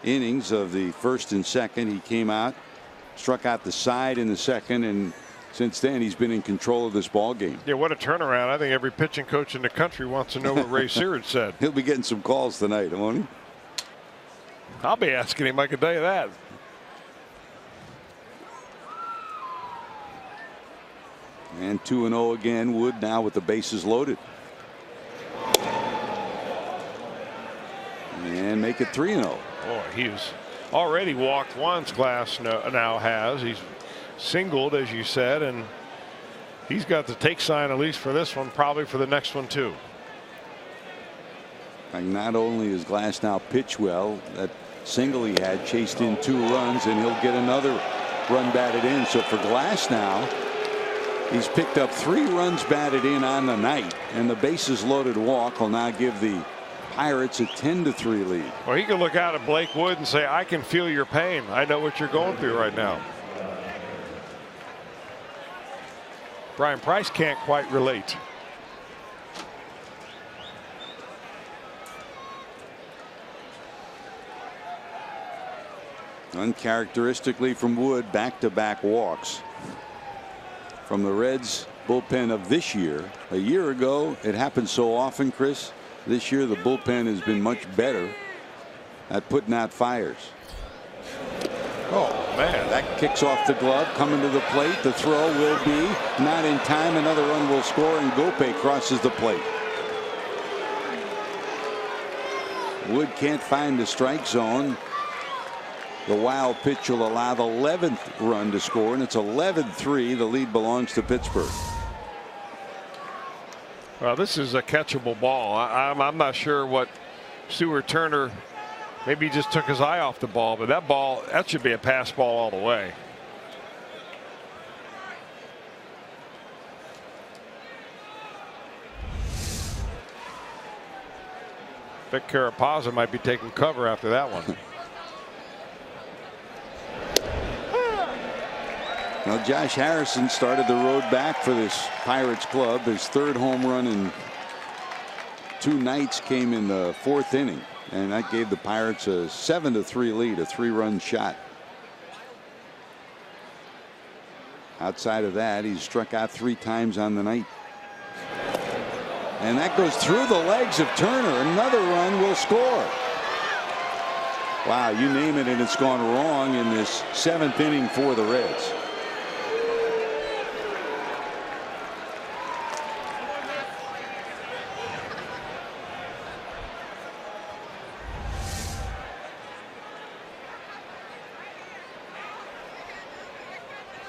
innings of the first and second, he came out, struck out the side in the second, and since then he's been in control of this ball game. Yeah, what a turnaround. I think every pitching coach in the country wants to know what Ray Searage said. He'll be getting some calls tonight, won't he? I'll be asking him, I can tell you that. And 2-0 again. Wood now with the bases loaded. And make it 3-0. Boy, he's already walked once. Glasnow has. He's singled, as you said, and he's got the take sign at least for this one, probably for the next one too. And not only is Glasnow pitch well, that single he had chased in 2 runs, and he'll get another run batted in. So for Glass now, he's picked up 3 runs batted in on the night, and the bases loaded walk will now give the Pirates a 10-3 lead. Well, he can look out at Blake Wood and say, I can feel your pain. I know what you're going through right now. Brian Price can't quite relate. Uncharacteristically from Wood, back-to-back walks. From the Reds bullpen of this year. A year ago, it happened so often, Chris. This year, the bullpen has been much better at putting out fires. Oh, man. That kicks off the glove, coming to the plate. The throw will be not in time. Another run will score, and Gope crosses the plate. Wood can't find the strike zone. The wild pitch will allow the 11th run to score, and it's 11-3. The lead belongs to Pittsburgh. Well, this is a catchable ball. I'm not sure what Stuart Turner, maybe he just took his eye off the ball, but that should be a pass ball all the way. Vic Carapazza might be taking cover after that one. Now, Josh Harrison started the road back for this Pirates club. His 3rd home run in 2 nights came in the 4th inning, and that gave the Pirates a 7-3 lead, a 3-run shot. Outside of that, he's struck out 3 times on the night. And that goes through the legs of Turner. Another run will score. Wow, you name it, and it's gone wrong in this 7th inning for the Reds.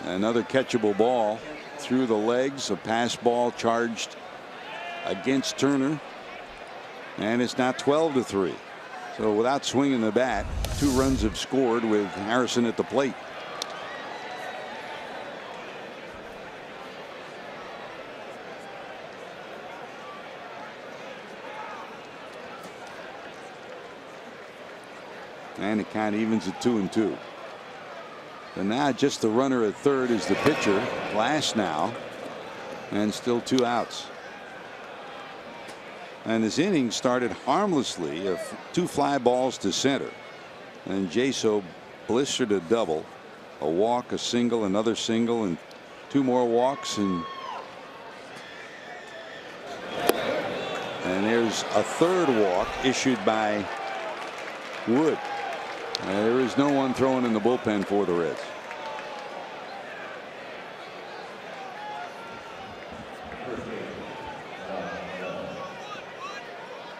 Another catchable ball through the legs, a pass ball charged against Turner, and it's now 12-3. So without swinging the bat, 2 runs have scored with Harrison at the plate. And it kind of evens at 2-2. And now just the runner at 3rd is the pitcher, Glass now, and still 2 outs. And this inning started harmlessly, 2 fly balls to center, and Jaso blistered a double, a walk, a single, another single, and 2 more walks, and there's a 3rd walk issued by Wood. There is no one throwing in the bullpen for the Reds.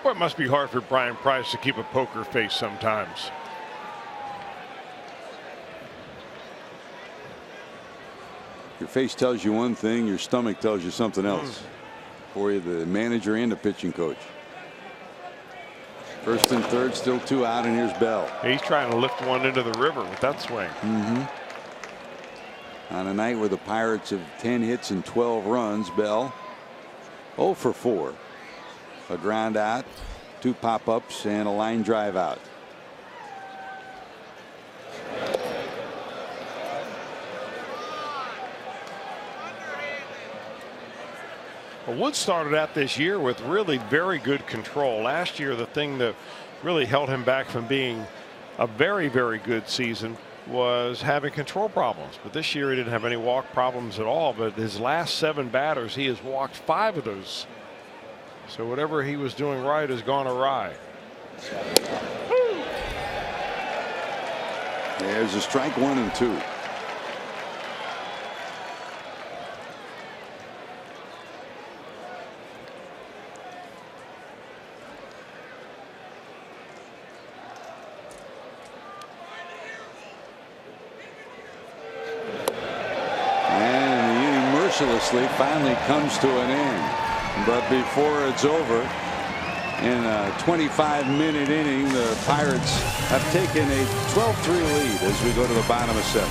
Well, it must be hard for Brian Price to keep a poker face sometimes. Your face tells you one thing, your stomach tells you something else. For you, the manager and the pitching coach. 1st and 3rd, still 2 out, and here's Bell. He's trying to lift one into the river with that swing. On a night where the Pirates have 10 hits and 12 runs, Bell 0 for 4. A ground out, 2 pop-ups, and a line drive out. Well, Wood started out this year with really very good control. Last year, the thing that really held him back from being a very, very good season was having control problems. But this year, he didn't have any walk problems at all. But his last 7 batters, he has walked 5 of those. So whatever he was doing right has gone awry. There's a strike 1 and 2. Mercilessly finally comes to an end, but before it's over, in a 25-minute inning, the Pirates have taken a 12-3 lead as we go to the bottom of 7.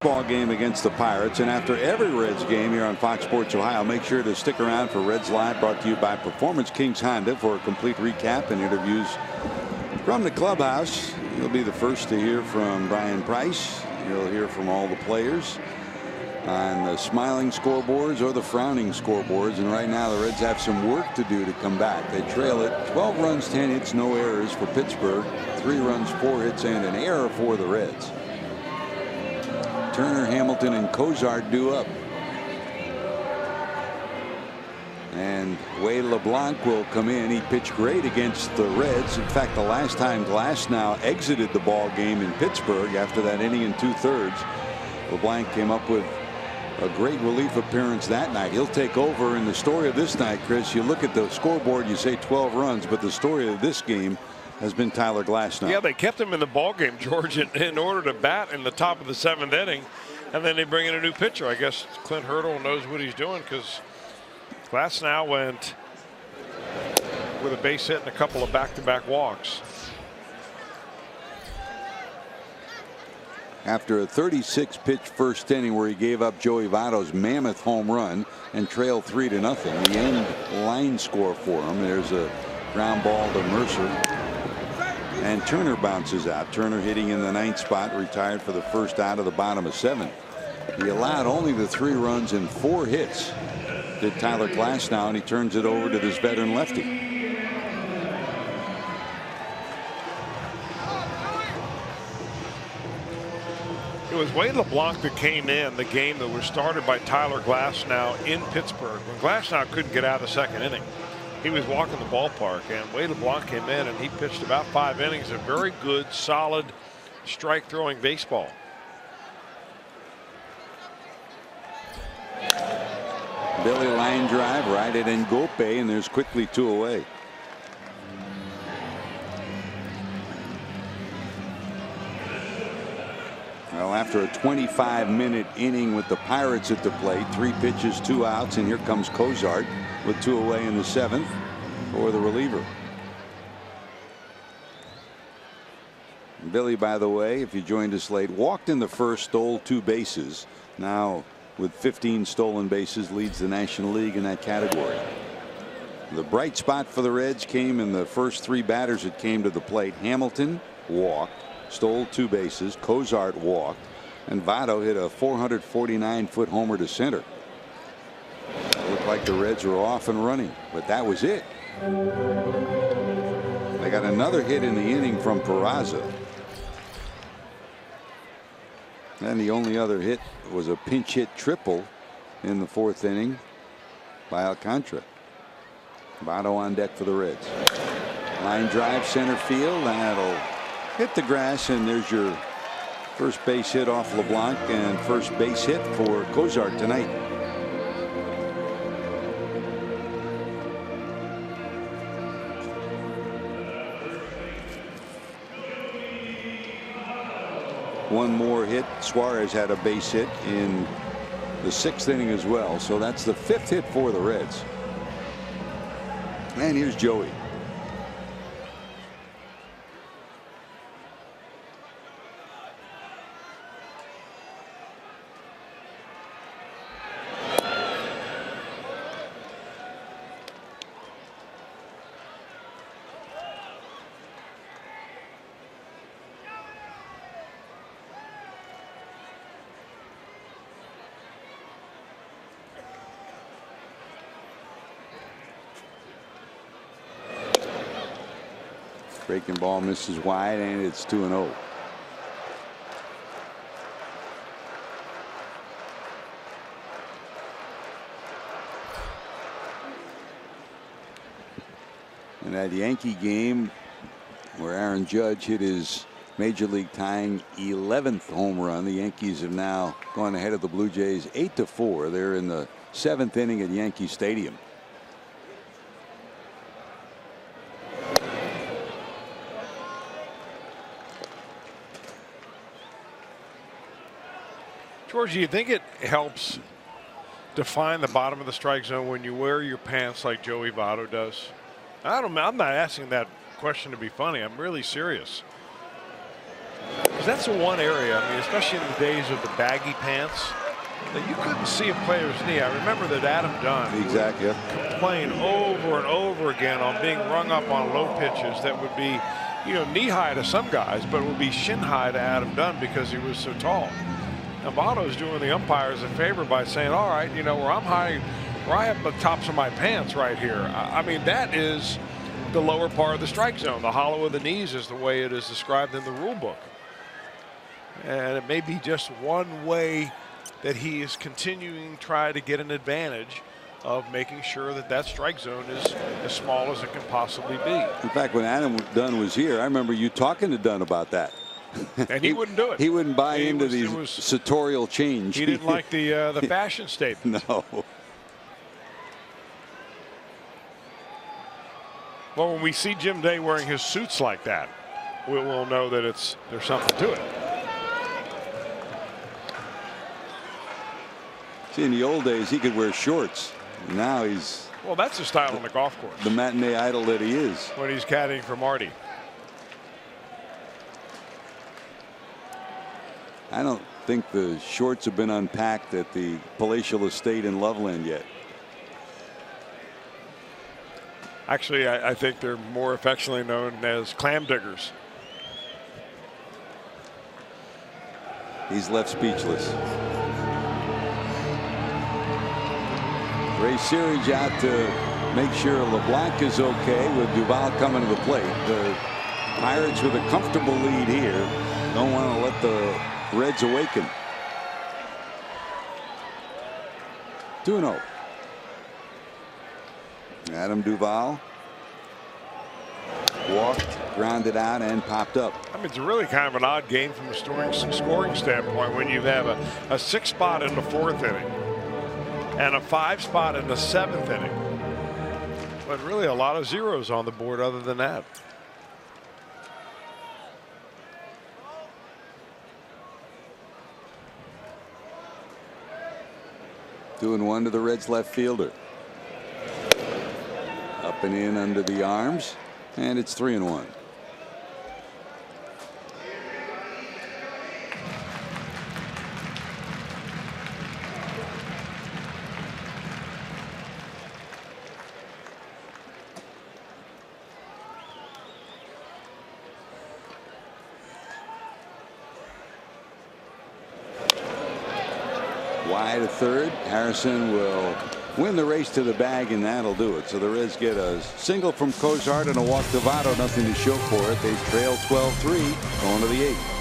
ball game against the Pirates, and after every Reds game here on Fox Sports Ohio, make sure to stick around for Reds Live, brought to you by Performance Kings Honda, for a complete recap and interviews from the clubhouse. You'll be the first to hear from Brian Price. You'll hear from all the players on the smiling scoreboards or the frowning scoreboards, and right now the Reds have some work to do to come back. They trail it 12 runs, 10 hits, no errors for Pittsburgh, 3 runs, 4 hits, and an error for the Reds. Turner, Hamilton, and Cozart due up. And Wade LeBlanc will come in. He pitched great against the Reds. In fact, the last time Glasnow exited the ball game in Pittsburgh after that inning in 2/3, LeBlanc came up with a great relief appearance that night. He'll take over. In the story of this night, Chris, you look at the scoreboard, you say 12 runs, but the story of this game has been Tyler Glasnow. Yeah, they kept him in the ball game, George, in order to bat in the top of the 7th inning, and then they bring in a new pitcher. I guess Clint Hurdle knows what he's doing, because Glasnow went with a base hit and a couple of back-to-back walks. After a 36-pitch first inning where he gave up Joey Votto's mammoth home run and trailed 3-0, the end line score for him. There's a ground ball to Mercer. And Turner bounces out. Turner hitting in the 9th spot, retired for the first out of the bottom of 7. He allowed only the 3 runs and 4 hits. Did Tyler Glasnow, and he turns it over to this veteran lefty. It was Wade LeBlanc that came in the game that was started by Tyler Glasnow in Pittsburgh. When Glasnow couldn't get out of the 2nd inning, he was walking the ballpark, and Wade LeBlanc came in and he pitched about 5 innings of very good, solid, strike throwing baseball. Billy line drive right at Ngope, and there's quickly 2 away. Well, after a 25-minute inning with the Pirates at the plate, 3 pitches, 2 outs, and here comes Cozart with 2 away in the 7th for the reliever. Billy, by the way, if you joined us late, walked in the first, stole 2 bases. Now, with 15 stolen bases, leads the National League in that category. The bright spot for the Reds came in the first 3 batters that came to the plate. Hamilton walked, stole 2 bases. Cozart walked, and Votto hit a 449-foot homer to center. It looked like the Reds were off and running, but that was it. They got another hit in the inning from Peraza. And the only other hit was a pinch hit triple in the 4th inning by Alcantara. Votto on deck for the Reds. Line drive center field. That'll hit the grass, and there's your first base hit off LeBlanc and first base hit for Cozart tonight. One more hit. Suarez had a base hit in the 6th inning as well. So that's the 5th hit for the Reds. And here's Joey. Breaking ball misses wide, and it's 2-0. In that Yankee game where Aaron Judge hit his major league tying 11th home run, the Yankees have now gone ahead of the Blue Jays 8-4. They're in the 7th inning at Yankee Stadium. George, do you think it helps define the bottom of the strike zone when you wear your pants like Joey Votto does? I'm not asking that question to be funny. I'm really serious. Because that's the one area, I mean, especially in the days of the baggy pants, that you couldn't see a player's knee. I remember that Adam Dunn Exactly. complained over and over again on being rung up on low pitches that would be, you know, knee high to some guys, but would be shin high to Adam Dunn because he was so tall. And Votto's doing the umpires a favor by saying, all right, you know, where I'm high, where I have the tops of my pants right here. I mean, that is the lower part of the strike zone. The hollow of the knees is the way it is described in the rule book. And it may be just one way that he is continuing to try to get an advantage of making sure that that strike zone is as small as it can possibly be. In fact, when Adam Dunn was here, I remember you talking to Dunn about that. And he wouldn't do it. He wouldn't buy into these sartorial change. He didn't like the fashion statement. No. Well, when we see Jim Day wearing his suits like that, we'll know that there's something to it. See, in the old days, he could wear shorts. Now he's... Well, that's the style on the golf course. The matinee idol that he is. When he's caddying for Marty. I don't think the shorts have been unpacked at the palatial estate in Loveland yet. Actually, I think they're more affectionately known as clam diggers. He's left speechless. Ray Searage out to make sure LeBlanc is okay with Duval coming to the plate. The Pirates with a comfortable lead here. Don't want to let the Reds awaken. 2-0. Adam Duval walked, grounded out, and popped up. I mean, it's really kind of an odd game from a scoring standpoint when you have a 6 spot in the 4th inning and a 5 spot in the 7th inning. But really a lot of zeros on the board other than that. Two and one to the Reds left fielder. Up and in under the arms, and it's 3-1. Wide at third. Harrison will win the race to the bag, and that'll do it. So the Reds get a single from Cozart and a walk to Votto. Nothing to show for it. They trail 12-3 going to the 8th.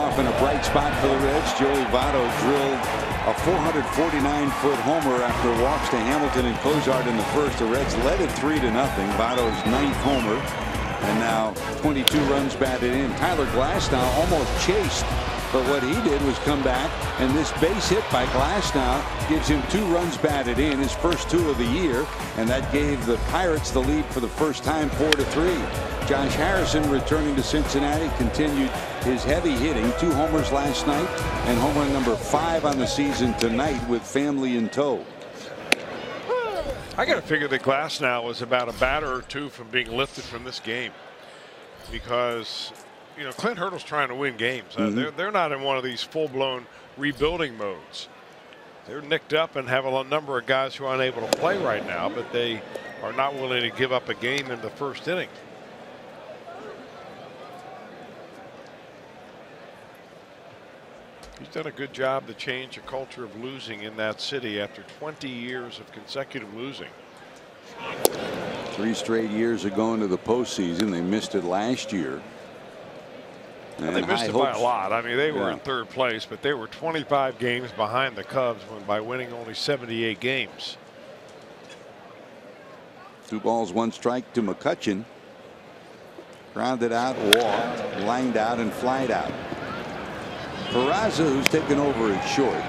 Off in a bright spot for the Reds. Joey Votto drilled a 449-foot homer after walks to Hamilton and Cozart in the first. The Reds led it 3-0. Votto's 9th homer, and now 22 runs batted in. Tyler Glasnow almost chased But what he did was come back, and this base hit by Glasnow gives him 2 runs batted in, his first 2 of the year, and that gave the Pirates the lead for the first time, 4-3. Josh Harrison, returning to Cincinnati, continued his heavy hitting, 2 homers last night, and home run number 5 on the season tonight with family in tow. I got to figure that Glasnow was about a batter or 2 from being lifted from this game, because you know, Clint Hurdle's trying to win games. They're not in one of these full-blown rebuilding modes. They're nicked up and have a number of guys who are unable to play right now, but they are not willing to give up a game in the first inning. He's done a good job to change a culture of losing in that city after 20 years of consecutive losing. 3 straight years of going to the postseason. They missed it last year. And they missed it by a lot. I mean, they were in 3rd place, but they were 25 games behind the Cubs by winning only 78 games. 2 balls, 1 strike to McCutchen. Grounded out, walked, lined out, and flied out. Peraza, who's taken over at short.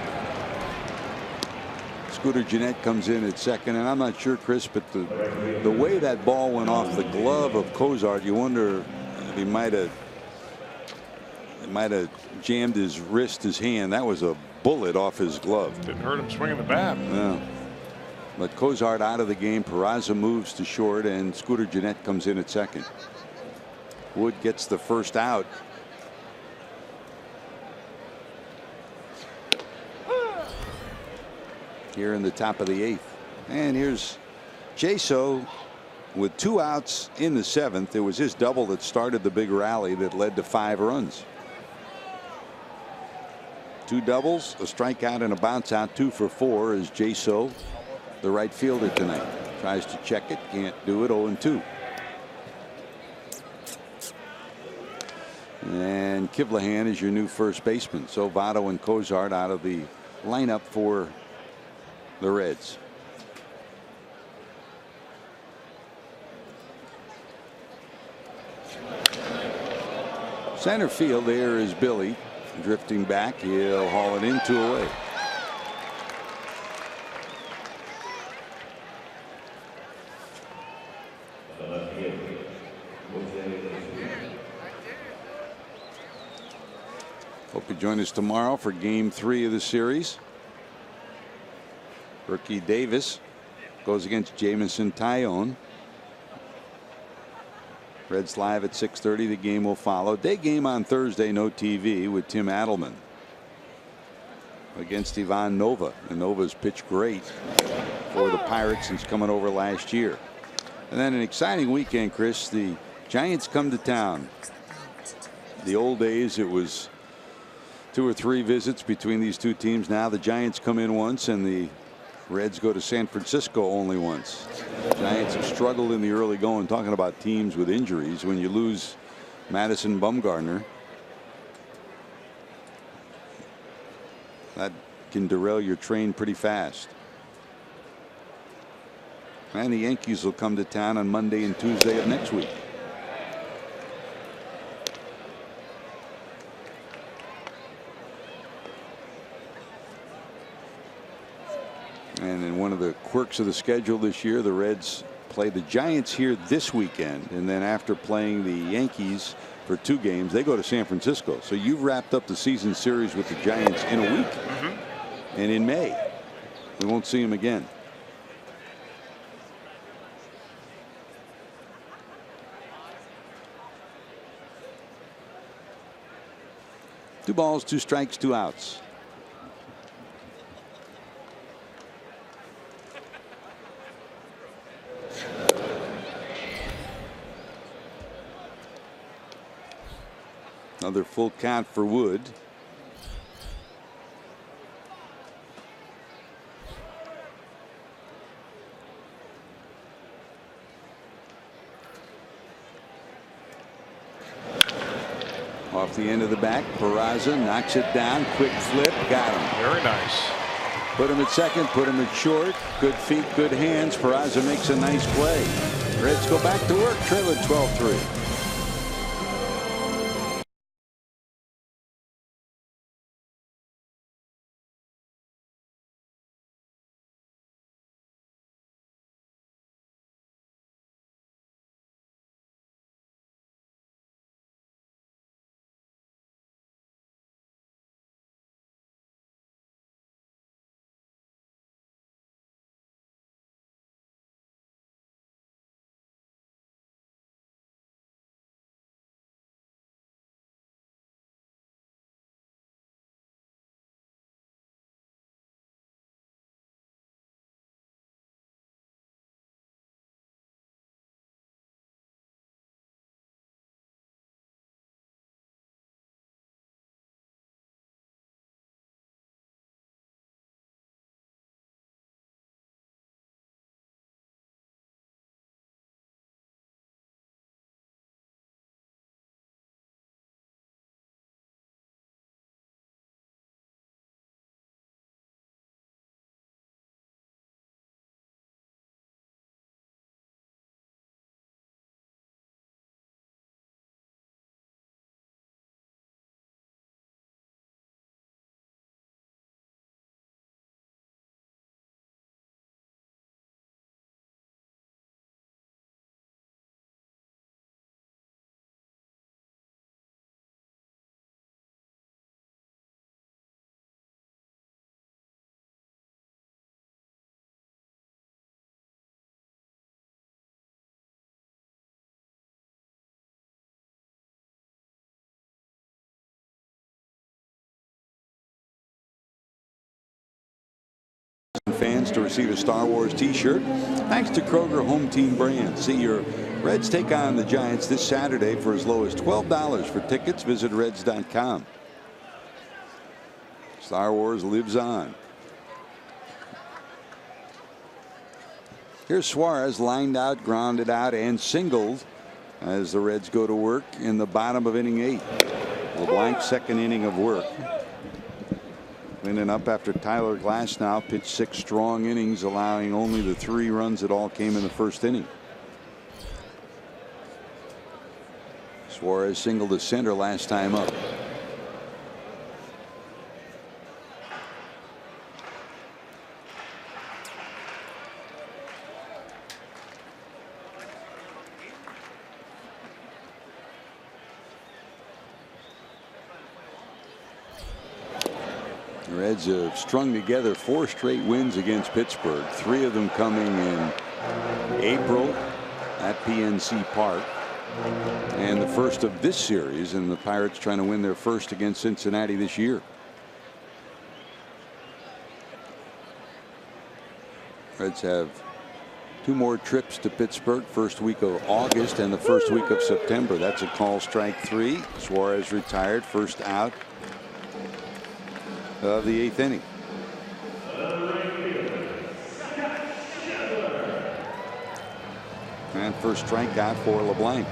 Scooter Gennett comes in at second, and I'm not sure, Chris, but the way that ball went off the glove of Cozart, you wonder if he might have jammed his wrist, his hand. That was a bullet off his glove. Didn't hurt him swinging the bat. Yeah. But Cozart out of the game. Peraza moves to short, and Scooter Gennett comes in at second. Wood gets the first out. Here in the top of the 8th. And here's Jaso with 2 outs in the 7th. It was his double that started the big rally that led to 5 runs. 2 doubles, a strikeout, and a bounce out. 2 for 4 is Jaso, the right fielder tonight. Tries to check it, can't do it. 0-2. And Kivlahan is your new first baseman. So Votto and Cozart out of the lineup for the Reds. Center field, there is Billy drifting back. He'll haul it in, 2 away. Hope you join us tomorrow for Game 3 of the series. Rookie Davis goes against Jamison Tyone. Reds live at 6:30. The game will follow. Day game on Thursday, no TV, with Tim Adelman against Ivan Nova. And Nova's pitched great for the Pirates since coming over last year. And then an exciting weekend, Chris. The Giants come to town. The old days, it was 2 or 3 visits between these 2 teams. Now the Giants come in once, and the Reds go to San Francisco only once. Giants have struggled in the early going. Talking about teams with injuries, when you lose Madison Bumgarner, that can derail your train pretty fast. And the Yankees will come to town on Monday and Tuesday of next week. And in one of the quirks of the schedule this year, the Reds play the Giants here this weekend, and then after playing the Yankees for 2 games, they go to San Francisco. So you've wrapped up the season series with the Giants in a week. And in May, we won't see them again. Two balls, 2 strikes, 2 outs. Another full count for Wood. Off the end of the back, Peraza knocks it down. Quick flip, got him. Very nice. Put him at second, put him at short. Good feet, good hands. Peraza makes a nice play. Reds go back to work, trailing 12-3. chance to receive a Star Wars t-shirt thanks to Kroger Home Team Brands. See your Reds take on the Giants this Saturday for as low as $12 for tickets. Visit Reds.com. Star Wars lives on. Here's Suarez, lined out, grounded out, and singled as the Reds go to work in the bottom of inning 8. LeBlanc's second inning of work. Winning up after Tyler Glasnow pitched 6 strong innings, allowing only the 3 runs that all came in the first inning. Suarez singled to center last time up. The Reds have strung together 4 straight wins against Pittsburgh, 3 of them coming in April at PNC Park, and the first of this series, and the Pirates trying to win their first against Cincinnati this year. Reds have 2 more trips to Pittsburgh, first week of August and the first week of September. That's a call, strike 3. Suarez retired, first out of the 8th inning. And first strikeout for LeBlanc.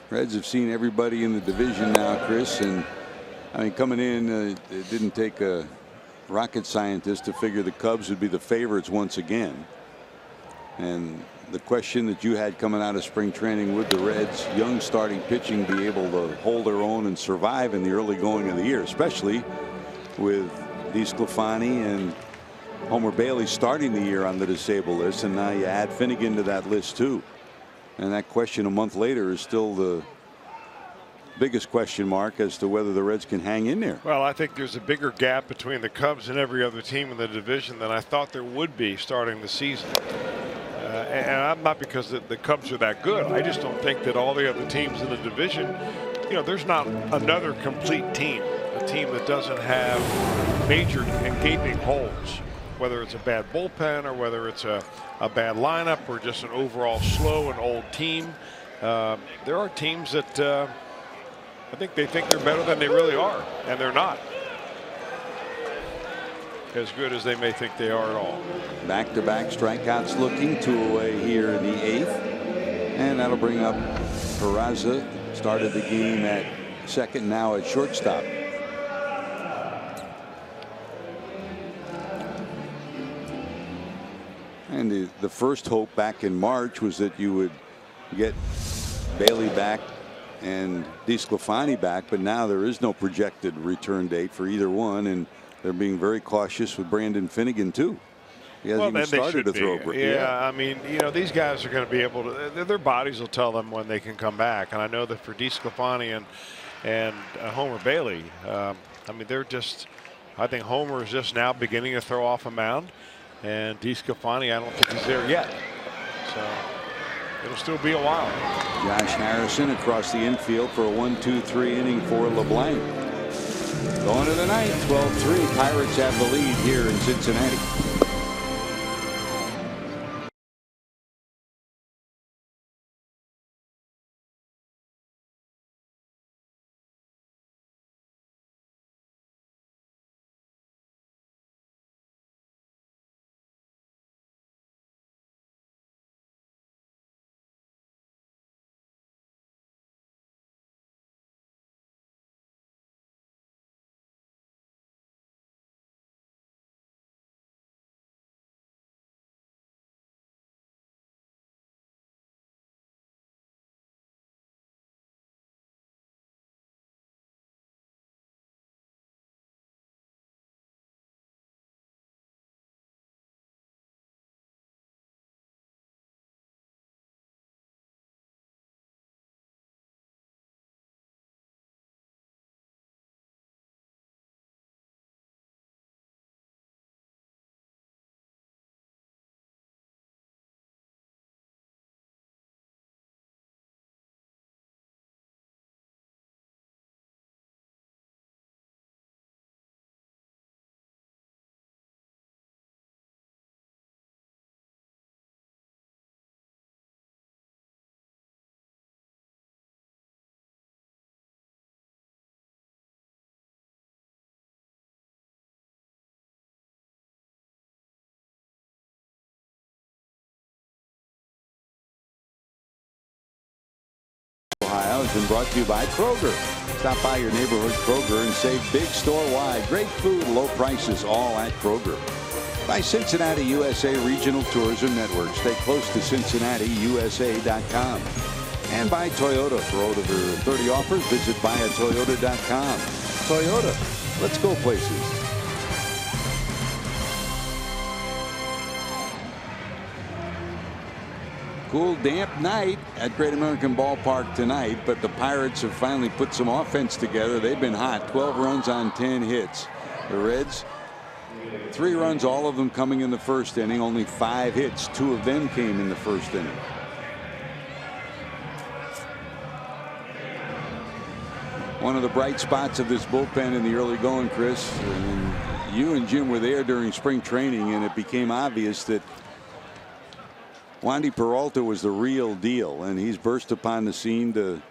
Reds have seen everybody in the division now, Chris, and I mean, coming in, it didn't take a rocket scientist to figure the Cubs would be the favorites once again. And the question that you had coming out of spring training, would the Reds' young starting pitching be able to hold their own and survive in the early going of the year, especially with DeSclafani and Homer Bailey starting the year on the disabled list, and now you add Finnegan to that list too. And that question a month later is still the biggest question mark as to whether the Reds can hang in there. Well, I think there's a bigger gap between the Cubs and every other team in the division than I thought there would be starting the season. And I'm not because the Cubs are that good. I just don't think that all the other teams in the division, you know, there's not another complete team, a team that doesn't have major and gaping holes, whether it's a bad bullpen or whether it's a bad lineup or just an overall slow and old team. There are teams that I think they think they're better than they really are, and they're not as good as they may think they are at all. Back-to-back strikeouts looking, 2 away here in the 8th, and that'll bring up Peraza. Started the game at second, now at shortstop. And the first hope back in March was that you would get Bailey back and DeSclafani back, but now there is no projected return date for either one, and they're being very cautious with Brandon Finnegan too. He hasn't even started to throw a break. Yeah, I mean, you know, these guys are going to be able to, their bodies will tell them when they can come back, and I know that for DeSclafani and Homer Bailey, I mean, they're just, I think Homer is just now beginning to throw off a mound, and DeSclafani, I don't think he's there yet. So it'll still be a while. Josh Harrison across the infield for a 1-2-3 inning for LeBlanc. Going to the ninth, 12-3. Pirates have the lead here in Cincinnati. has been brought to you by Kroger. Stop by your neighborhood Kroger and save big store-wide. Great food, low prices, all at Kroger. By Cincinnati USA Regional Tourism Network. Stay close to CincinnatiUSA.com. And by Toyota. For over 30 offers, visit buyatoyota.com. Toyota, let's go places. Cool, damp night at Great American Ballpark tonight, but the Pirates have finally put some offense together. They've been hot. 12 runs on 10 hits. The Reds, 3 runs, all of them coming in the first inning. Only 5 hits. 2 of them came in the first inning. One of the bright spots of this bullpen in the early going, Chris, and you and Jim were there during spring training, and it became obvious that Wandy Peralta was the real deal, and he's burst upon the scene to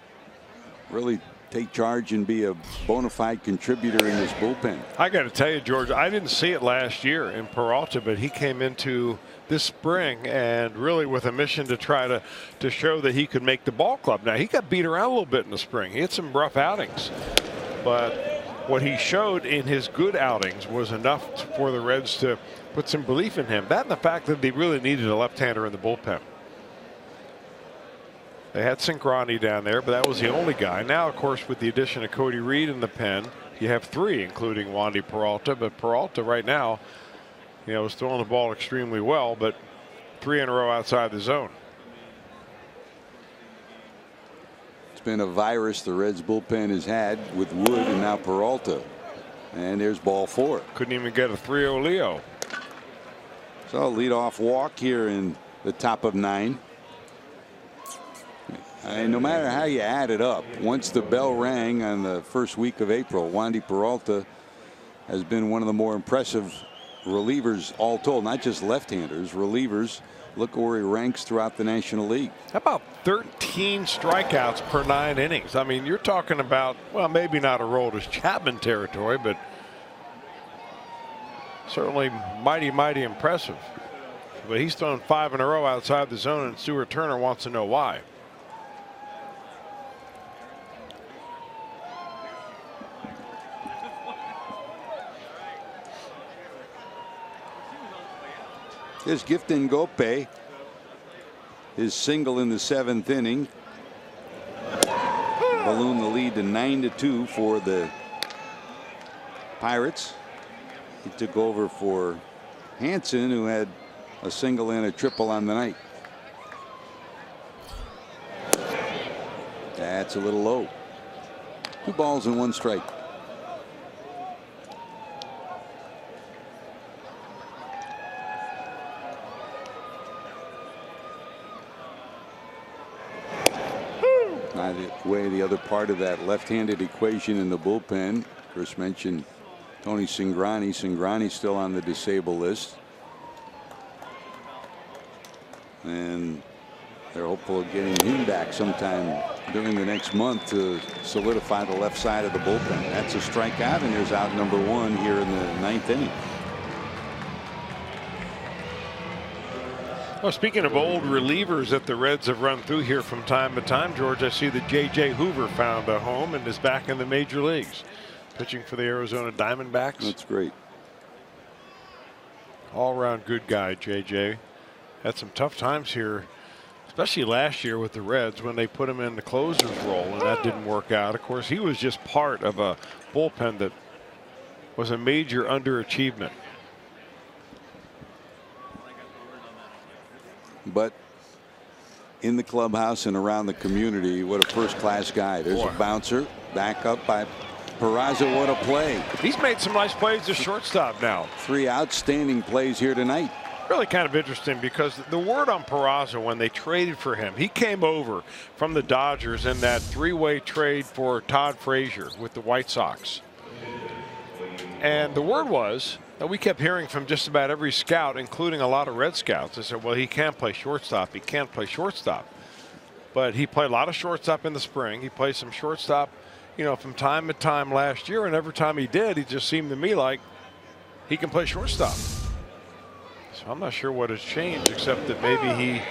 really take charge and be a bona fide contributor in this bullpen. I got to tell you, George, I didn't see it last year in Peralta, but he came into this spring and really with a mission to try to show that he could make the ball club. Now, he got beat around a little bit in the spring. He had some rough outings, but what he showed in his good outings was enough for the Reds to put some belief in him. That and the fact that they really needed a left-hander in the bullpen. They had Cingrani down there, but that was the only guy. Now, of course, with the addition of Cody Reed in the pen, you have 3, including Wandy Peralta. But Peralta right now, you know, is throwing the ball extremely well, but 3 in a row outside the zone. It's been a virus the Reds bullpen has had with Wood and now Peralta. And there's ball 4. Couldn't even get a 3-0 Leo. So leadoff walk here in the top of 9. And no matter how you add it up, once the bell rang on the first week of April, Wandy Peralta has been one of the more impressive relievers all told, not just left-handers, relievers. Look where he ranks throughout the National League. How about 13 strikeouts per 9 innings? I mean, you're talking about, well, maybe not a Aroldis Chapman territory, but certainly mighty, mighty impressive. But he's thrown 5 in a row outside the zone, and Stuart Turner wants to know why. There's Gifton Gope, his single in the 7th inning. Balloon the lead to 9-2 for the Pirates. He took over for Hansen, who had a single and a triple on the night. That's a little low. 2 balls and 1 strike. By the way, the other part of that left-handed equation in the bullpen, Chris mentioned Tony Cingrani. Cingrani's still on the disabled list. And they're hopeful of getting him back sometime during the next month to solidify the left side of the bullpen. That's a strikeout, and there's out number 1 here in the 9th inning. Well, speaking of old relievers that the Reds have run through here from time to time, George, I see that J.J. Hoover found a home and is back in the major leagues, pitching for the Arizona Diamondbacks. That's great. All-around good guy, J.J. Had some tough times here, especially last year with the Reds when they put him in the closer's role, and that didn't work out. Of course, he was just part of a bullpen that was a major underachievement. But in the clubhouse and around the community, what a first-class guy. There's a bouncer, back up by Peraza. What a play. He's made some nice plays as shortstop now. 3 outstanding plays here tonight. Really kind of interesting because the word on Peraza when they traded for him, he came over from the Dodgers in that 3-way trade for Todd Frazier with the White Sox. And the word was that we kept hearing from just about every scout, including a lot of Red scouts. They said, well, he can't play shortstop. He can't play shortstop. But he played a lot of shortstop in the spring. He played some shortstop, you know, from time to time last year. And every time he did, he just seemed to me like he can play shortstop. So I'm not sure what has changed, except that maybe he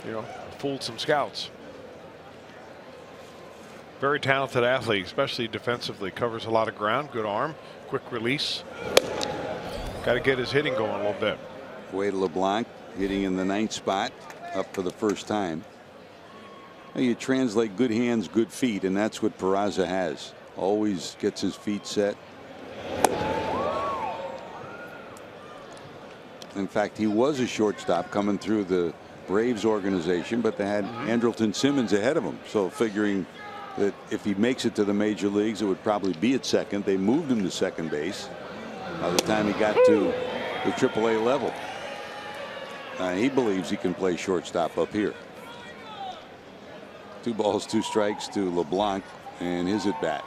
you know, fooled some scouts. Very talented athlete, especially defensively. Covers a lot of ground. Good arm. Quick release. Got to get his hitting going a little bit. Wade LeBlanc hitting in the 9th spot, up for the first time. You translate good hands, good feet, and that's what Peraza has. Always gets his feet set. In fact, he was a shortstop coming through the Braves organization, but they had Andrelton Simmons ahead of him. So figuring that if he makes it to the major leagues, it would probably be at second. They moved him to second base by the time he got to the AAA level. He believes he can play shortstop up here. 2 balls, 2 strikes to LeBlanc and his at bat.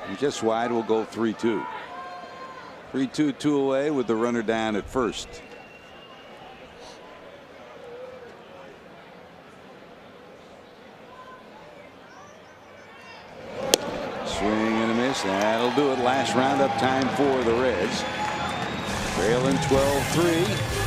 And just wide, will go 3-2. 3-2, 2 away with the runner down at first. Swing and a miss. That'll do it. Last roundup time for the Reds. Trailing 12-3.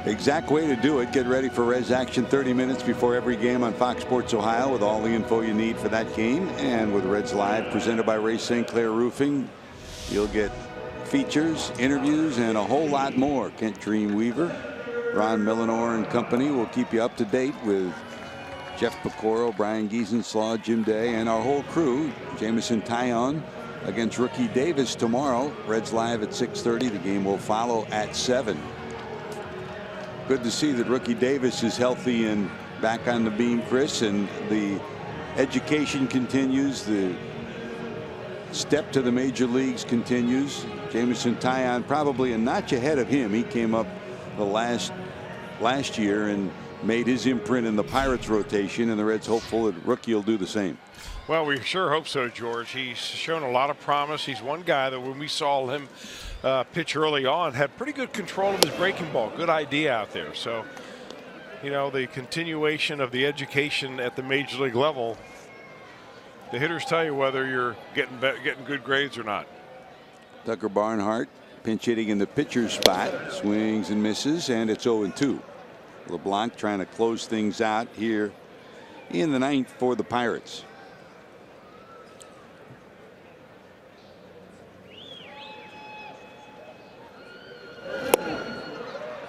Exact way to do it. Get ready for Reds action 30 minutes before every game on Fox Sports Ohio with all the info you need for that game. And with Reds Live presented by Ray St. Clair Roofing, you'll get features, interviews, and a whole lot more. Kent Dreamweaver, Ron Millinor and company will keep you up to date with Jeff Pecoro, Brian Giesenslaw, Jim Day, and our whole crew. Jamison Taillon against Rookie Davis tomorrow. Reds Live at 6:30. The game will follow at 7. Good to see that Rookie Davis is healthy and back on the beam, Chris, and the education continues. The step to the major leagues continues. Jamison Taillon probably a notch ahead of him. He came up the last year and made his imprint in the Pirates rotation, and the Reds hopeful that Rookie will do the same. Well, we sure hope so, George. He's shown a lot of promise. He's one guy that when we saw him pitch early on had pretty good control of his breaking ball. Good idea out there. So, you know, the continuation of the education at the major league level, the hitters tell you whether you're getting good grades or not. Tucker Barnhart pinch hitting in the pitcher's spot, swings and misses, and it's 0-2. LeBlanc trying to close things out here in the 9th for the Pirates.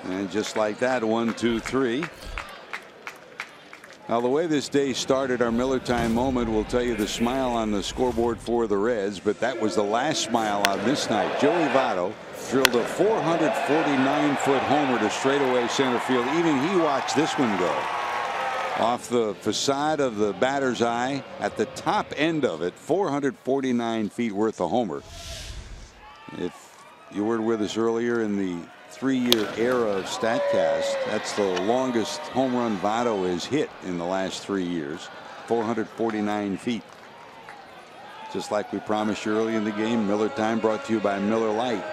And just like that, 1, 2, 3. Now, the way this day started, our Miller Time moment will tell you the smile on the scoreboard for the Reds, but that was the last smile on this night. Joey Votto drilled a 449-foot homer to straightaway center field. Even he watched this one go. Off the facade of the batter's eye at the top end of it, 449 feet worth of homer. If you were with us earlier in the 3-year era of StatCast, that's the longest home run Votto has hit in the last 3 years. 449 feet. Just like we promised you early in the game, Miller Time brought to you by Miller Lite.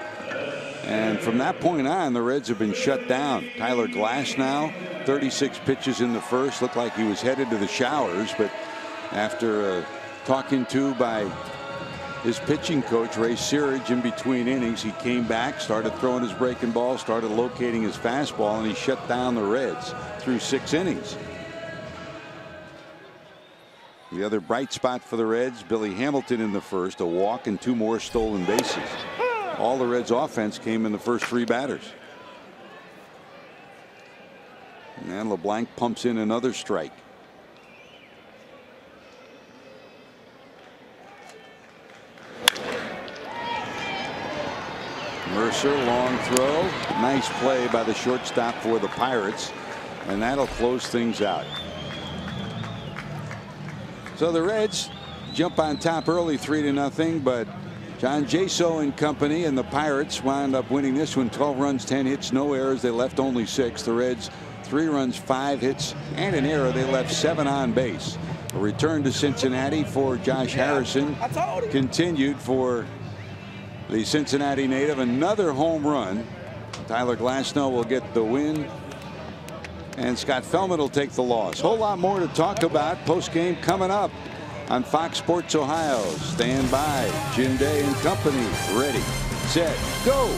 And from that point on, the Reds have been shut down. Tyler Glasnow, 36 pitches in the first, looked like he was headed to the showers, but after talking to by his pitching coach, Ray Searage, in between innings, he came back, started throwing his breaking ball, started locating his fastball, and he shut down the Reds through 6 innings. The other bright spot for the Reds, Billy Hamilton in the first, a walk and 2 more stolen bases. All the Reds' offense came in the first 3 batters. And LeBlanc pumps in another strike. Mercer, long throw. Nice play by the shortstop for the Pirates. And that'll close things out. So the Reds jump on top early 3-0, but John Jaso and company and the Pirates wound up winning this one 12 runs, 10 hits, no errors. They left only 6. The Reds 3 runs, 5 hits and an error. They left 7 on base. A return to Cincinnati for Josh Harrison continued for the Cincinnati native. Another home run. Tyler Glasnow will get the win. And Scott Feldman will take the loss. Whole lot more to talk about post game coming up on Fox Sports Ohio. Stand by. Jim Day and company. Ready, set, go.